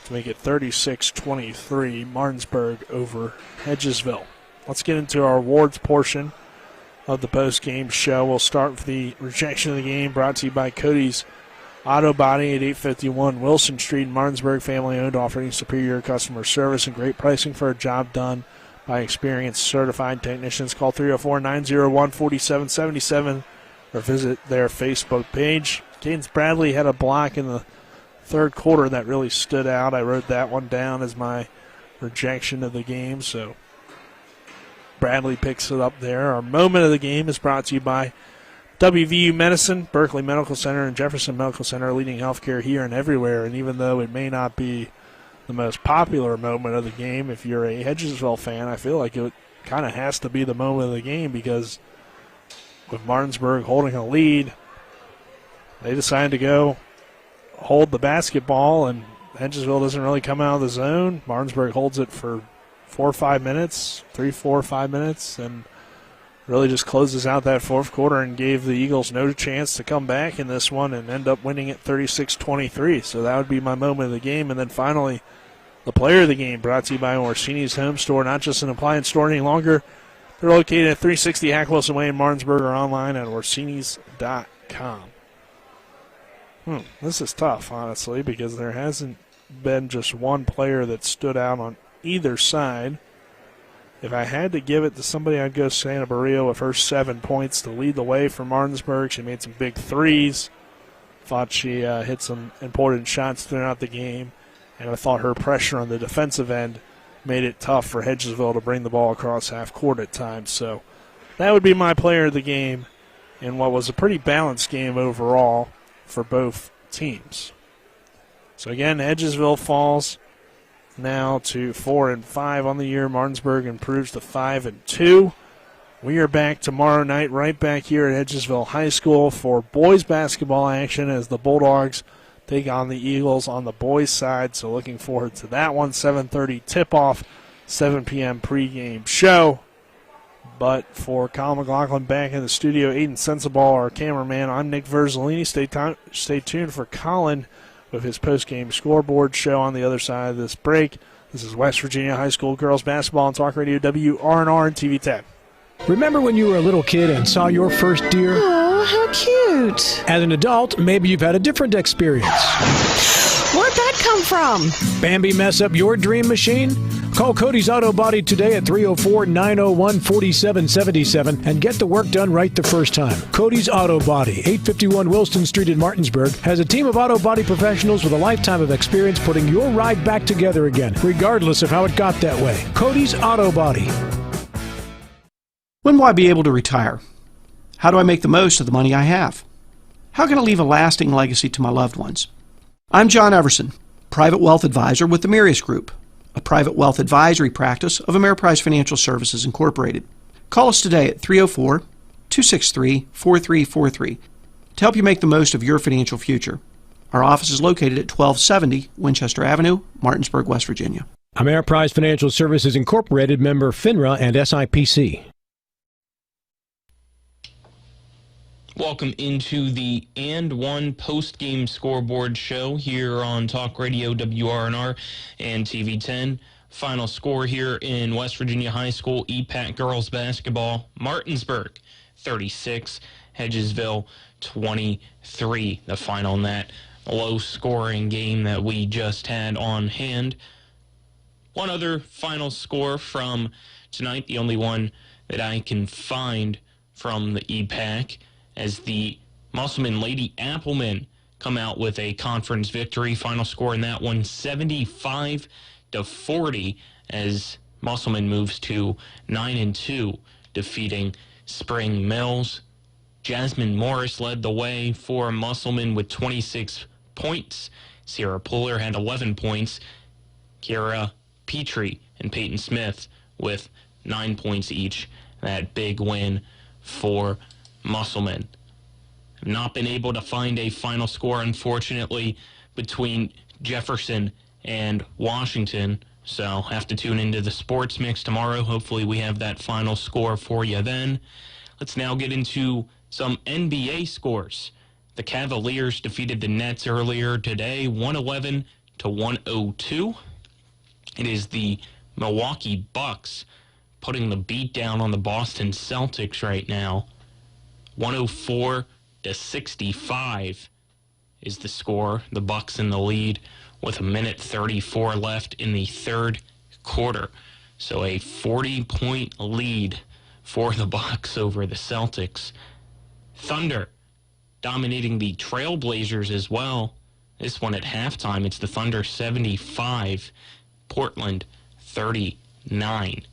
to make it 36-23, Martinsburg over Hedgesville. Let's get into our awards portion of the post-game show. We'll start with the rejection of the game, brought to you by Cody's Auto Body at 851 Wilson Street in Martinsburg, family-owned, offering superior customer service and great pricing for a job done by experienced certified technicians. Call 304-901-4777 or visit their Facebook page. Cadence Bradley had a block in the third quarter that really stood out. I wrote that one down as my rejection of the game, so Bradley picks it up there. Our moment of the game is brought to you by WVU Medicine, Berkeley Medical Center, and Jefferson Medical Center leading healthcare here and everywhere. And even though it may not be the most popular moment of the game, if you're a Hedgesville fan, I feel like it kind of has to be the moment of the game, because with Martinsburg holding a lead, they decided to go hold the basketball, and Hedgesville doesn't really come out of the zone. Martinsburg holds it for 4 or 5 minutes, 3, 4, 5 minutes, and really just closes out that fourth quarter and gave the Eagles no chance to come back in this one and end up winning it 36-23. So that would be my moment of the game. And then finally, the player of the game, brought to you by Orsini's Home Store, not just an appliance store any longer. They're located at 360 Hack Wilson Way in Martinsburg, or online at orsinis.com. This is tough, honestly, because there hasn't been just one player that stood out on either side. If I had to give it to somebody, I'd go Santa Maria with her 7 points to lead the way for Martinsburg. She made some big threes. Thought she hit some important shots throughout the game. And I thought her pressure on the defensive end made it tough for Hedgesville to bring the ball across half court at times. So that would be my player of the game in what was a pretty balanced game overall for both teams. So again, Hedgesville falls now to 4-5 on the year. Martinsburg improves to 5-2. We are back tomorrow night, right back here at Hedgesville High School for boys basketball action as the Bulldogs take on the Eagles on the boys' side. So looking forward to that one. 7:30 tip-off, 7 p.m. pregame show. But for Colin McLaughlin back in the studio, Aiden Sensabaugh, our cameraman, I'm Nick Verzolini. Stay tuned for Colin with his post-game scoreboard show on the other side of this break. This is West Virginia High School Girls Basketball on Talk Radio WRNR and TV 10. Remember when you were a little kid and saw your first deer? Oh, how cute. As an adult, maybe you've had a different experience. Where'd that come from? Bambi mess up your dream machine? Call Cody's Auto Body today at 304-901-4777 and get the work done right the first time. Cody's Auto Body, 851 Wilston Street in Martinsburg, has a team of auto body professionals with a lifetime of experience putting your ride back together again, regardless of how it got that way. Cody's Auto Body. When will I be able to retire? How do I make the most of the money I have? How can I leave a lasting legacy to my loved ones? I'm John Everson, Private Wealth Advisor with the Mirius Group, a private wealth advisory practice of Ameriprise Financial Services Incorporated. Call us today at 304-263-4343 to help you make the most of your financial future. Our office is located at 1270 Winchester Avenue, Martinsburg, West Virginia. Ameriprise Financial Services Incorporated, member FINRA and SIPC. Welcome into the And One post-game scoreboard show here on Talk Radio WRNR and TV 10. Final score here in West Virginia High School EPAC girls basketball: Martinsburg 36, Hedgesville 23. The final in that low-scoring game that we just had on hand. One other final score from tonight, the only one that I can find from the EPAC, as the Musselman Lady Applemen come out with a conference victory. Final score in that one, 75-40, as Musselman moves to 9-2, defeating Spring Mills. Jasmine Morris led the way for Musselman with 26 points. Sierra Puller had 11 points. Kiara Petrie and Peyton Smith with 9 points each. That big win for Musselman. Have not been able to find a final score, unfortunately, between Jefferson and Washington, so have to tune into the Sports Mix tomorrow. Hopefully we have that final score for you then. Let's now get into some NBA scores. The Cavaliers defeated the Nets earlier today, 111-102. It is the Milwaukee Bucks putting the beat down on the Boston Celtics right now. 104-65 is the score. The Bucks in the lead with 1:34 left in the third quarter. So a 40-point lead for the Bucks over the Celtics. Thunder dominating the Trailblazers as well. This one at halftime, it's the Thunder 75, Portland 39.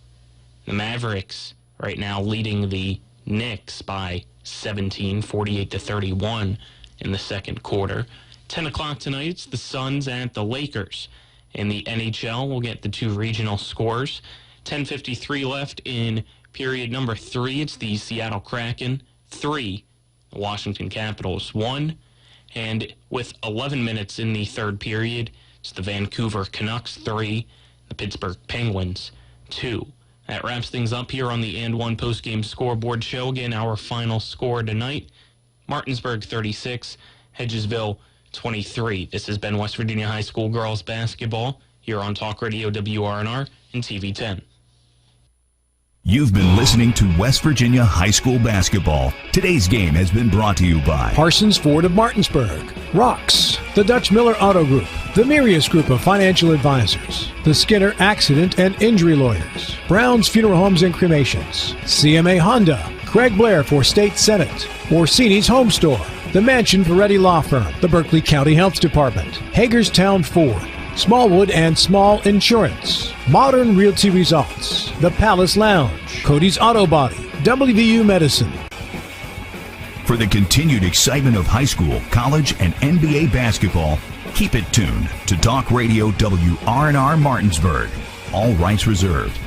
The Mavericks right now leading the Knicks by 17, 48-31 in the second quarter. 10 o'clock tonight, it's the Suns at the Lakers. In the NHL, we'll get the two regional scores. 10:53 left in period number 3. It's the Seattle Kraken 3, the Washington Capitals 1. And with 11 minutes in the third period, it's the Vancouver Canucks 3, the Pittsburgh Penguins 2. That wraps things up here on the And One postgame scoreboard show. Again, our final score tonight, Martinsburg 36, Hedgesville 23. This has been West Virginia High School girls basketball here on Talk Radio WRNR and TV 10. You've been listening to West Virginia High School basketball. Today's game has been brought to you by Parsons Ford of Martinsburg, Rocks, the Dutch Miller Auto Group, the Mirius Group of Financial Advisors, the Skinner Accident and Injury Lawyers, Brown's Funeral Homes and Cremations, CMA Honda, Craig Blair for State Senate, Orsini's Home Store, the Mansion Peretti Law Firm, the Berkeley County Health Department, Hagerstown Ford, Smallwood and Small Insurance, Modern Realty Results, the Palace Lounge, Cody's Auto Body, WVU Medicine. For the continued excitement of high school, college, and NBA basketball, keep it tuned to Talk Radio WRNR Martinsburg. All rights reserved.